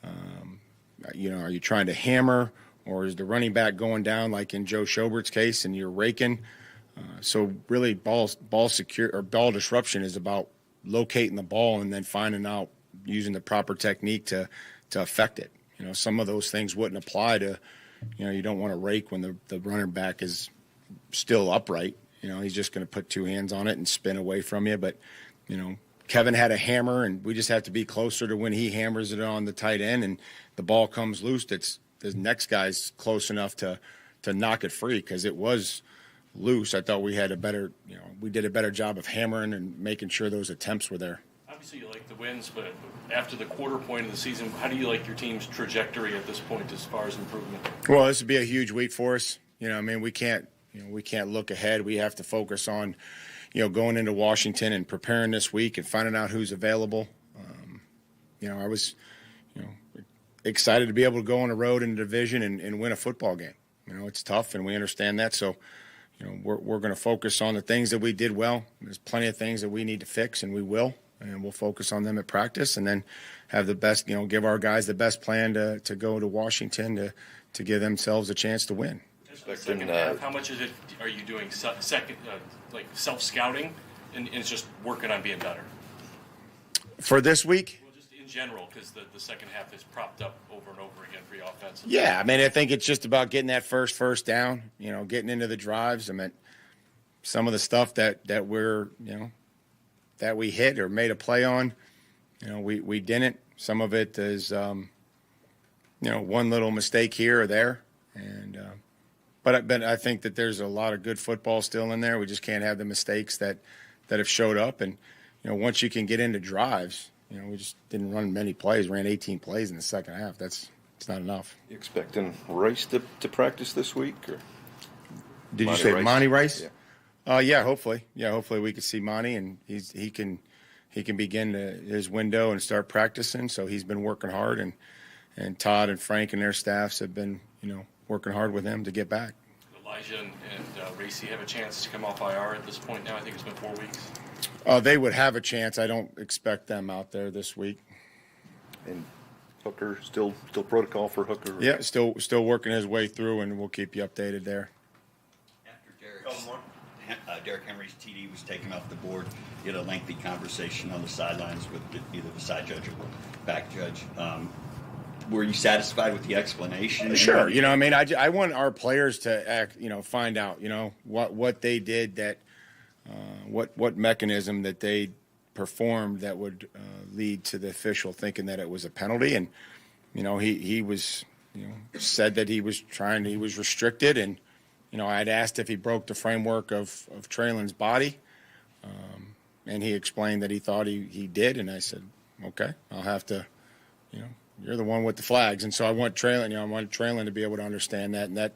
Are you trying to hammer, or is the running back going down like in Joe Schobert's case and you're raking? So really, ball disruption is about locating the ball and then finding out using the proper technique to affect it. Some of those things wouldn't apply to, you don't want to rake when the running back is still upright. He's just going to put 2 hands on it and spin away from you. But, Kevin had a hammer, and we just have to be closer to when he hammers it on the tight end and the ball comes loose. The next guy's close enough to knock it free because it was loose. I thought we had we did a better job of hammering and making sure those attempts were there.
Obviously, you like the wins, but after the quarter point of the season, how do you like your team's trajectory at this point as far as improvement?
Well, this would be a huge week for us. We can't look ahead. We have to focus on, going into Washington and preparing this week and finding out who's available. I was, excited to be able to go on the road in the division and win a football game. It's tough, and we understand that. So, we're going to focus on the things that we did well. There's plenty of things that we need to fix, and we will. And we'll focus on them at practice and then have the best, give our guys the best plan to go to Washington to give themselves a chance to win.
Second half, how much are you doing like self-scouting and it's just working on being better?
For this week?
Well, just in general, because the second half is propped up over and over again for your offense.
Yeah, I think it's just about getting that first down, getting into the drives. Some of the stuff that we're, that we hit or made a play on, we didn't. Some of it is, one little mistake here or there. And but I think that there's a lot of good football still in there. We just can't have the mistakes that have showed up. And, once you can get into drives, we just didn't run many plays, ran 18 plays in the second half. It's not enough.
You expecting Rice to practice this week? Or
Did you say Monty Rice?
Yeah.
Yeah, hopefully. Yeah, hopefully we can see Monty, and he can begin his window and start practicing. So he's been working hard, and Todd and Frank and their staffs have been, working hard with him to get back.
Elijah and Racy have a chance to come off IR at this point now. I think it's been 4 weeks.
They would have a chance. I don't expect them out there this week.
And Hooker, still protocol for Hooker?
Yeah, still working his way through, and we'll keep you updated there.
Derrick Henry's TD was taken off the board. You had a lengthy conversation on the sidelines with either the side judge or the back judge. Were you satisfied with the explanation?
Sure. I want our players to act, find out, what they did that, what mechanism that they performed that would lead to the official thinking that it was a penalty. And, he was, said that he was restricted. And, I'd asked if he broke the framework of Traylon's body. And he explained that he thought he did. And I said, okay, I'll have to, you're the one with the flags. And so I want Traylon, to be able to understand that. And that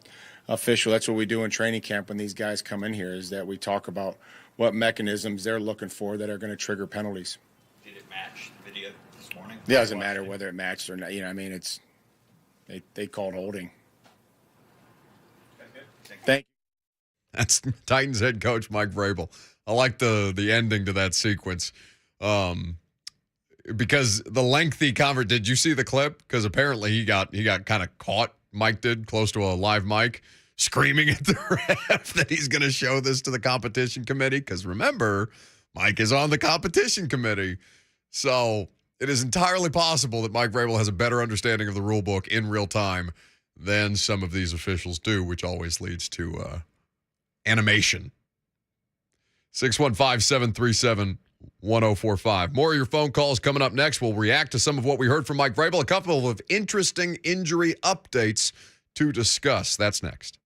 official. That's what we do in training camp when these guys come in here, is that we talk about what mechanisms they're looking for that are going to trigger penalties.
Did it match the video this morning?
It doesn't matter whether it matched or not. I mean, they called holding. Thank you.
That's Titans head coach Mike Vrabel. I like the ending to that sequence. Because the lengthy did you see the clip? Because apparently he got kind of caught, Mike did, close to a live mic, screaming at the ref that he's going to show this to the competition committee. Because remember, Mike is on the competition committee. So it is entirely possible that Mike Vrabel has a better understanding of the rule book in real time than some of these officials do, which always leads to animation. 615-737-1045. More of your phone calls coming up next. We'll react to some of what we heard from Mike Vrabel. A couple of interesting injury updates to discuss. That's next.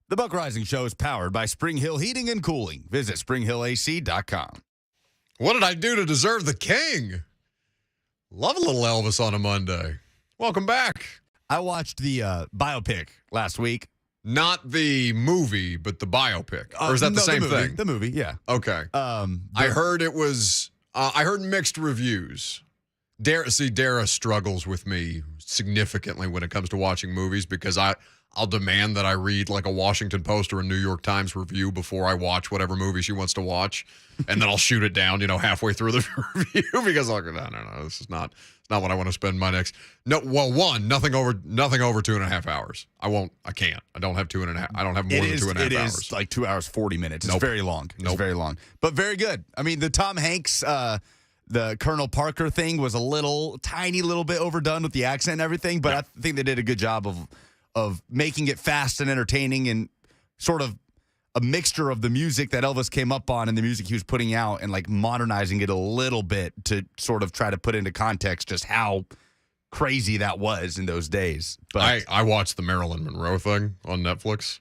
The Buck Rising Show is powered by Spring Hill Heating and Cooling. Visit springhillac.com.
What did I do to deserve the king? Love a little Elvis on a Monday. Welcome back.
I watched the biopic last week.
Not the movie, but the biopic. Or is that the same thing?
The movie, yeah.
Okay. I heard it was, I heard mixed reviews. Dara struggles with me significantly when it comes to watching movies because I'll demand that I read like a Washington Post or a New York Times review before I watch whatever movie she wants to watch. And then I'll shoot it down, halfway through the review because I'll go, no, this is not what I want to spend my next. No, well, nothing over 2.5 hours. I can't. I don't have 2.5. I don't have more than 2.5 hours.
It is like 2 hours, 40 minutes. It's very long. It's very long, but very good. I mean, the Tom Hanks, the Colonel Parker thing was tiny little bit overdone with the accent and everything, but I think they did a good job of making it fast and entertaining and sort of a mixture of the music that Elvis came up on and the music he was putting out and like modernizing it a little bit to sort of try to put into context just how crazy that was in those days. But
I watched the Marilyn Monroe thing on Netflix.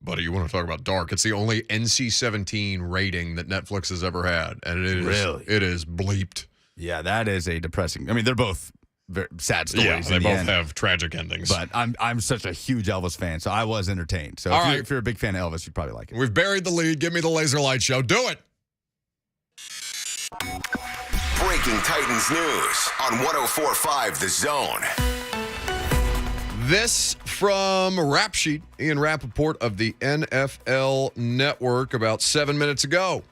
Buddy, you want to talk about dark? It's the only NC-17 rating that Netflix has ever had, and it is bleeped.
Yeah, that is a depressing. I mean, they're both very sad stories.
Yeah, they both have tragic endings.
But I'm such a huge Elvis fan, so I was entertained. So if you're a big fan of Elvis, you'd probably like it.
We've buried the lead. Give me the Laser Light Show. Do it.
Breaking Titans news on 104.5 The Zone.
This from Rap Sheet, Ian Rappaport of the NFL Network about 7 minutes ago.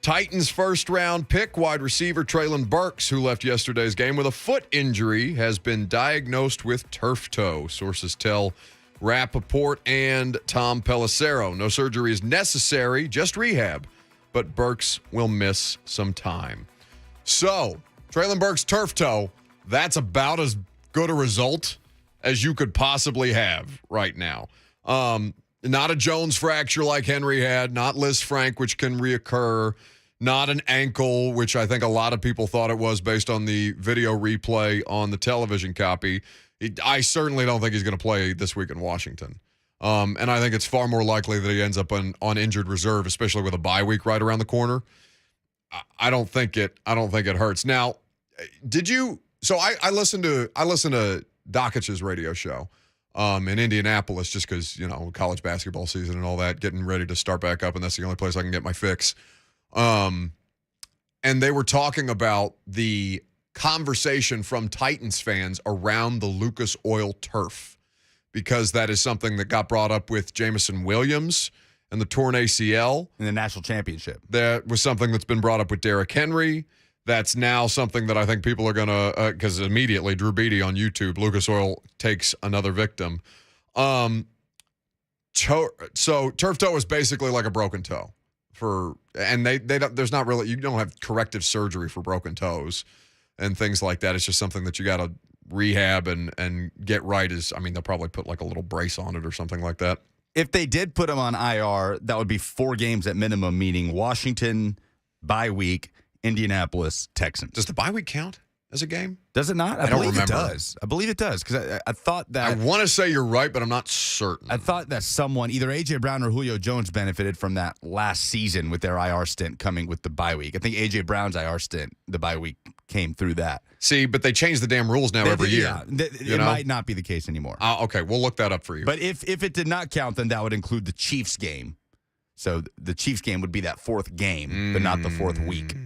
Titans first-round pick wide receiver Treylon Burks, who left yesterday's game with a foot injury, has been diagnosed with turf toe. Sources tell Rappaport and Tom Pelissero. No surgery is necessary, just rehab, but Burks will miss some time. So, Treylon Burks' turf toe, that's about as good a result as you could possibly have right now. Not a Jones fracture like Henry had, not Liz Frank, which can reoccur, not an ankle, which I think a lot of people thought it was based on the video replay on the television copy. I certainly don't think he's going to play this week in Washington. And I think it's far more likely that he ends up on injured reserve, especially with a bye week right around the corner. I don't think it hurts. Now, did you? So I listened to Dockach's radio show in Indianapolis just because, college basketball season and all that, getting ready to start back up, and that's the only place I can get my fix. And they were talking about the conversation from Titans fans around the Lucas Oil turf, because that is something that got brought up with Jamison Williams and the torn ACL.
In the national championship.
That was something that's been brought up with Derrick Henry. That's now something that I think people are going to, because immediately Drew Beatty on YouTube, Lucas Oil takes another victim. So turf toe is basically like a broken toe there's not really, you don't have corrective surgery for broken toes and things like that. It's just something that you got to rehab and get right. They'll probably put like a little brace on it or something like that.
If they did put him on IR, that would be 4 games at minimum, meaning Washington, bye week, Indianapolis, Texans.
Does the bye week count as a game?
Does it not?
I don't remember.
It does. I believe it does, because I thought that.
I want to say you're right, but I'm not certain.
I thought that someone, either A.J. Brown or Julio Jones, benefited from that last season with their IR stint coming with the bye week. I think A.J. Brown's IR stint, the bye week, came through that.
See, but they change the damn rules now every year.
It might not be the case anymore.
Okay, we'll look that up for you.
But if it did not count, then that would include the Chiefs game. So the Chiefs game would be that 4th game, but not the 4th week.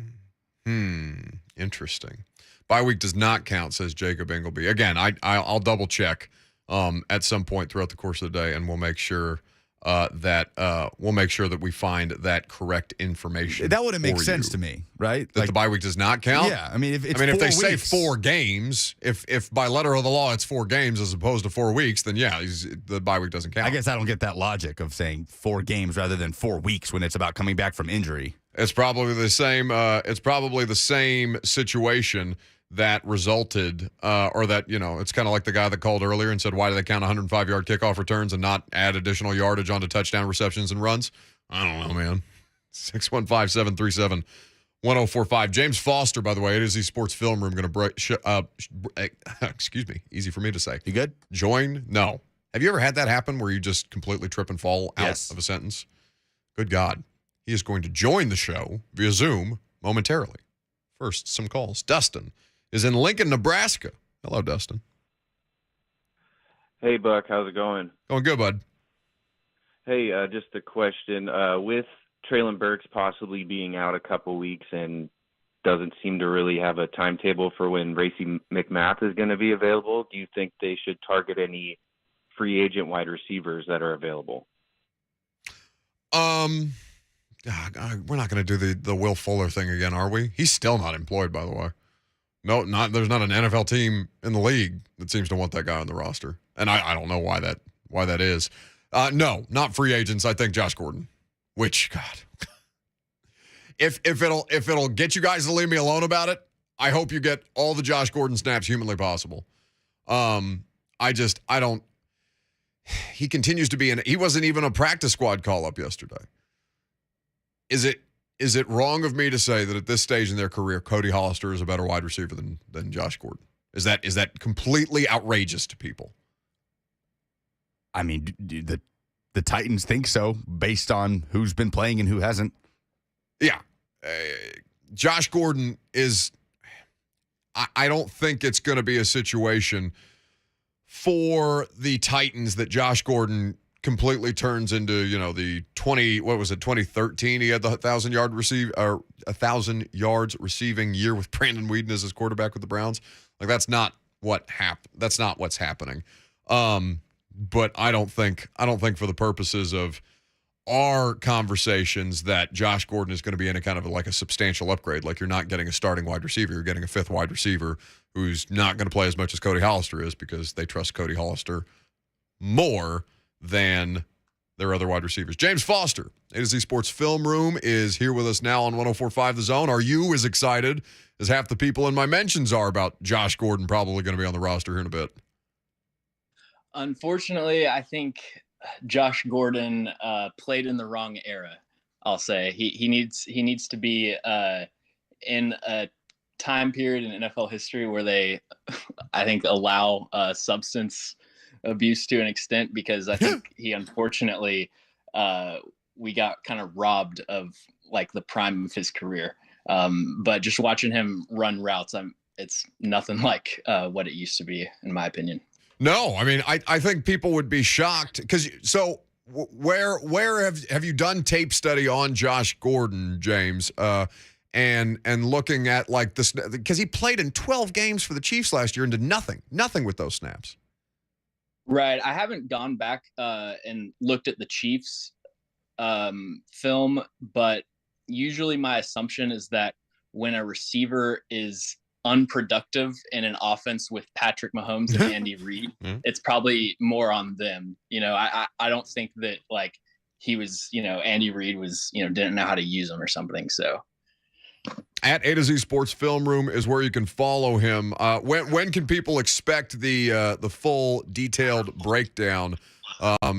Interesting. Bye week does not count, says Jacob Ingleby. Again, I'll double check at some point throughout the course of the day, and we'll make sure that we find that correct information.
That wouldn't make sense to me, right?
That the bye week does not count.
Yeah, I mean, if
they say 4 games, if by letter of the law it's 4 games as opposed to 4 weeks, then yeah, the bye week doesn't count.
I guess I don't get that logic of saying 4 games rather than 4 weeks when it's about coming back from injury.
It's probably the same. It's probably the same situation that resulted, or that, it's kind of like the guy that called earlier and said, why do they count 105-yard kickoff returns and not add additional yardage onto touchdown receptions and runs? I don't know, man. 615-737-1045. James Foster, by the way, it is the Sports Film Room going to excuse me, easy for me to say.
You good?
Join? No. Have you ever had that happen where you just completely trip and fall out of a sentence? Good God. He is going to join the show via Zoom momentarily. First, some calls. Dustin is in Lincoln, Nebraska. Hello, Dustin.
Hey, Buck. How's it going?
Going good, bud.
Hey, just a question. With Traylon Burks possibly being out a couple weeks and doesn't seem to really have a timetable for when Racey McMath is going to be available, do you think they should target any free agent wide receivers that are available?
We're not going to do the Will Fuller thing again, are we? He's still not employed, by the way. No, there's not an NFL team in the league that seems to want that guy on the roster. And I don't know why that is. No, not free agents. I think Josh Gordon. Which, God, if it'll get you guys to leave me alone about it, I hope you get all the Josh Gordon snaps humanly possible. He continues to be he wasn't even a practice squad call-up yesterday. Is it wrong of me to say that at this stage in their career, Cody Hollister is a better wide receiver than Josh Gordon? Is that completely outrageous to people?
I mean, the Titans think so based on who's been playing and who hasn't.
Yeah. Josh Gordon is – I don't think it's going to be a situation for the Titans that Josh Gordon completely turns into, the 2013 he had the 1,000 yards receiving year with Brandon Weeden as his quarterback with the Browns. Like, that's not what's happening. But I don't think for the purposes of our conversations that Josh Gordon is going to be in a kind of like a substantial upgrade. Like, you're not getting a starting wide receiver. You're getting a fifth wide receiver who's not going to play as much as Cody Hollister is because they trust Cody Hollister more than their other wide receivers. James Foster, A to Z Sports Film Room, is here with us now on 104.5 The Zone. Are you as excited as half the people in my mentions are about Josh Gordon probably going to be on the roster here in a bit?
Unfortunately, I think Josh Gordon played in the wrong era. I'll say he needs to be in a time period in NFL history where they, I think, allow substance abuse to an extent, because I think he unfortunately we got kind of robbed of like the prime of his career. But just watching him run routes, it's nothing like what it used to be, in my opinion.
No, I mean, I think people would be shocked because where have you done tape study on Josh Gordon, James, and looking at like this, because he played in 12 games for the Chiefs last year and did nothing with those snaps.
Right. I haven't gone back and looked at the Chiefs film, but usually my assumption is that when a receiver is unproductive in an offense with Patrick Mahomes and Andy Reid, it's probably more on them. I don't think that like he was, Andy Reid was, didn't know how to use them or something. So
at A to Z Sports Film Room is where you can follow him. When can people expect the full detailed breakdown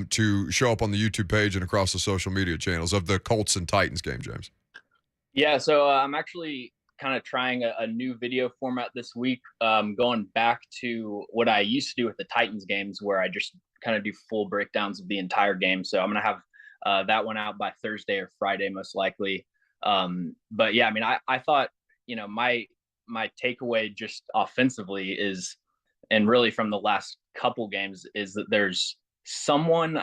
to show up on the YouTube page and across the social media channels of the Colts and Titans game, James?
Yeah, so I'm actually kind of trying a new video format this week, going back to what I used to do with the Titans games, where I just kind of do full breakdowns of the entire game. So I'm going to have that one out by Thursday or Friday, most likely. But yeah, I mean, I thought, my takeaway just offensively is, and really from the last couple games, is that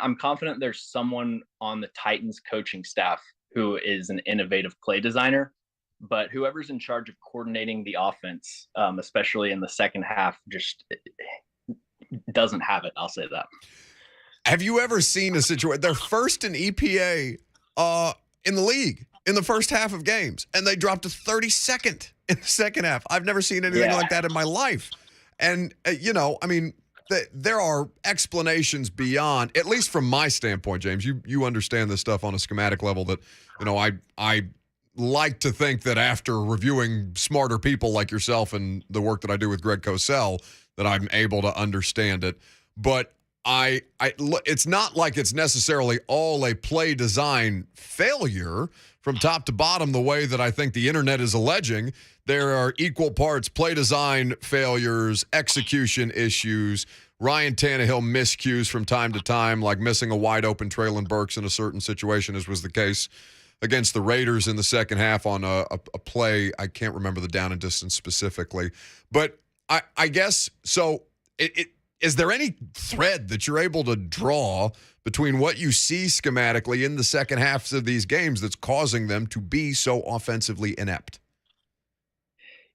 I'm confident there's someone on the Titans coaching staff who is an innovative play designer. But whoever's in charge of coordinating the offense, especially in the second half, just doesn't have it. I'll say that.
Have you ever seen a situation? They're first in EPA in the league in the first half of games, and they dropped to 32nd in the second half. I've never seen anything like that in my life. And, I mean, there are explanations beyond, at least from my standpoint, James. You understand this stuff on a schematic level that, I like to think that after reviewing smarter people like yourself and the work that I do with Greg Cosell, that I'm able to understand it. But it's not like it's necessarily all a play design failure from top to bottom, the way that I think the internet is alleging. There are equal parts play design failures, execution issues, Ryan Tannehill miscues from time to time, like missing a wide open Traylon Burks in a certain situation, as was the case against the Raiders in the second half on a play. I can't remember the down and distance specifically. But I guess, so is there any thread that you're able to draw between what you see schematically in the second halves of these games that's causing them to be so offensively inept?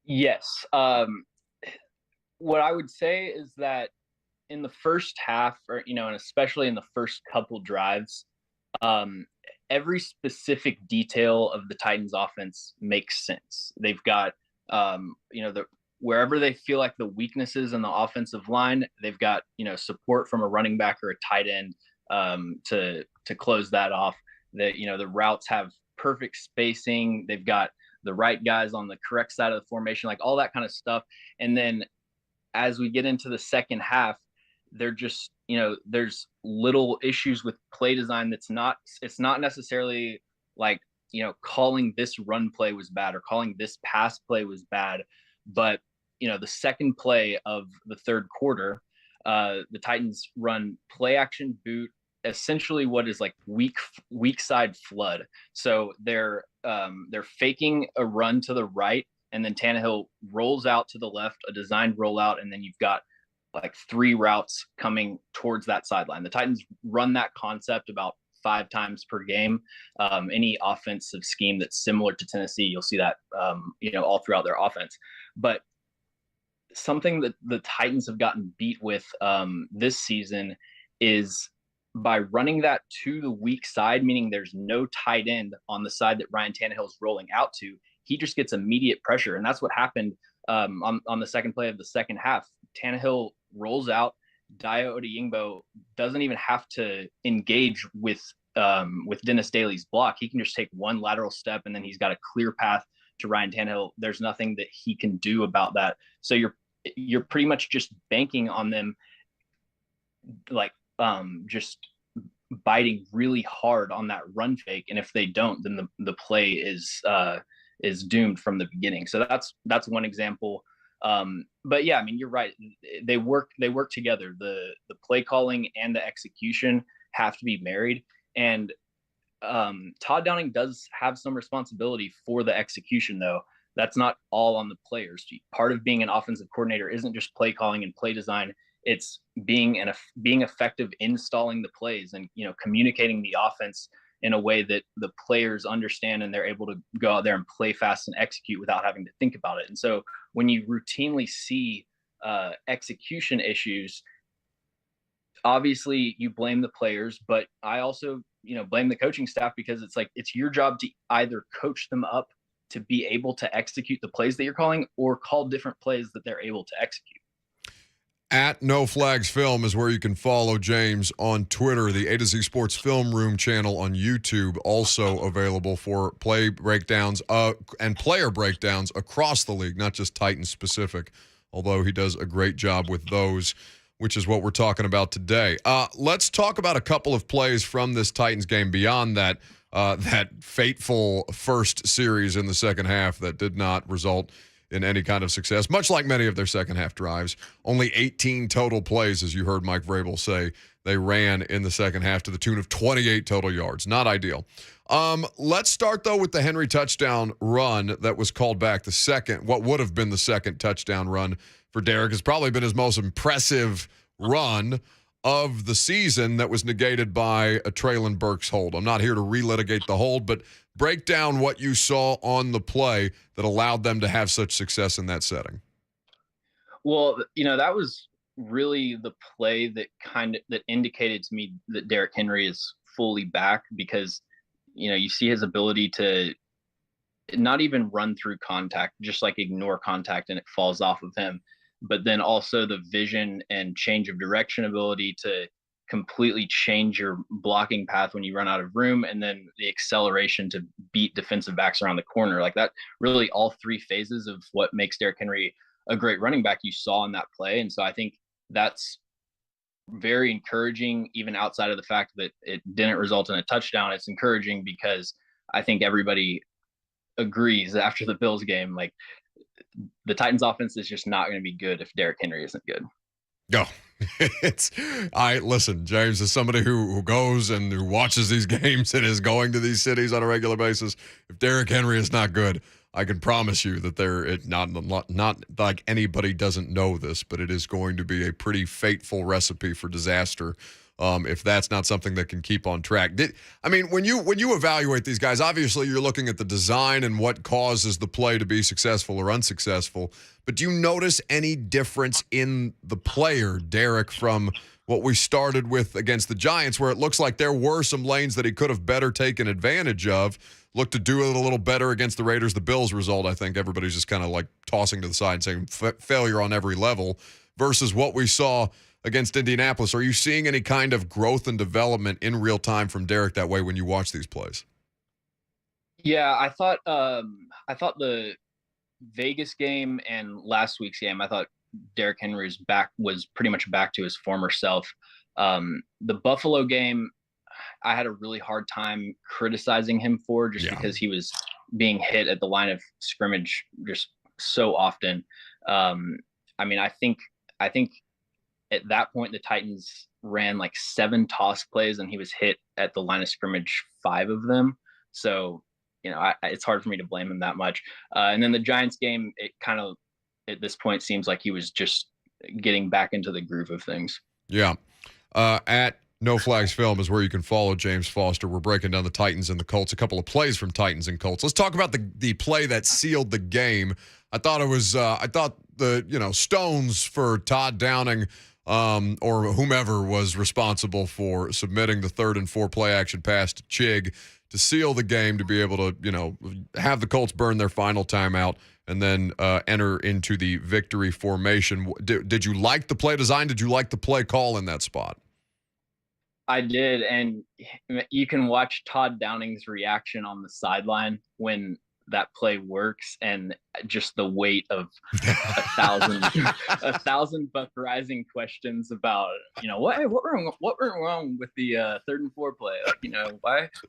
Yes. What I would say is that in the first half, or, and especially in the first couple drives, every specific detail of the Titans offense makes sense. They've got, wherever they feel like the weaknesses in the offensive line, they've got, support from a running back or a tight end to close that off. The routes have perfect spacing. They've got the right guys on the correct side of the formation, like all that kind of stuff. And then as we get into the second half, they're just, there's little issues with play design it's not necessarily like, calling this run play was bad or calling this pass play was bad. But, the second play of the third quarter, the Titans run play action boot, essentially what is like weak side flood. So they're faking a run to the right, and then Tannehill rolls out to the left, a designed rollout, and then you've got like 3 routes coming towards that sideline. The Titans run that concept about 5 times per game. Any offensive scheme that's similar to Tennessee, you'll see that, all throughout their offense. But something that the Titans have gotten beat with this season is by running that to the weak side, meaning there's no tight end on the side that Ryan Tannehill is rolling out to. He just gets immediate pressure. And that's what happened on the second play of the second half. Tannehill rolls out. Dayo Odeyingbo doesn't even have to engage with Dennis Daly's block. He can just take one lateral step, and then he's got a clear path to Ryan Tannehill. There's nothing that he can do about that. So you're pretty much just banking on them, like just biting really hard on that run fake. And if they don't, then the play is doomed from the beginning. So that's one example. But yeah, I mean, you're right. They work together. The play calling and the execution have to be married. And Todd Downing does have some responsibility for the execution, though. That's not all on the players. Part of being an offensive coordinator isn't just play calling and play design. It's being effective installing the plays and, communicating the offense in a way that the players understand, and they're able to go out there and play fast and execute without having to think about it. And so when you routinely see execution issues, obviously you blame the players, but I also, blame the coaching staff, because it's your job to either coach them up to be able to execute the plays that you're calling, or call different plays that they're able to execute.
At No Flags Film is where you can follow James on Twitter. The A to Z Sports Film Room channel on YouTube, also available for play breakdowns and player breakdowns across the league, not just Titans specific, although he does a great job with those, which is what we're talking about today. Let's talk about a couple of plays from this Titans game beyond that fateful first series in the second half that did not result in any kind of success, much like many of their second half drives. Only 18 total plays, as you heard Mike Vrabel say, they ran in the second half to the tune of 28 total yards. Not ideal. Let's start, though, with the Henry touchdown run that was called back. What would have been the second touchdown run for Derek has probably been his most impressive run of the season, that was negated by a Traylon Burks hold. I'm not here to relitigate the hold, but break down what you saw on the play that allowed them to have such success in that setting.
Well, that was really the play that indicated to me that Derrick Henry is fully back, because, you see his ability to not even run through contact, just like ignore contact and it falls off of him. But then also the vision and change of direction ability to completely change your blocking path when you run out of room, and then the acceleration to beat defensive backs around the corner. Like that, really all 3 phases of what makes Derrick Henry a great running back you saw in that play. And so I think that's very encouraging, even outside of the fact that it didn't result in a touchdown. It's encouraging because I think everybody agrees after the Bills game, like, the Titans offense is just not going to be good if Derrick Henry isn't good.
Oh, It's listen, James, as somebody who goes and who watches these games and is going to these cities on a regular basis, if Derrick Henry is not good, I can promise you that not like anybody doesn't know this, but it is going to be a pretty fateful recipe for disaster. If that's not something that can keep on track. When you evaluate these guys, obviously you're looking at the design and what causes the play to be successful or unsuccessful. But do you notice any difference in the player, Derek, from what we started with against the Giants, where it looks like there were some lanes that he could have better taken advantage of? Looked to do it a little better against the Raiders. The Bills result, I think everybody's just kind of like tossing to the side and saying failure on every level versus what we saw against Indianapolis. Are you seeing any kind of growth and development in real time from Derek that way when you watch these plays?
Yeah, I thought the Vegas game and last week's game, I thought Derrick Henry was pretty much back to his former self. The Buffalo game, I had a really hard time criticizing him for because he was being hit at the line of scrimmage just so often. I think at that point the Titans ran like 7 toss plays and he was hit at the line of scrimmage 5 of them. So, it's hard for me to blame him that much. And then the Giants game, it kind of at this point seems like he was just getting back into the groove of things.
Yeah. At No Flags Film is where you can follow James Foster. We're breaking down the Titans and the Colts, a couple of plays from Titans and Colts. Let's talk about the play that sealed the game. I thought the stones for Todd Downing or whomever was responsible for submitting the 3rd and 4 play action pass to Chig to seal the game, to be able to, have the Colts burn their final timeout and then enter into the victory formation. Did you like the play design? Did you like the play call in that spot?
I did, and you can watch Todd Downing's reaction on the sideline when that play works, and just the weight of a thousand Buck Rising questions about, what went wrong with the 3rd and 4 play?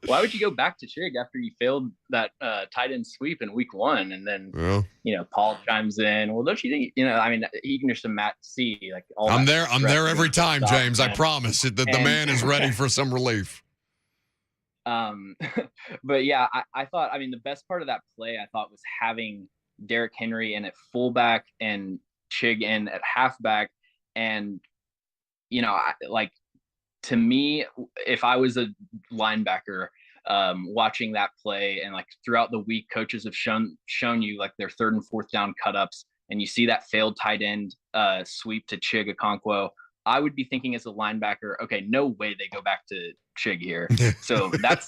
Why would you go back to Chig after you failed that tight end sweep in week 1? And then, Paul chimes in, well, don't you think, he can just see like all
I'm there every time, James. I promise that the man is ready for some relief.
But yeah, I thought, the best part of that play, I thought, was having Derrick Henry in at fullback and Chig in at halfback. And, to me, if I was a linebacker, watching that play, and like throughout the week, coaches have shown you like their 3rd and 4th down cut-ups, and you see that failed tight end sweep to Chig Okonkwo, I would be thinking as a linebacker, okay, no way they go back to Chig here. So that's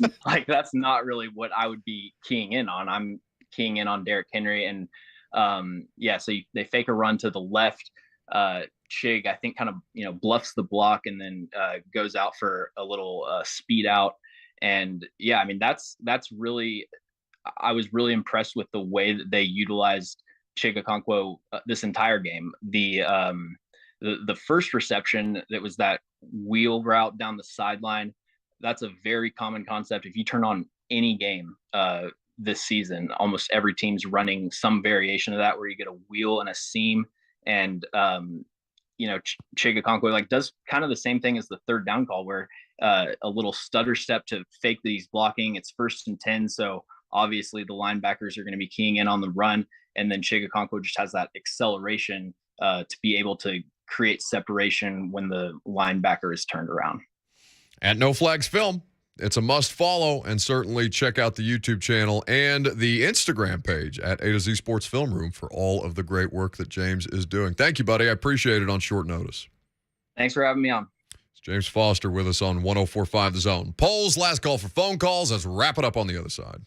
not really what I would be keying in on. I'm keying in on Derrick Henry, and so they fake a run to the left. Chig, I think, kind of bluffs the block and then goes out for a little speed out. And that's really, I was really impressed with the way that they utilized Chig Okonkwo this entire game. The first reception, that was that wheel route down the sideline, that's a very common concept. If you turn on any game this season, almost every team's running some variation of that, where you get a wheel and a seam. And Chig Okonkwo does kind of the same thing as the 3rd down call, where a little stutter step to fake that he's blocking. It's 1st and 10, so obviously the linebackers are going to be keying in on the run, and then Chig Okonkwo just has that acceleration to be able to create separation when the linebacker is turned around.
At No Flags Film, it's a must follow, and certainly check out the YouTube channel and the Instagram page at A to Z Sports Film Room for all of the great work that James is doing. Thank you, buddy. I appreciate it on short notice.
Thanks for having me on.
It's James Foster with us on 104.5 The Zone. Polls, last call for phone calls. Let's wrap it up on the other side.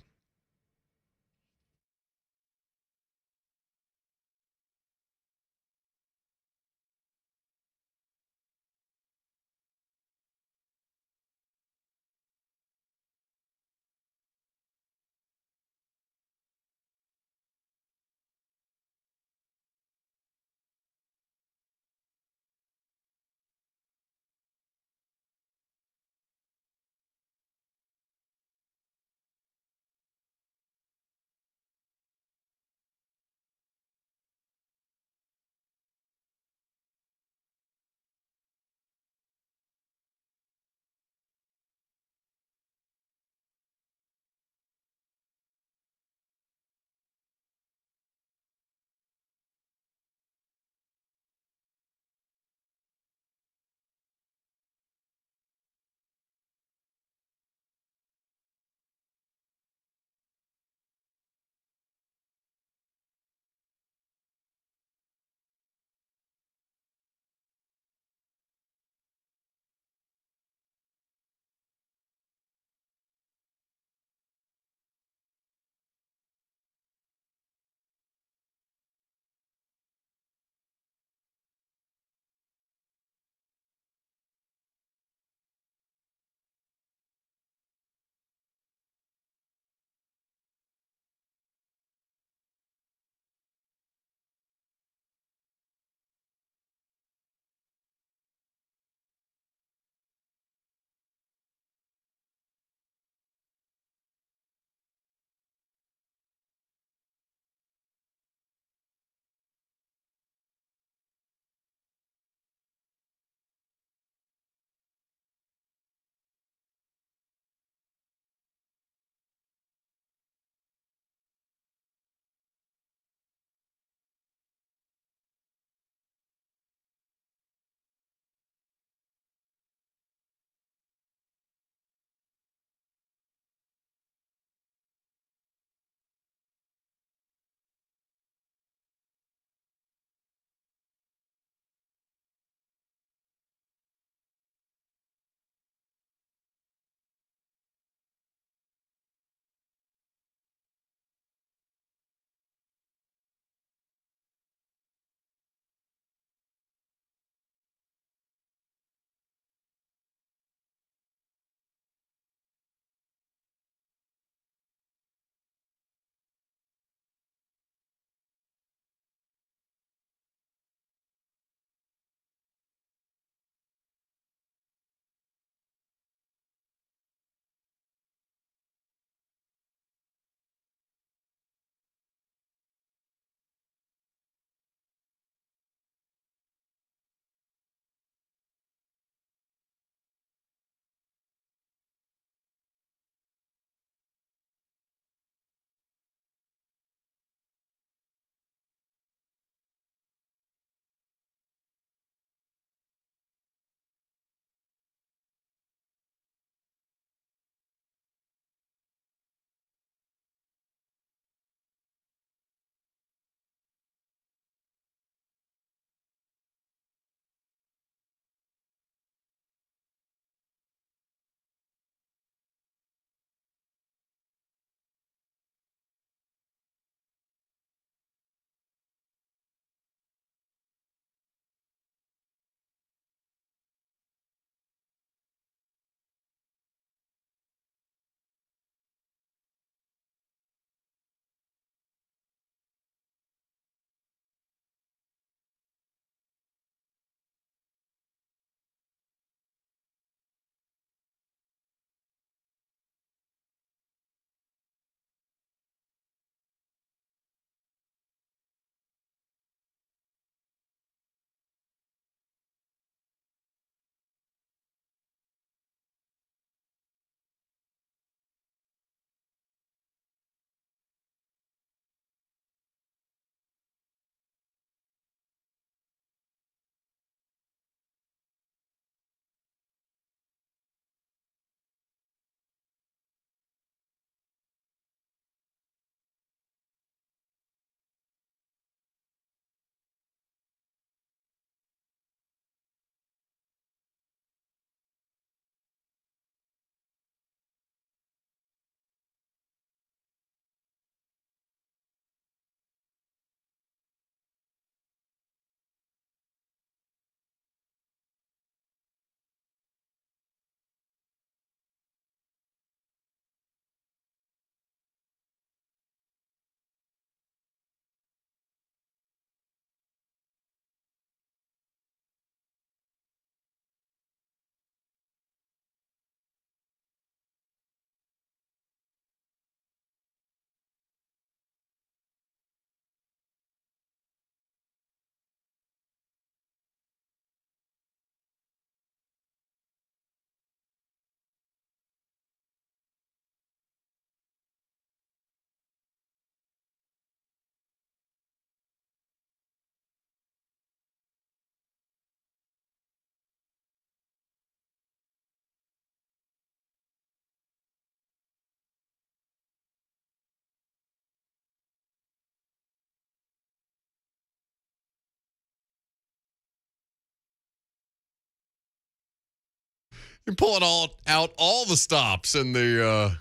You're pulling out all the stops in the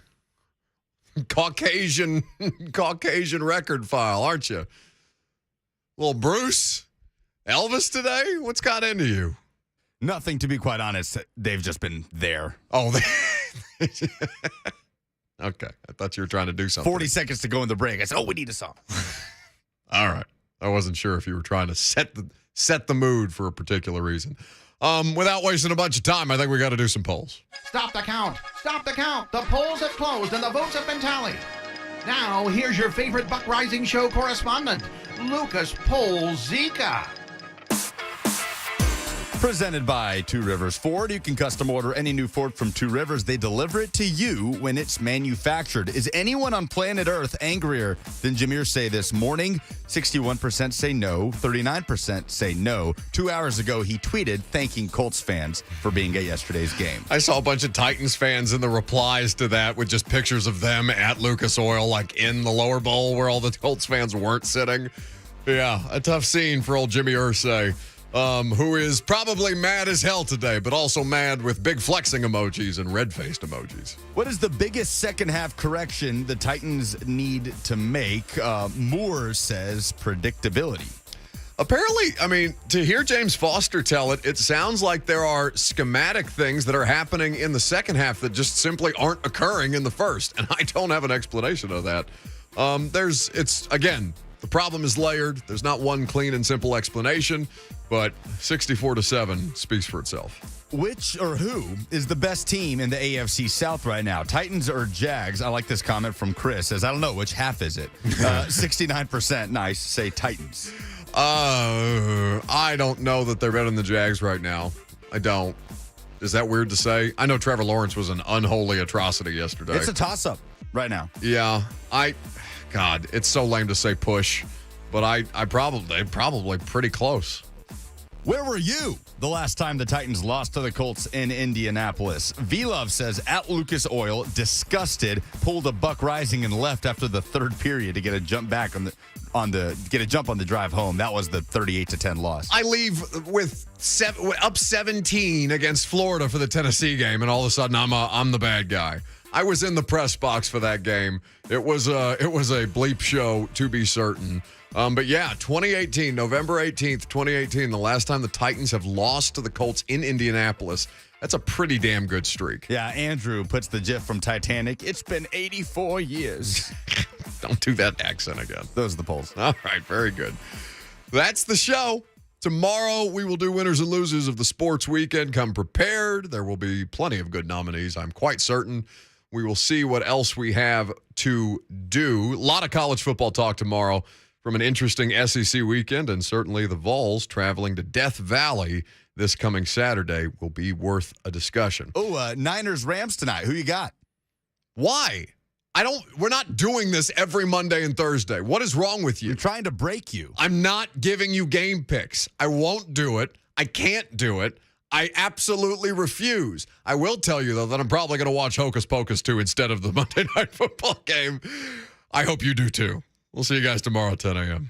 Caucasian record file, aren't you? Little Bruce, Elvis today? What's got into you?
Nothing, to be quite honest. They've just been there.
Oh, okay. I thought you were trying to do something.
40 seconds to go in the break. I said, we need a song.
All right. I wasn't sure if you were trying to set the mood for a particular reason. Without wasting a bunch of time, I think we got to do some polls.
Stop the count. Stop the count. The polls have closed and the votes have been tallied. Now, here's your favorite Buck Rising Show correspondent, Lucas Polzica.
Presented by Two Rivers Ford. You can custom order any new Ford from Two Rivers. They deliver it to you when it's manufactured. Is anyone on planet Earth angrier than Jameer Say this morning? 61% say no. 39% say no. 2 hours ago, he tweeted thanking Colts fans for being at yesterday's game.
I saw a bunch of Titans fans in the replies to that with just pictures of them at Lucas Oil, like in the lower bowl where all the Colts fans weren't sitting. Yeah, a tough scene for old Jimmy Irsay. Who is probably mad as hell today, but also mad with big flexing emojis and red-faced emojis.
What is the biggest second-half correction the Titans need to make? Moore says predictability.
Apparently, I mean, to hear James Foster tell it, it sounds like there are schematic things that are happening in the second half that just simply aren't occurring in the first, and I don't have an explanation of that. The problem is layered. There's not one clean and simple explanation, but 64-7 speaks for itself.
Which or who is the best team in the AFC South right now? Titans or Jags? I like this comment from Chris. Says, I don't know. Which half is it? 69% nice. Say Titans.
I don't know that they're better than the Jags right now. I don't. Is that weird to say? I know Trevor Lawrence was an unholy atrocity yesterday.
It's a toss-up right now.
Yeah. God, it's so lame to say push, but they're probably pretty close.
Where were you the last time the Titans lost to the Colts in Indianapolis? V-Love says, at Lucas Oil, disgusted, pulled a Buck Rising and left after the third period to get a jump back on the drive home. That was the 38-10 loss.
I leave with up 17 against Florida for the Tennessee game, and all of a sudden I'm the bad guy. I was in the press box for that game. It was a bleep show, to be certain. But yeah, 2018, November 18th, 2018, the last time the Titans have lost to the Colts in Indianapolis. That's a pretty damn good streak.
Yeah, Andrew puts the gif from Titanic. It's been 84 years.
Don't do that accent again.
Those are the polls.
All right, very good. That's the show. Tomorrow, we will do winners and losers of the sports weekend. Come prepared. There will be plenty of good nominees, I'm quite certain. We will see what else we have to do. A lot of college football talk tomorrow from an interesting SEC weekend, and certainly the Vols traveling to Death Valley this coming Saturday will be worth a discussion.
Oh, Niners-Rams tonight. Who you got?
Why? We're not doing this every Monday and Thursday. What is wrong with you?
I'm trying to break you.
I'm not giving you game picks. I won't do it. I can't do it. I absolutely refuse. I will tell you, though, that I'm probably going to watch Hocus Pocus 2 instead of the Monday Night Football game. I hope you do, too. We'll see you guys tomorrow at 10 a.m.